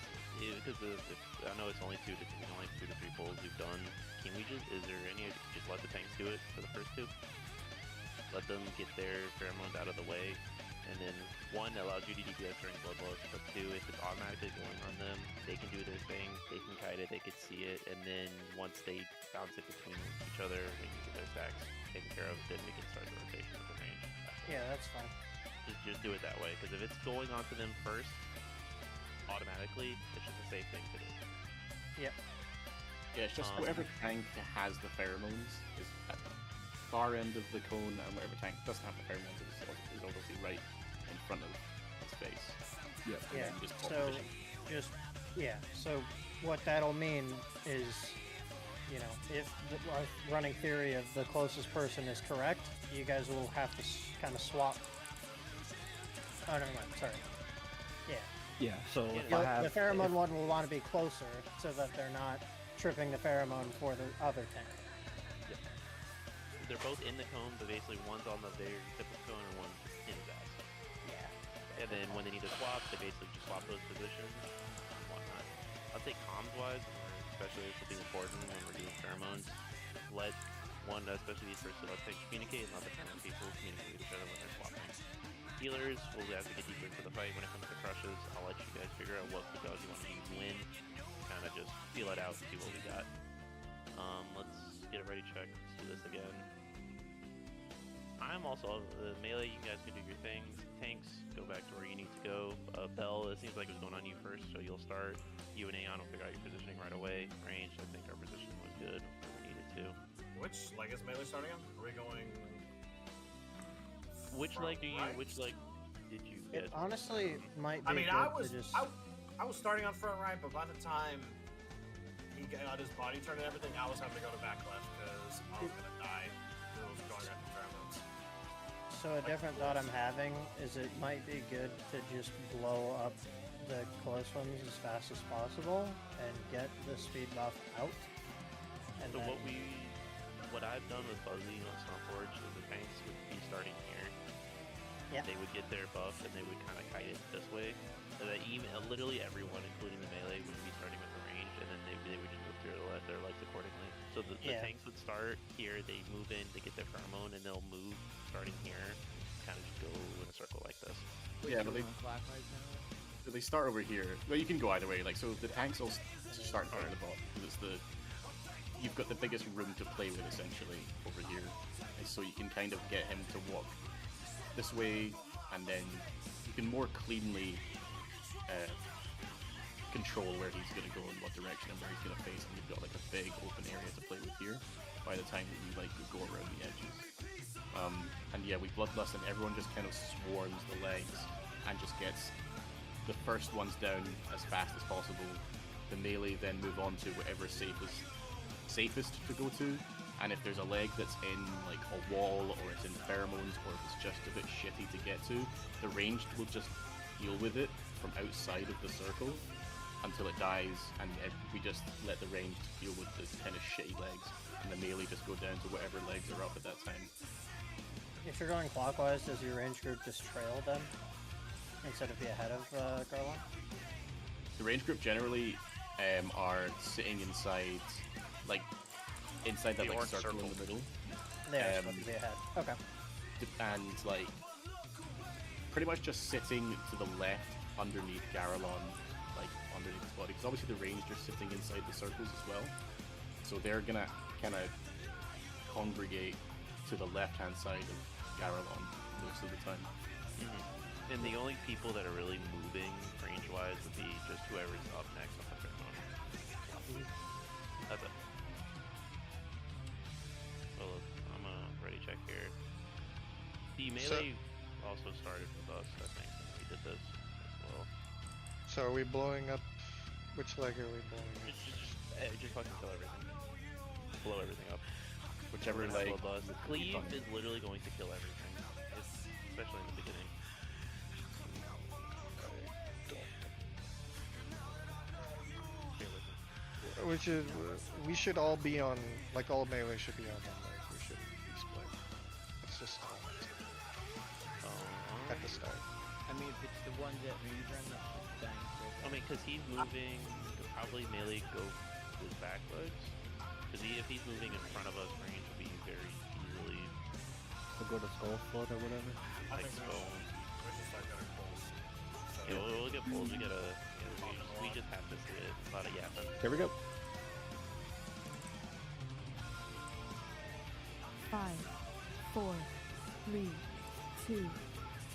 I know it's only two to three pulls we've done. Can we just? Is there any? Just let the tanks do it for the first two. Let them get their pheromones out of the way, and then one allows you to DPS during blood loss. But two, if it's automatically going on them, they can do their thing. They can kite it. They can see it, and then once they bounce it between each other, they can get their stacks taken care of. Then we can start the rotation of the range. Yeah, that's fine. Just do it that way, because if it's going onto them first, automatically, it's just a safe thing to do. Yep. Yeah, it's just whatever tank has the pheromones is at the far end of the cone, and whatever tank doesn't have the pheromones is obviously right in front of its face. Yeah. Yeah. Just So, So what that'll mean is, you know, if our running theory of the closest person is correct, you guys will have to kind of swap. Oh, never mind. Sorry. Yeah. Yeah, so if I have... The pheromone one will want to be closer so that they're not tripping the pheromone for the other tank. Yep. They're both in the cone, but basically one's on the very tip of the cone and one's in his ass. Yeah. And then when they need to swap, they basically just swap those positions and whatnot. I'll say comms-wise, especially this will be important when we're doing pheromones, let one, especially these first select things, communicate and let the pheromone people communicate with each other when they're swapping. Healers will have to get deeper into the fight when it comes to crushes. I'll let you guys figure out what dog you want to use when. Kind of just feel it out, see what we got. Let's get a ready check. Let's do this again. I'm also the melee. You guys can do your things. Tanks, go back to where you need to go. Bell, it seems like it was going on you first, so you'll start. You and Aeon will figure out your positioning right away. Range, I think our position was good where we needed to. Which leg is melee starting on? Are we going? Which leg do you? Right? Which leg did you get? It honestly might be I mean, good I was to just... I was starting on front right, but by the time he got his body turned and everything, I was having to go to back left because I was gonna die. It was going right to pheromones. So a different thought I'm having is it might be good to just blow up the close ones as fast as possible and get the speed buff out. And So then... what I've done with Buzzy on Stormforge is the tanks would be starting here. Yeah. They would get their buff and they would kind of kite it this way. So that even literally everyone, including the melee, would be starting with the range, and then they would just move through their legs accordingly. So the tanks would start here, they move in, they get their pheromone, and they'll move starting here, kind of just go in a circle like this. Yeah, but they start over here. Well, you can go either way. Like, so the tanks will start at the bottom because it's you've got the biggest room to play with essentially over here, and so you can kind of get him to walk this way, and then you can more cleanly control where he's going to go and what direction and where he's going to face, and you've got like a big open area to play with here by the time that you like go around the edges. And yeah, we bloodlust and everyone just kind of swarms the legs and just gets the first ones down as fast as possible. The melee then move on to whatever safest to go to, And if there's a leg that's in like a wall, or it's in pheromones, or if it's just a bit shitty to get to, the ranged will just deal with it from outside of the circle until it dies, and we just let the ranged deal with the kind of shitty legs, and the melee just go down to whatever legs are up at that time. If you're going clockwise, does your range group just trail them instead of be ahead of Garland? The range group generally are sitting inside, like, inside that like circle in the middle. They are supposed to be ahead. Okay. And like, pretty much just sitting to the left underneath Garalon, like underneath his body, because obviously the ranged are sitting inside the circles as well. So they're gonna kind of congregate to the left-hand side of Garalon most of the time. And the only people that are really moving range-wise would be just whoever's up next on the pheromone. That's it. Well, I'm gonna ready check here. The melee also started with us, I think, when we did this as well. So are we blowing up? Which leg are we blowing up? Just fucking kill everything. Blow everything up. Whichever leg. Cleave is literally going to kill everything, especially in the beginning. We should all be on, like all melee should be on one leg. We shouldn't be split. It's just at the start. I mean, if it's the one that range run, that's just dying quick. I mean, because he's moving, probably melee go his back legs. Because if he's moving in front of us, range will be very easily. We'll go to skull float or whatever. Like skull. We should start getting pulls. Yeah, we'll get pulls. We gotta. We just have to see it. A lot of yapping. Here we go. 5, 4, 3, 2,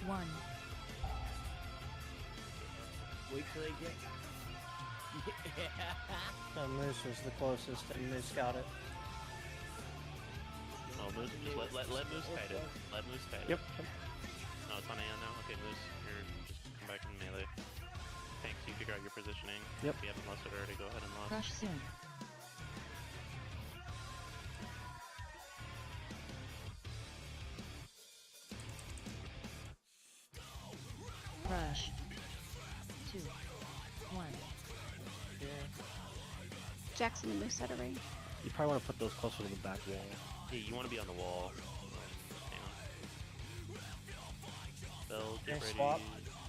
1. Wait till they get. No, Moose was the closest, and Moose got it. Oh, Moose, just let Moose kite it. Let Moose kite it. Yep. Oh, it's on Aeon now? Okay, Moose, you're just come back in melee. Thanks, you figure out your positioning. Yep. If you haven't lost it already, go ahead and lost. Crush soon. Crush. 2, 1. Jackson and Moose at a range. You probably want to put those closer to the back wall. Yeah, you want to be on the wall. Bell, get ready. Swap.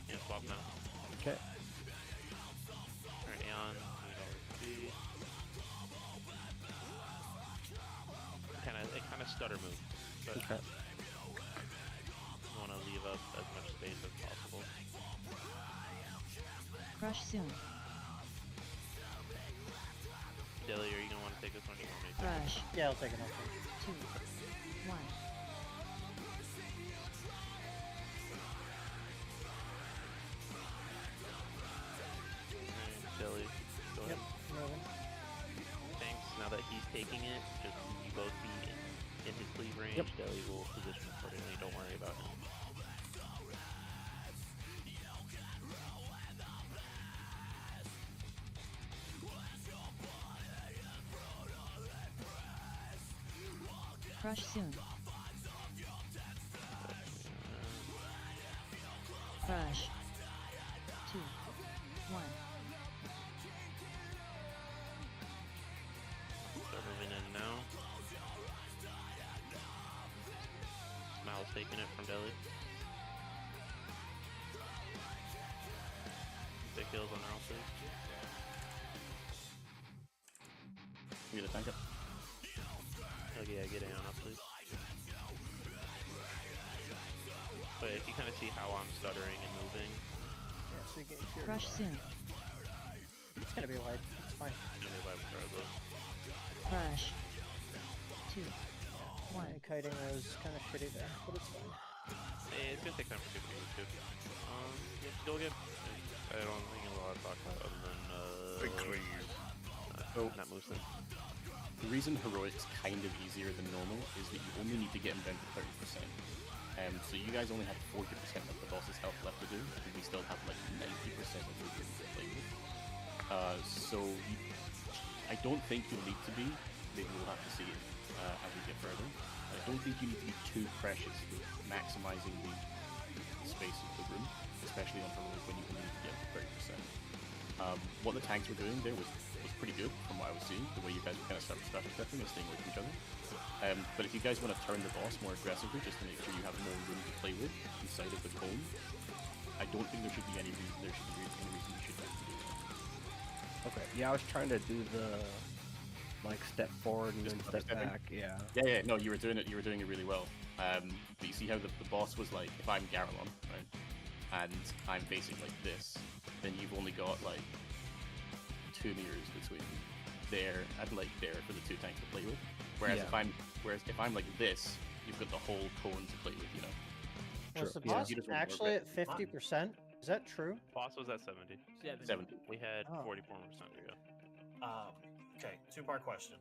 Yeah, swap now. Okay. Alright, Aeon. It kind of stutter move. But Okay. you want to leave up as much space as possible. Crush soon. Dilly, are you gonna want to take this one? Or you want me to take Crush. Yeah, I'll take it off. 2, 1. Alright, Dilly, go ahead. Thanks. Now that he's taking it, just you both be in his cleave range. Yep. Dilly will position accordingly. Don't worry about him. Crush soon. Crush. 2, 1. Start moving in now. Smile's taking it from Dilly. Big heals on Al, please. You gonna tank it? Oh yeah, get Aeon up, please. But if you kind of see how I'm stuttering and moving, Crush soon. It's gonna be light. It's fine. you know, by regardless. Crush. 2, 1. And kiting was kind of shitty there, but it's fine. Hey, it's gonna take time for people to move too. Yeah, go again. I don't think a lot to talk about other than Big cleave. Not Moosin. The reason Heroic's kind of easier than normal is that you only need to get him down to 30%. So you guys only have 40% of the boss's health left to do, and we still have like 90% of the game to play with. So I don't think you'll need to be, maybe we'll have to see it. as we get further. I don't think you need to be too precious with maximizing the space of the room, especially on heroic when you can only get 30%. What the tanks were doing there was pretty good from what I was seeing, the way you guys were kind of stuff stepping and staying with each other. But if you guys want to turn the boss more aggressively, just to make sure you have more room to play with inside of the cone, I don't think there should be any reason you should be able to do that. Okay, yeah, I was trying to do the like step forward and then step back. Yeah. Yeah. No, you were doing it really well. But you see how the boss was like, if I'm Garelon, right, and I'm facing like this, then you've only got like 2 meters between there and like there for the 2 tanks to play with. Whereas if I'm like this, you've got the whole cone to play with, you know. Was the boss actually at 50%? Is that true? Boss was at 70. 70. We had 44% to go. Okay, 2-part question.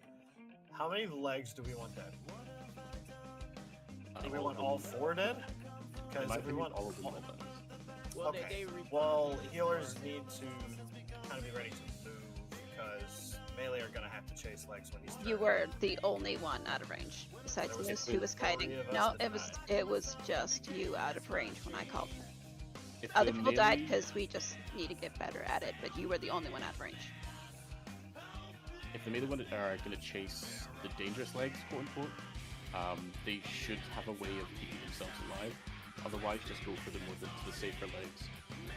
How many legs do we want dead? Do we want all 4 dead? Because if we want all of them dead. Well, okay. Well, healers need to kind of be ready to move because melee are gonna have to chase legs when he's. You were the only one out of range besides Moose who was kiting. No, it was just you out of range when I called. Other people died because we just need to get better at it, but you were the only one out of range. If the melee one are going to chase the dangerous legs, quote unquote, they should have a way of keeping themselves alive. Otherwise, just go for the safer legs.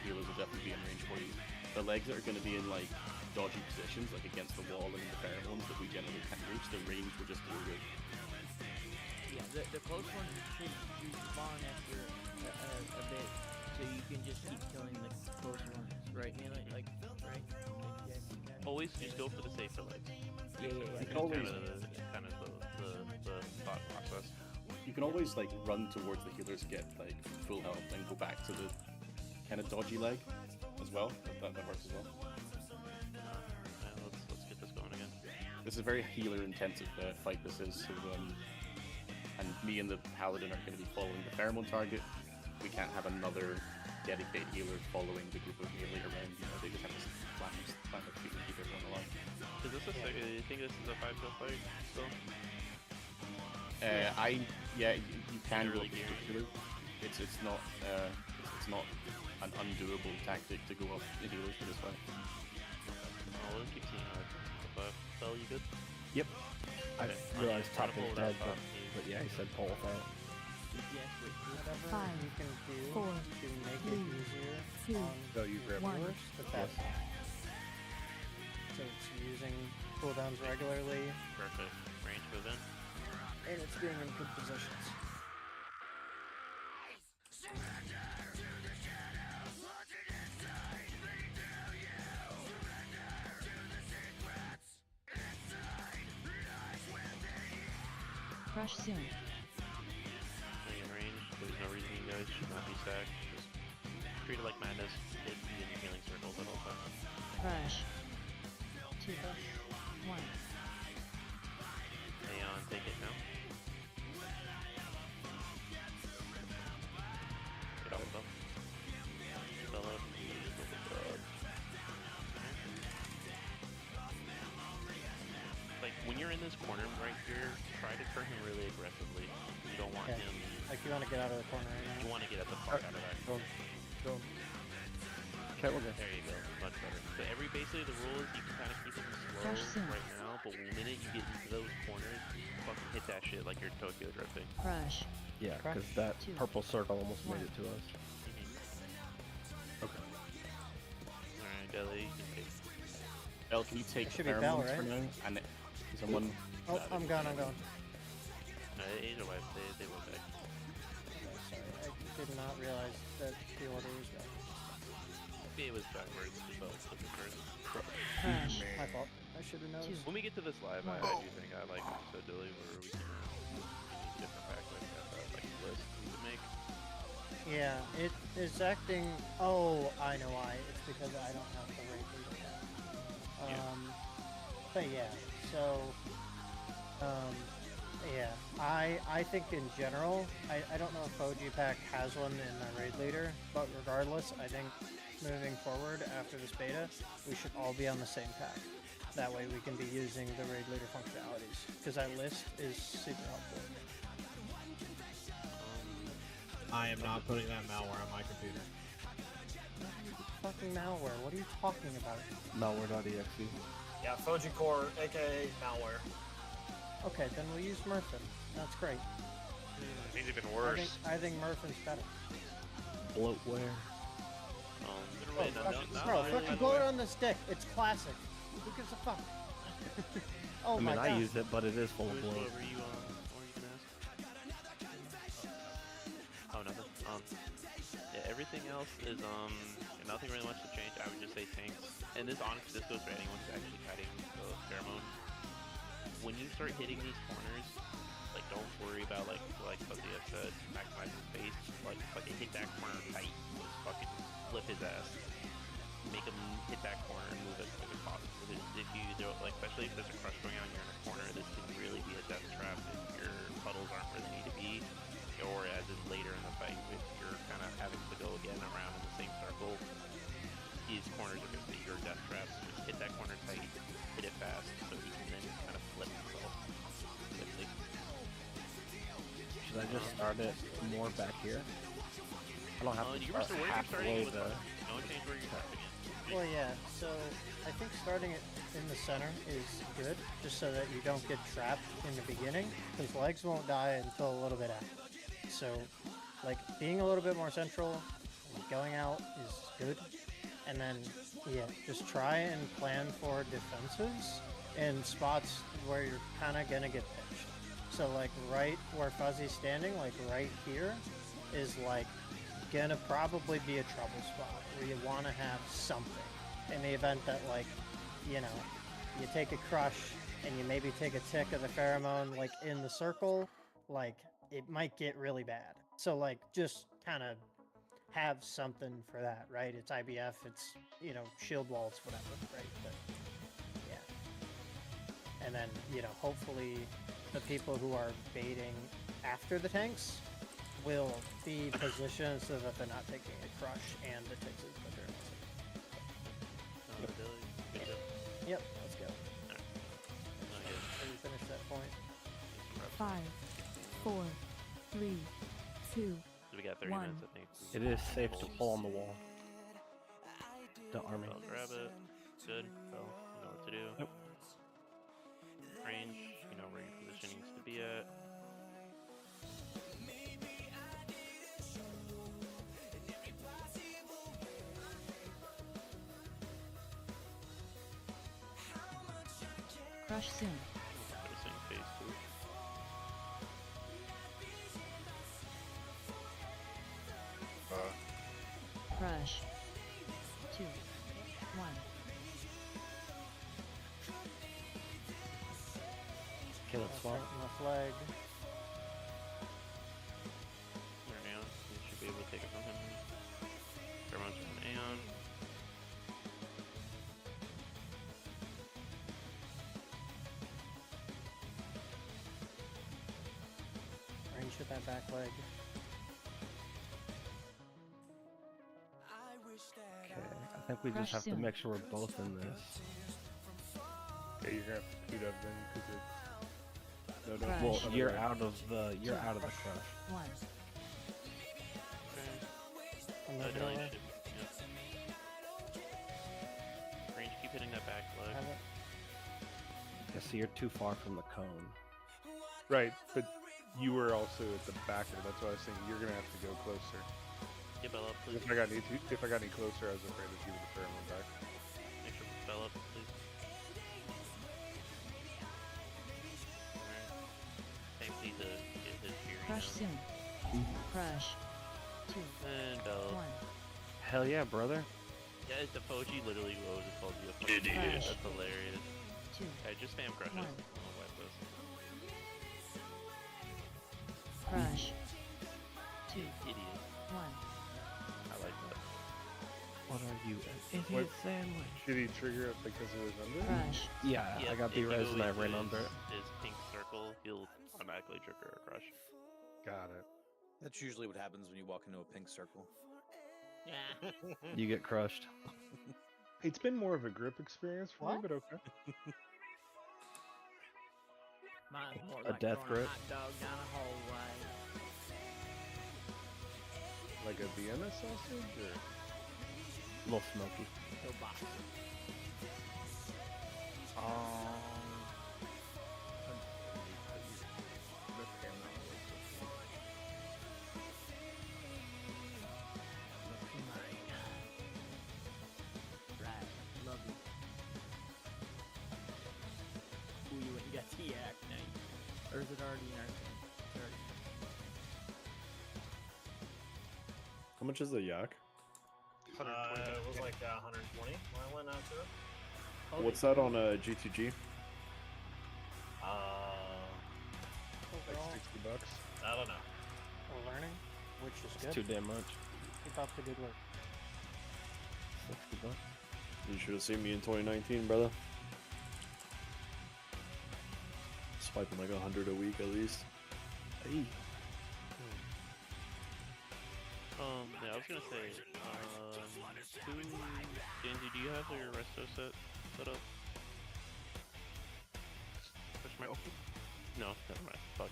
Healers will definitely be in range for you. The legs that are going to be in like dodgy positions, like against the wall and in the pheromones that we generally can't reach, the range will just go good. Yeah, the close ones should respawn after a bit, so you can just keep killing the close ones, right? Right? Always just go for the safer legs. Yeah. It's kind of the thought process. You can always like run towards the healers, get like full health, and go back to the kind of dodgy leg as well. That works as well. Let's get this going again. This is a very healer-intensive fight. This is, so, and me and the Paladin are going to be following the pheromone target. We can't have another dedicated healer following the group of melee around. You know, they just have to plant their feet and keep everyone alive. Is this do you think this is a 5-kill fight still? You can really go for healer. It's not an undoable tactic to go off the healers for this fight. We'll keep seeing how Bell, you good? Yep. I realized top is dead, but yeah, he said pull out. Whatever you can do to make it easier on you grab viewers, the best. So it's using cooldowns regularly. Perfect. Range goes in. And it's being in good positions. Crush soon. Staying in range. There's no reason you guys should not be stacked. Just treat it like madness. Hit the healing circles at all times. Crush. 2, 1. Aeon, take it now. Get off of them. Spell up. Like, when you're in this corner right here, try to turn him really aggressively. You don't want him... Like, you want to get out of the corner right now. You want to get at the fuck out of that. Go. Okay, we're good. There you go. Much better. So basically the rule is you can kind of keep him slow right now, but the minute you get into those corners, you fucking hit that shit like you're Tokyo drifting. Crush. Yeah, because that purple circle almost made it to us. Okay. Alright, Deli, you can take... Elle, can you take should be Bell, pheromones right? for now? And someone... Oh, I'm gone. Either way, they will take. Sorry, I did not realize that the order was gone. It was backwards. The belt took it first. Crush. My fault. I should have noticed. When we get to this live, I do think I like so Dilly where we can different packs like list we can make. Yeah, it is acting. Oh, I know why. It's because I don't have the rate leader. But yeah, so yeah, I think in general, I don't know if OG Pack has one in the raid leader, but regardless, I think moving forward after this beta, we should all be on the same pack. That way we can be using the raid leader functionalities, because that list is super helpful. I am not putting that malware on my computer. Fucking malware, what are you talking about? Malware.exe. Yeah, Foji Core, aka malware. Okay, then we'll use Murphin. That's great. He's even worse. I think Murphin's better. Bloatware. Bro, fucking blow it on the stick. It's classic. Who gives a fuck? Oh I mean, my god. I use it, but it is full of bloat. What were you gonna ask? Oh, nothing. Yeah, everything else is nothing really much to change. I would just say tanks. And this honestly, this goes for anyone who's actually kiting the pheromone. When you start hitting these corners, like don't worry about like Fuzzy had said, maximizing space. Like fucking hit that corner tight. Just fucking flip his ass. Make him hit that corner and move as quick as possible. Because if you do, like, especially if there's a crush going on, you're in a corner, this can really be a death trap if your puddles aren't where they need to be, or as in later in the fight, if you're kind of having to go again around in the same circle. These corners are going to be your death traps. Just hit that corner tight, hit it fast, so he can then kind of flip himself quickly. Should I just start it more back here? I don't have to start halfway the... Don't change where you're starting it. Well, yeah, so I think starting it in the center is good, just so that you don't get trapped in the beginning, because legs won't die until a little bit after. So, like, being a little bit more central, going out is good, and then, yeah, just try and plan for defenses in spots where you're kind of gonna get pinched. So, like, right where Fuzzy's standing, like, right here, is, like, gonna probably be a trouble spot where you want to have something in the event that, like, you know, you take a crush and you maybe take a tick of the pheromone, like, in the circle, like, it might get really bad. So, like, just kind of have something for that, right? It's IBF, it's, you know, shield walls, whatever, right? But, yeah. And then, you know, hopefully the people who are baiting after the tanks will be positioned so that they're not taking a crush and the ticks is the turn. Yep, let's go. Can you finish that point? 5, 4, 3, 2, So we got 30 1. minutes, I think. It is safe to pull on the wall. The army. I'll grab it. Good. So, you know what to do. Yep. Range, you know where your position needs to be at. Crush soon. Noticing phase 2. Crush. 2, 1. Kill it, swap. My flag. Turn Aeon. You should be able to take it from him. Pheromones from Aeon. Range hit that back leg. Okay, I think we just have to make sure we're both in this. Yeah, you're gonna have to boot up then, because it's... No, Crush. Well, other you're way. out of the crush. 1. I'm No, not Dylan, gonna you should. Yeah. Range, keep hitting that back leg. have it. Yeah, so you're too far from the cone. Right, but you were also at the back of it. That's why I was saying you're gonna have to go closer. Get Bell up, please. If I got any closer, I was afraid of giving the pheromone back. Make sure Bell up, please. Alright. Tanks need to get his fury Crush down. soon. Crush. 2, And Bell. 1. Hell yeah, brother. Yeah, the Poji literally always called you a Idiot. fucking That's hilarious. 2. Okay, just spam crushes. 1. I'll wipe this. Crush. 2, Idiot. 1. I like that. What are you, an What? idiot sandwich? Did he trigger it because it was under? Crush. Yeah, I got the if res you and I go ran into under it. his pink circle, he'll automatically trigger a crush. Got it. That's usually what happens when you walk into a pink circle. Yeah. You get crushed. It's been more of a grip experience for me, What? but okay. Mine's more A like death throwing grip? a hot dog down a hallway. Like a Vienna sausage, or A little smoky. Go box. Right, love you. Ooh, you went and got the yak now. Or is it already in our thing? It's already. How much is the yak? It was like 120 when I went out to it. What's that on GTG? Overall, like $60. I don't know. we're learning, which is It's good. too damn much. Keep up the good work. $60. You should have seen me in 2019, brother. Swiping like 100 a week at least. Hey. Yeah, I was gonna say, Genji, do you have your resto set up? Push my No, never mind. Fuck.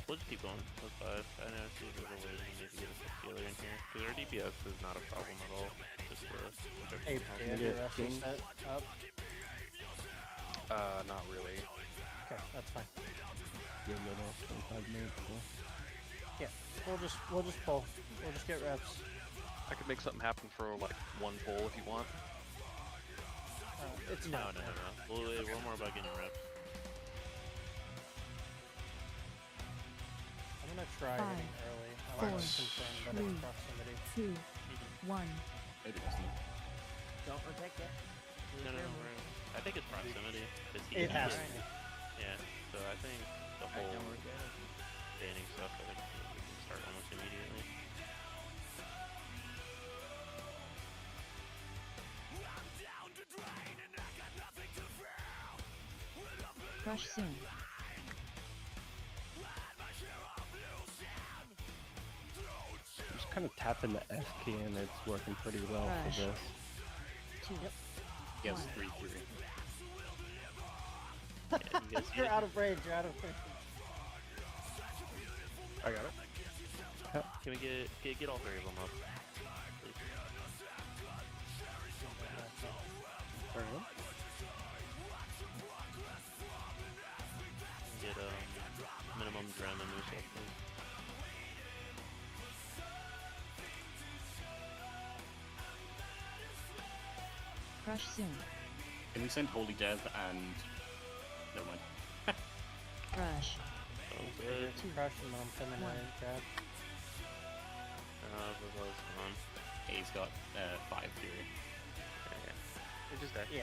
We'll just keep going. Let's 5. I know see if there's a way we can maybe get a healer in here. Because our DPS is not a problem at all. Just Hey, do you have your resto set up? Not really. Okay, that's fine. Give it off 25 minutes. Cool. Yeah, we'll just pull. We'll just get reps. I could make something happen for like one pull if you want. It's No. not. We're more about getting reps. I'm gonna try Five, hitting early. I four, want to confirm that it's three, proximity. 2, 1. Maybe it wasn't. Don't protect that. No. I think it's proximity. It has to be. Yeah, so I think the whole banning stuff, I think we can start almost immediately. Crush soon. Just kind of tapping the F key and it's working pretty well Crush. for this. 2. He has One. 3 fury. You guys You're out of range. You're out of range. I got it. Can we get all 3 of them up? Please. Alright. Get minimum drum and moose up, please. Crush soon. Can we send Holy Dev and... Never mind. Oh, Crush. good. Crush and then I'm coming One. in, Chad. Revolve's gone. Yeah, he's got 5 fury. Yeah. It's just that. Yeah.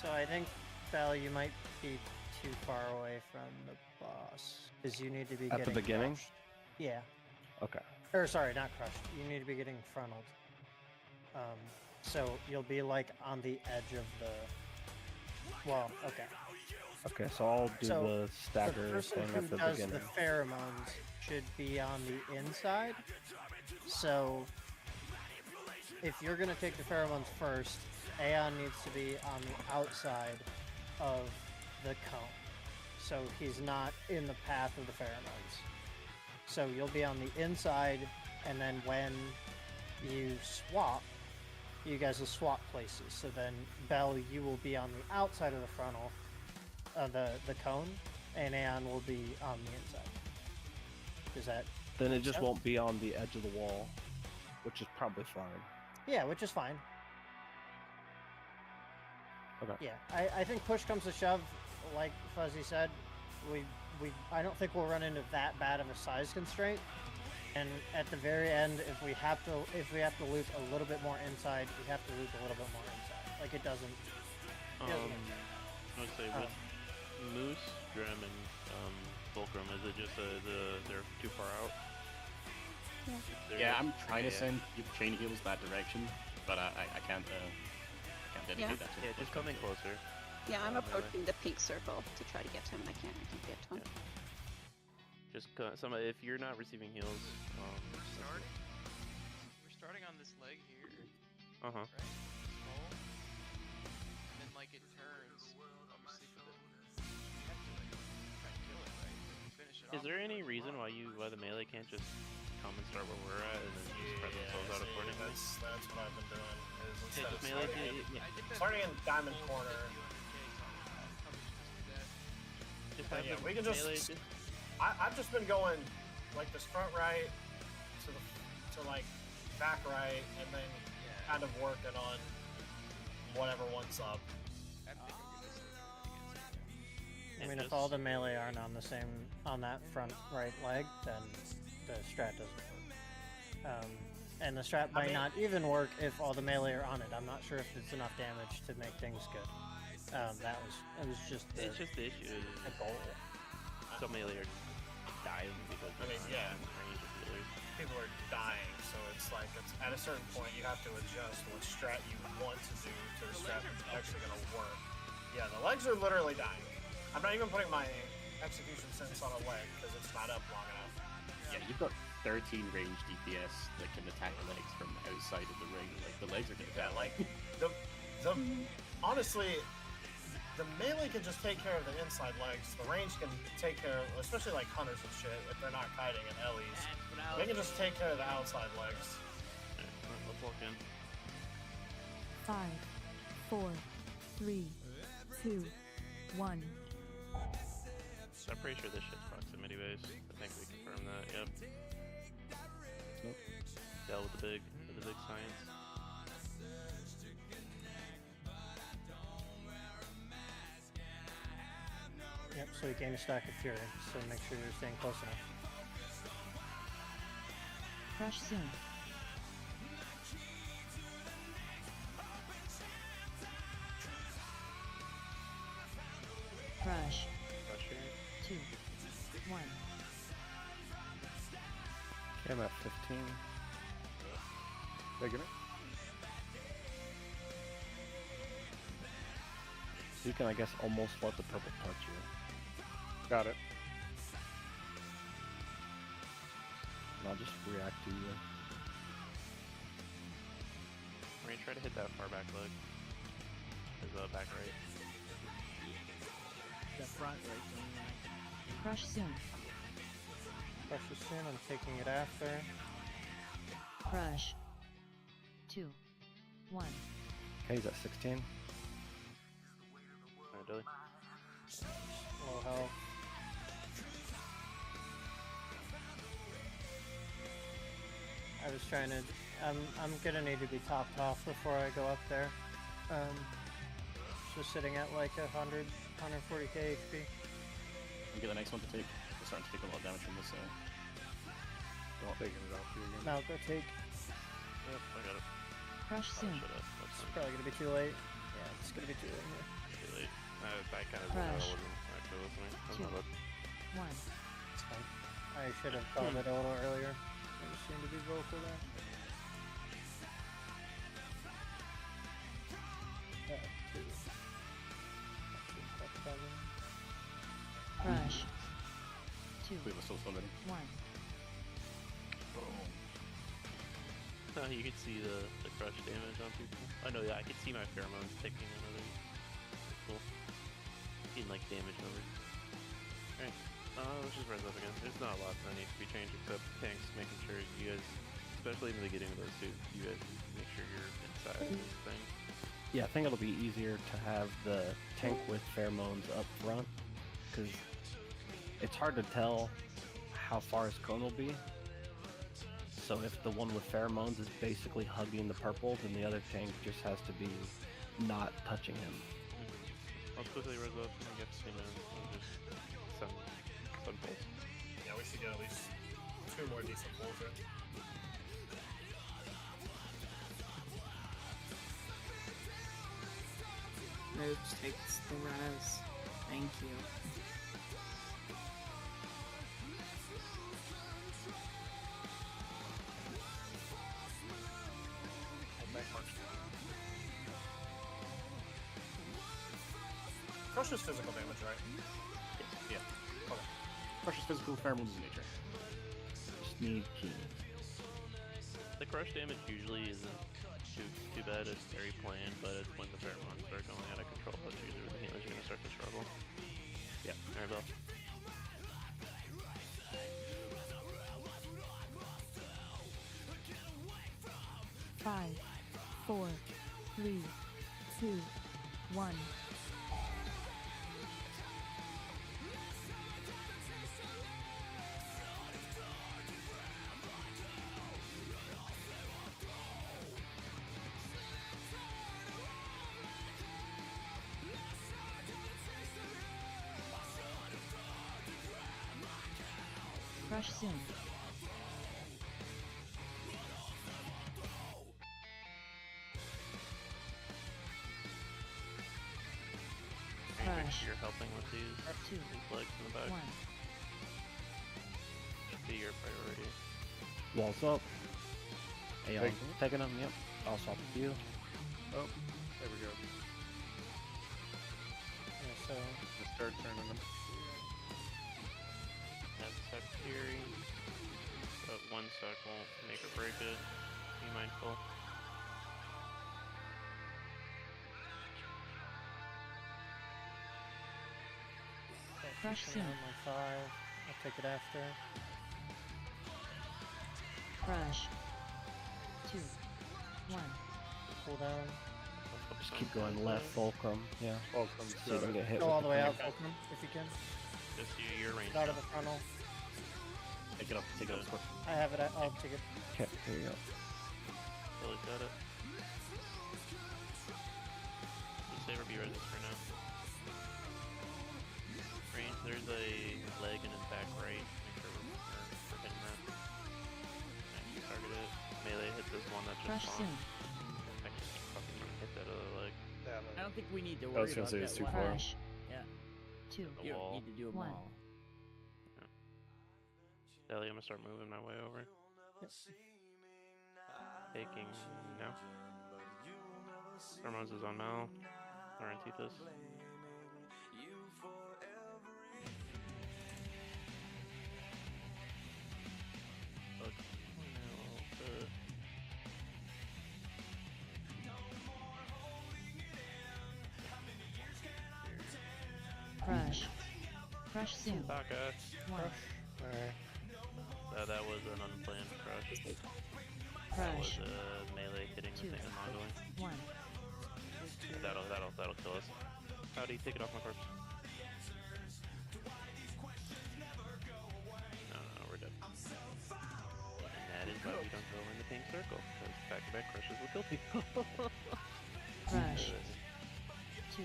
So I think, Val, you might be too far away from the boss. Because you need to be At the getting beginning? crushed. Yeah. Okay. Or sorry, not crushed. You need to be getting frontaled. So you'll be like on the edge of the... Well, okay. Okay, so I'll do So, the stagger the person thing who at the does beginning. the pheromones should be on the inside. So if you're gonna take the pheromones first, Aeon needs to be on the outside of the cone. So he's not in the path of the pheromones. So you'll be on the inside, and then when you swap, you guys will swap places. So then, Bell, you will be on the outside of the frontal, the cone, and Aeon will be on the inside. Is that? Then it just sense? won't be on the edge of the wall, which is probably fine. Yeah, which is fine. Okay. Yeah, I think push comes to shove, like Fuzzy said, I don't think we'll run into that bad of a size constraint. And at the very end, if we have to loop a little bit more inside, we have to loop a little bit more inside. Like it doesn't. I would say with Moose, Drum, and Fulcrum, is it just they're too far out? Yeah, I'm trying to send chain heals that direction, but I can't dedicate that to Yeah, just come in closer. Yeah, I'm approaching the pink circle to try to get to him, and I can't get to him. Just if you're not receiving heals, We're starting on this leg here. Uh huh. Right? Small. Is there any reason why the melee can't just come and start where we're at and then just spread themselves out accordingly? That's what I've been doing. Is instead just of melee starting in Diamond Corner. Yeah, we can just. I've just been going like this front right to like back right, and then kind of working on whatever one's up. I mean, if all the melee aren't on that front right leg, then the strat doesn't work. And the strat might not even work if all the melee are on it. I'm not sure if it's enough damage to make things good. It was just the issue. A goal. So melee are dying because people are dying, so it's like at a certain point you have to adjust what strat you want to do to the strat that's actually going to work. Yeah, the legs are literally dying. I'm not even putting my execution sense on a leg because it's not up long enough. Yeah, you've got 13 range DPS that can attack legs from outside of the ring. Like the legs are gonna die. Like honestly, the melee can just take care of the inside legs. The range can take care of, especially like hunters and shit, if they're not kiting and Ellies. They can just take care of the outside legs. Let's walk in. 5, 4, 3, 2, 1. So I'm pretty sure this shit's proximity based. I think we confirmed that. Yep. Nope. Dell with the big science. Yep, so you gain a stack of Fury, so make sure you're staying close enough. Crush soon. Crush. 2, 1. Okay, I'm at 15. Taking it. So you can, I guess, almost let the purple touch you. Got it. And I'll just react to you. We're gonna try to hit that far back leg. His back right. The front right. Crush soon. Crush is soon, I'm taking it after. Crush. 2, 1. Okay, he's at 16. Alright, Dilly. Low health. I was trying to. I'm gonna need to be topped off before I go up there. Just sitting at like 100, 140k HP. You get the next one to take. We're starting to take a lot of damage from this. Taking it off you again. No, go take. Yep, I got it. Crush soon. It's probably gonna be too late. Yeah, it's gonna be too late here. Too late. That kind of Crush. wasn't that cool with me. That's 2, not bad. 1. It's fine. I should have called it a little earlier. I just seem to be vocal there. Crush. 2, We have a soul summon. 1. You can see the crush damage on people. I know, yeah, I can see my pheromones ticking on others. Cool. Getting like damage numbers. Alright, let's just res up again. There's not a lot that needs to be changed except tanks, making sure you guys, especially in the beginning of those two, you guys make sure you're inside of this thing. Yeah, I think it'll be easier to have the tank with pheromones up front, because it's hard to tell how far his cone will be. So if the one with pheromones is basically hugging the purple, then the other tank just has to be not touching him. I'll quickly res up and get to and just some pulse. Yeah, we should get at least 2 more decent pulls here. Moves takes the res. Thank you. Crush is physical damage, right? Yeah. Okay. Crush is physical, pheromones is nature. Sneaky. The crush damage usually isn't too bad. It's very planned, but it's when the pheromones start going out of control. That's usually when the healers are gonna start to struggle. Yeah. Alright, Bill. 5, 4, 3, 2, 1. Crush soon. Make Crush. sure you're helping with these legs in the back. 1. Should be your priority. Walls up. Hey, Hey. taking them, yep. I'll swap with you. Oh, there we go. Yeah, so Let's start turning them. That's sec theory. But 1 sec won't make or break it. Be mindful. Crush pushing soon. on my 5. I'll take it after. Crush. 2. 1. Pull down. Just keep going left, fulcrum. Yeah. Fulcrum. So you can get hit Go with all the way out, frontal. fulcrum, if you can. Just your range. Out of the frontal. Take it up. Take it up. Quick. I have it. I'll take it. Okay, here you go. Really got it. Just save or be ready for now. Range, there's a leg in his back right. Make sure we're hitting that. Nice, target it. Melee hit this one that just Crush spawned. soon. I can't fucking even hit that other leg. I don't think we need to I was worry gonna about say that it's too one. far. Crush. Yeah. 2. The You don't wall. need to do them 1. all. Ellie, I'm gonna start moving my way over. Taking now. Hormones is on Mal. Or Antithus. Fuck. No, Crush. Crush soon. Taka. 1. That was an unplanned crush. That was Crush. melee hitting the 2. thing and modeling. 1. That'll kill us. Howdy, take it off my corpse. No, we're dead. And that is why we don't go in the pink circle, because back-to-back crushes will kill people. Crush. 2.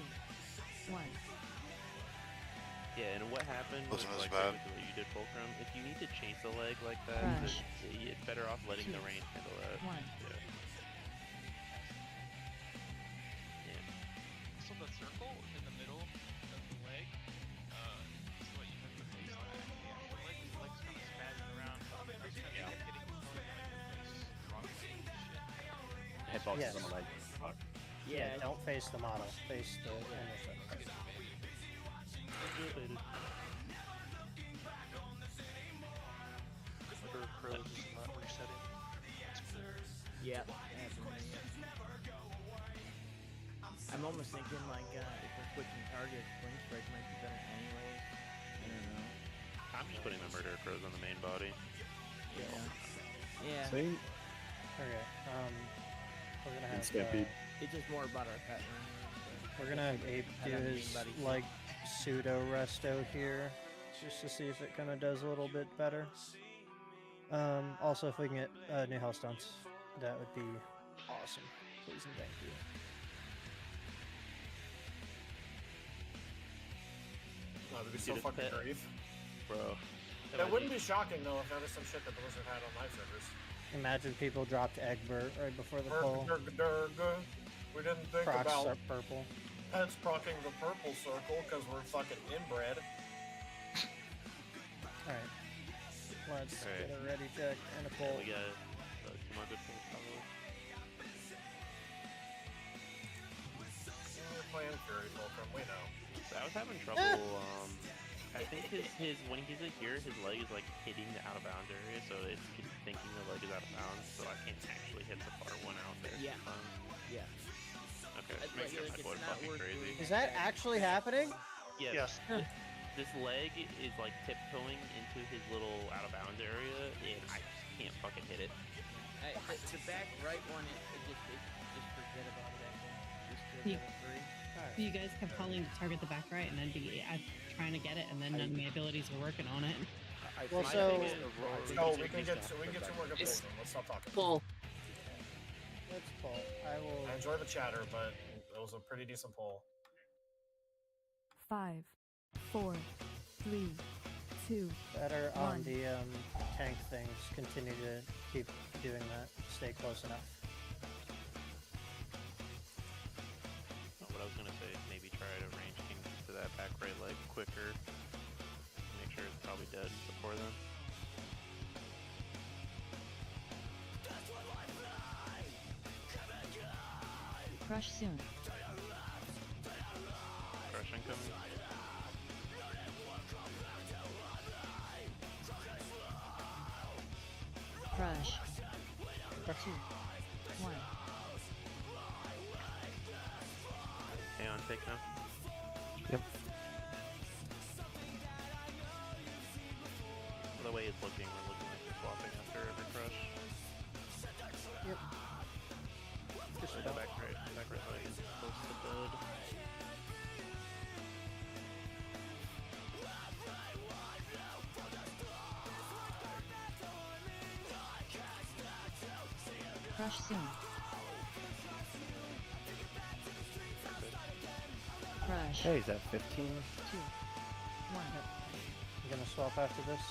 1. Yeah, and what happened was Wasn't as like bad. with what you did, Fulcrum. If you need to chase a leg like that, Crush. it's better off letting 2. the range handle that. 1. Yeah. So the circle in the middle of the leg is what you have to face on. The leg's kind of spazzing around. Hitting the wrong shit. Hitbox Yes. is on the leg. Fuck. Yeah, don't face the model. Face the inner circle. Murder Crows is not resetting. Yeah. I'm almost thinking like if we're switching targets, Blink Strike might be better anyway. I don't know. I'm just putting the Murder Crows on the main body. Yeah. Yeah. Same. Okay. We're gonna have. Stampede. It's just more about our pattern. We're gonna have Ape do Have his anybody- like pseudo resto here, just to see if it kind of does a little bit better. Also, if we can get new health stunts, that would be awesome. Please and thank you. Oh, that'd be so Dude, it's fucking pet. great. Bro. That wouldn't be shocking though if that was some shit that Blizzard had on my servers. Imagine people dropped Egbert right before the poll. We didn't think Procs about are purple. pets procking the purple circle because we're fucking inbred. Alright. Let's Alright. get a ready check and a Yeah, poll. we got 2 more good things probably. We're playing Fury Fulcrum, we know. So I was having trouble, I think his when he's in here, his leg is like hitting the out of bounds area, so it's thinking the leg is out of bounds, so I can't actually hit the far one out there. Yeah. Yeah. Okay, That's just make why, sure like, my it's boy's not fucking worth crazy. doing. Is that actually happening? Yes. This leg is like tiptoeing into his little out of bounds area, and I just can't fucking hit it. The back right one, just forget about it. Just do You- level 3. You guys kept calling to target the back right, and then trying to get it, and then none of my abilities were working on it. Well, so we can get two more good pulls. Let's stop talking. Pull. Let's pull. I will. I enjoy the chatter, but it was a pretty decent pull. 5, 4, 3, 2, Better on 1. the tank things. Continue to keep doing that. Stay close enough. What I was gonna say is maybe try to range king to that back right leg quicker. Make sure it's probably dead before then. Crush soon. Crush incoming. Crush. Crush. 1. Hang on, take now. Yep. The way it's looking, we're looking like we're swapping after every crush. Yep. Just the back right leg is close to dead. Crush soon. Crush. Hey, is that 15? 2, 1. I'm gonna swap after this.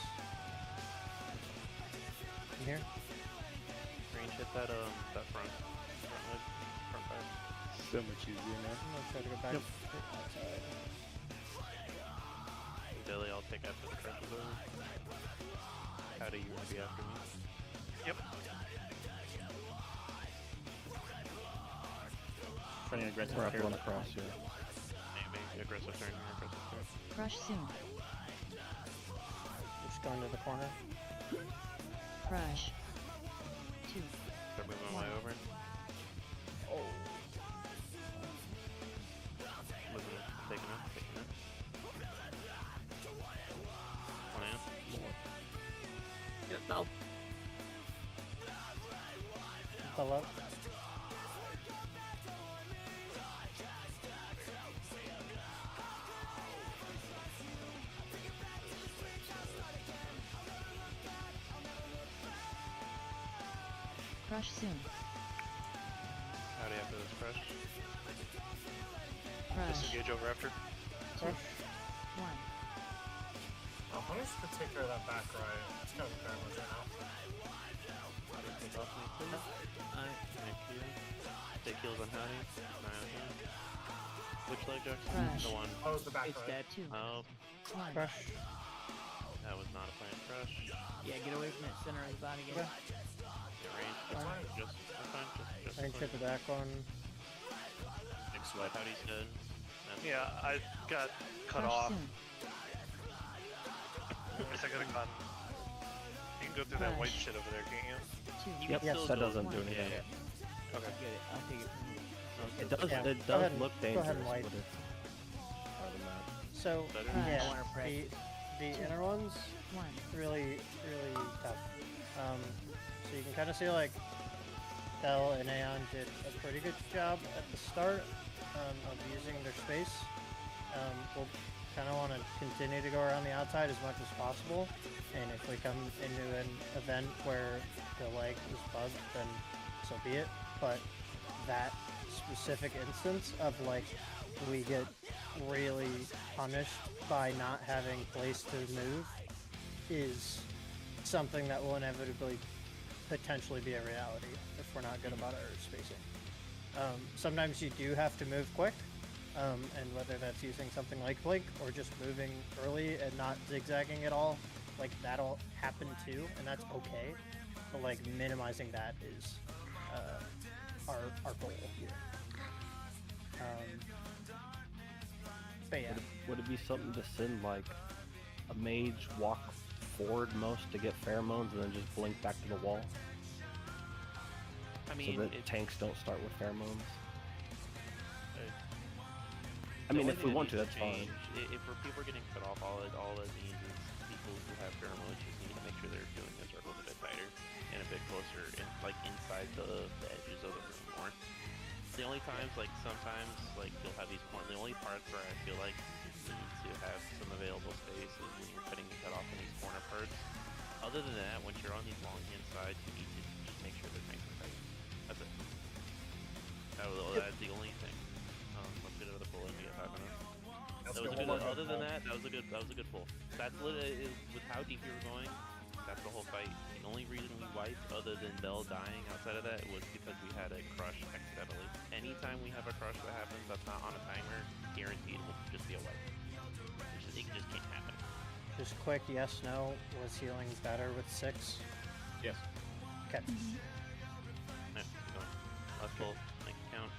In here. Range hit that front leg, front back. So much easier now. I'm gonna try to go back. Yep. Outside. Billy, I'll take after the crush is over. How do you want to be after me? Yep. Trying aggressive We're up carry. one across, yeah. Maybe aggressive turn, aggressive turn. Crush soon. Just going to the corner. Crush. 2. Start moving my way over. Oh. Moving it, taking it. One in. Get it, Bell. Pull up. Crush soon. Howdy after this crush. Crush. Disengage over after. 2. 1. How much to take care of that back right? It's kind of paramount right now. Take off me, please. Thank you. Take heals on Howdy. Which leg, Jackson? Crush. The one. Oh, it was the back It's right. dead. 2. Oh, 1. Crush. that was not a planned crush. Yeah, get away from that center of his body again. Get range. That's fine. That's fine. Just I can fine. chip the back one. Big swipe. Howdy's dead. That's Yeah, I got cut Crush off. soon. I guess I could have gone. You can go through that white shit over there, can't you? 2. You Yep, can yes, still that go- doesn't do yeah, anything. yeah. Okay. Get it. I'll take it from you. It does, Yeah, it go does ahead and- look go dangerous, ahead and wipe. but it's part of the map. So Better. Crush. yeah, I wanna practice. the inner ones 1. really tough. So you can kind of see like Bell and Aeon did a pretty good job at the start of using their space. We'll kind of want to continue to go around the outside as much as possible, and if we come into an event where the leg is bugged, then so be it. But that specific instance of like we get really punished by not having place to move is something that will inevitably potentially be a reality if we're not good about our spacing. Sometimes you do have to move quick, and whether that's using something like Blink or just moving early and not zigzagging at all, like that'll happen too, and that's okay. But like minimizing that is our goal here. But yeah, Would it be something to send like a mage walk forward most to get pheromones and then just blink back to the wall? I mean, so that tanks don't start with pheromones. I The mean, only if thing we that want to, needs that's fine. change, if people are getting cut off, all it means is he people who have pheromones just need to make sure they're doing the circles a bit tighter and a bit closer, like inside the edges of the room more. The only times, like sometimes, like you'll have these the only parts where I feel like you need to have some available space is when you're cutting the cut off in these corner parts. Other than that, once you're on these long hand sides, you need to just make sure they're nice and tight. That's it. That's the only thing. Let's get out of the pull and we get 5 minutes. That was a good. Other than that, that was a good pull. That's literally with how deep you were going. That's the whole fight. The only reason we wiped, other than Bell dying outside of that, was because we had a crush accidentally. Anytime we have a crush that happens that's not on a timer, guaranteed it will just be a wipe. It just can't happen. Just quick, yes, no. Was healing better with 6? Yes. Okay. Alright, keep going. Last pull, make it count.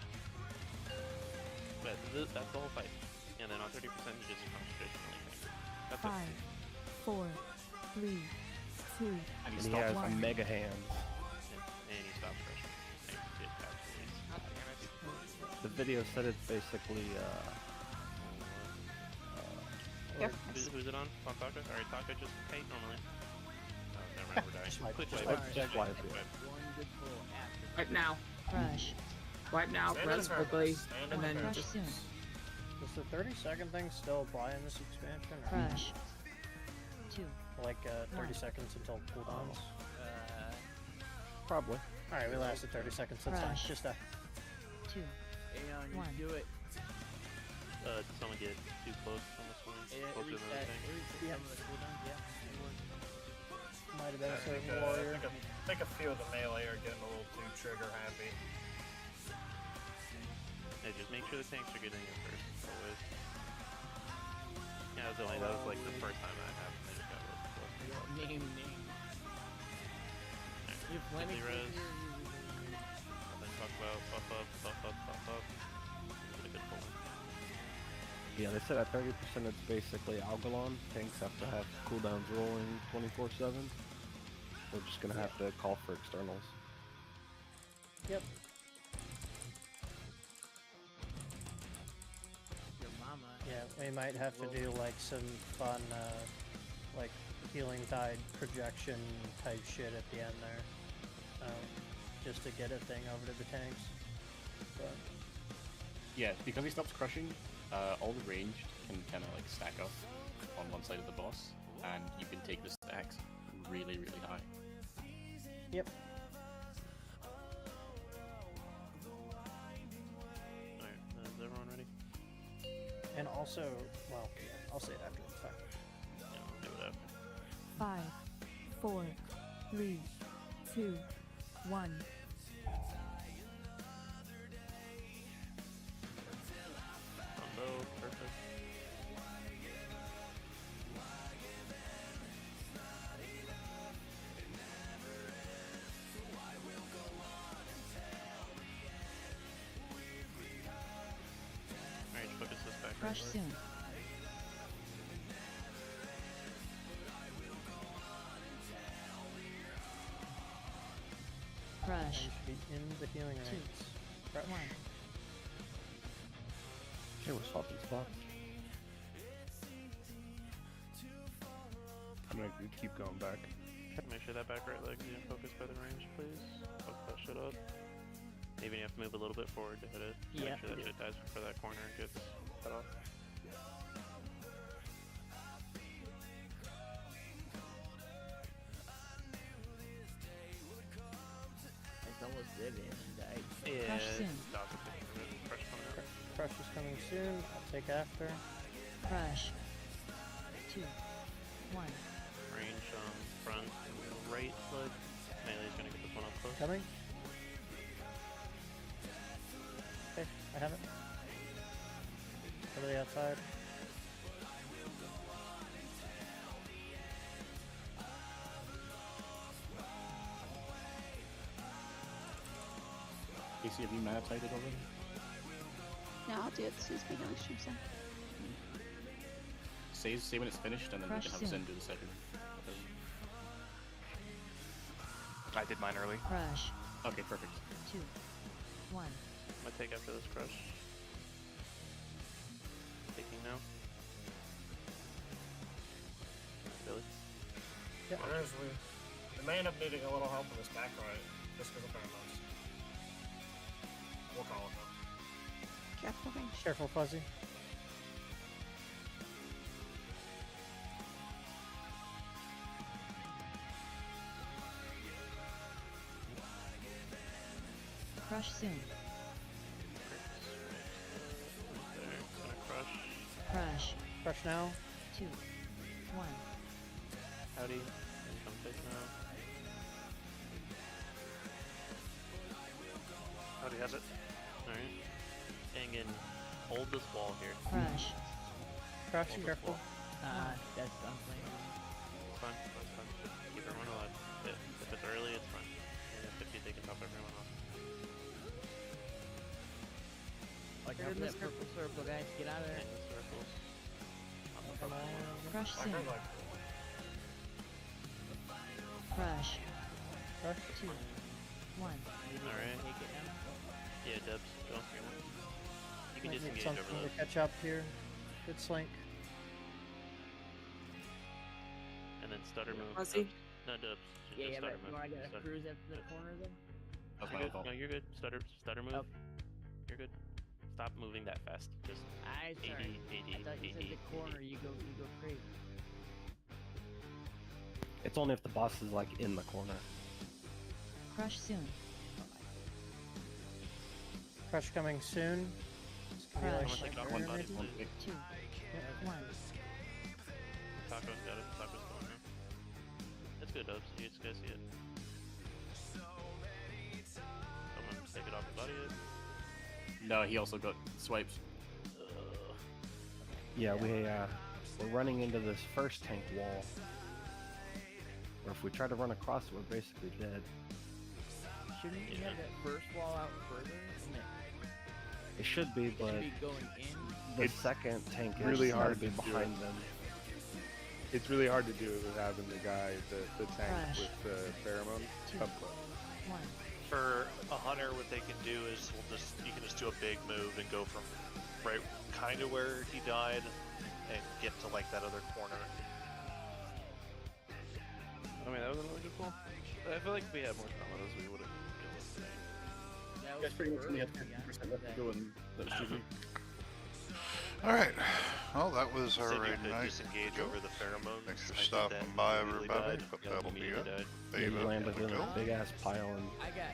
But that's the whole fight. And then on 30% you just concentrationally make. That's 5, 4, 3, 2, And he has a mega hand. And he stops crushing. The video said it's basically Who's it on? On Taka? Alright, Taka just paid normally. Oh, never mind, we're dying. Quick wipe. Wipe now. Crush. Wipe now, relatively, and then Crush just... soon. Does the 30-second thing still apply in this expansion? Or Crush. 2. Like 30 seconds until cooldowns? Probably. Alright, we lasted 30 seconds, that's fine. Crush. Just 2. Aeon, you 1. do it. Did someone get too close on the swing? Closer than the thing? Some of the cooldowns, yeah. It worked. might have been a certain I warrior. think a few of the melee are getting a little too trigger happy. Hey, just make sure the tanks are getting in first, always. Yeah, that was like the first time that happened. They just got really close. Name. You have plenty Res. here. Nothing to talk about. Buff up. Get a good pull. Yeah, they said at 30% it's basically Algalon. Tanks have to have cooldowns rolling 24/7. We're just gonna have to call for externals. Yep. Your mama. Yeah, we might have to do like some fun, like healing tide projection type shit at the end there, just to get a thing over to the tanks. But yeah, because he stops crushing, all the ranged can kind of like stack up on one side of the boss, and you can take the stacks really, really high. Yep. Alright, is everyone ready? And also, well, yeah, I'll say it after. It's fine. Yeah, we'll do it after. 5, 4, 3, 2, 1. Combo, perfect. Alright, focus this back. Crush soon. Crush. And should be in the healing ranks. Crush. 1. Okay, we're swapping spots. I'm gonna keep going back. Make sure that back right leg is focused by the range, please. Fuck that shit up. Even you have to move a little bit forward to hit it. Yeah. Make sure that shit dies before that corner gets cut off. It's almost dead and died. Yeah, Crush soon. Dodge is taking the crush coming out. Crush is coming soon. I'll take after. Crush. 2. 1. Range front right leg. Melee's gonna get this one up close. Coming. Okay, I have it. Go to the outside. Casey, have you mana-tighted already? No, I'll do it as soon as my healing stream's in. Say when it's finished, and then we Crush can have soon. Zen do the second. I did mine early. Crush. Okay, perfect. 2. 1. I'm gonna take after this crush. Taking now. Billy. may end up needing a little help with this back right, just because of pheromones. We'll call it though. Careful, Ring. Careful, Fuzzy. Crush soon. Gonna crush. Crush. Crush now. 2, 1. Howdy. Income face now. Howdy has it. Alright. Hang in. Hold this wall here. Crush. Crush, Hold this careful. wall. That's unplaying. It's fine. It's fine. Just keep everyone alive. If it's early, it's fine. And if 50, they can top everyone off. Like over that purple circle, guys. Get out of there. Hang the circles. Crush I soon. heard like Crush. Crush. 2, 1. Alright. Take it now. Yeah, Dubs, go. You can Might need disengage something over to those. catch up here. Good slink. And then stutter move. Fuzzy? No, Dubs. Yeah, Just but stutter you move. want to get a Stutter. cruise after the corner then? That's You're my good. fault. No, you're good. Stutter move. Oh. You're good. Stop moving that fast. Just I AD, sorry. AD, I thought you said AD, the corner. You go crazy. It's only if the boss is like in the corner. Crush soon. Crush coming soon. It's gonna be Crush. like Take it off very one body, mid. please. 2, 1. Taco's got it. Taco's going here. That's good, Dubs. You just guys see it. Someone take it off the body. No, he also got swipes. Yeah, we're running into this first tank wall. Or if we try to run across it, we're basically dead. Shouldn't you have that first wall out further? Isn't it? It should be, It but should be going in. the It's second tank is really gotta hard be to do behind it. them. It's really hard to do it with having the guy, the tank Crush. with the pheromone up close. 1. For a hunter, what they can do is you can just do a big move and go from right kind of where he died and get to like that other corner. I mean, that was another good pull. I feel like if we had more time on this, we would have killed this thing. That You was guys pretty much only have perfect, 50% yeah. left to go, and that was GG. Alright, well that was Said our you raid could night. disengage over the pheromones. Thanks for I did stopping that, by immediately everybody, died. but Yeah, that'll be immediately it. died. Yeah, you David, landed in a Cool. big ass pile and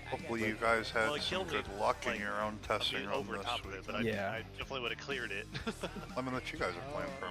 hopefully you guys had Well, it some killed me, good luck in like, your own I testing mean, on over this top of it, but weekend. I definitely would have cleared it. Let me know what you guys are playing for.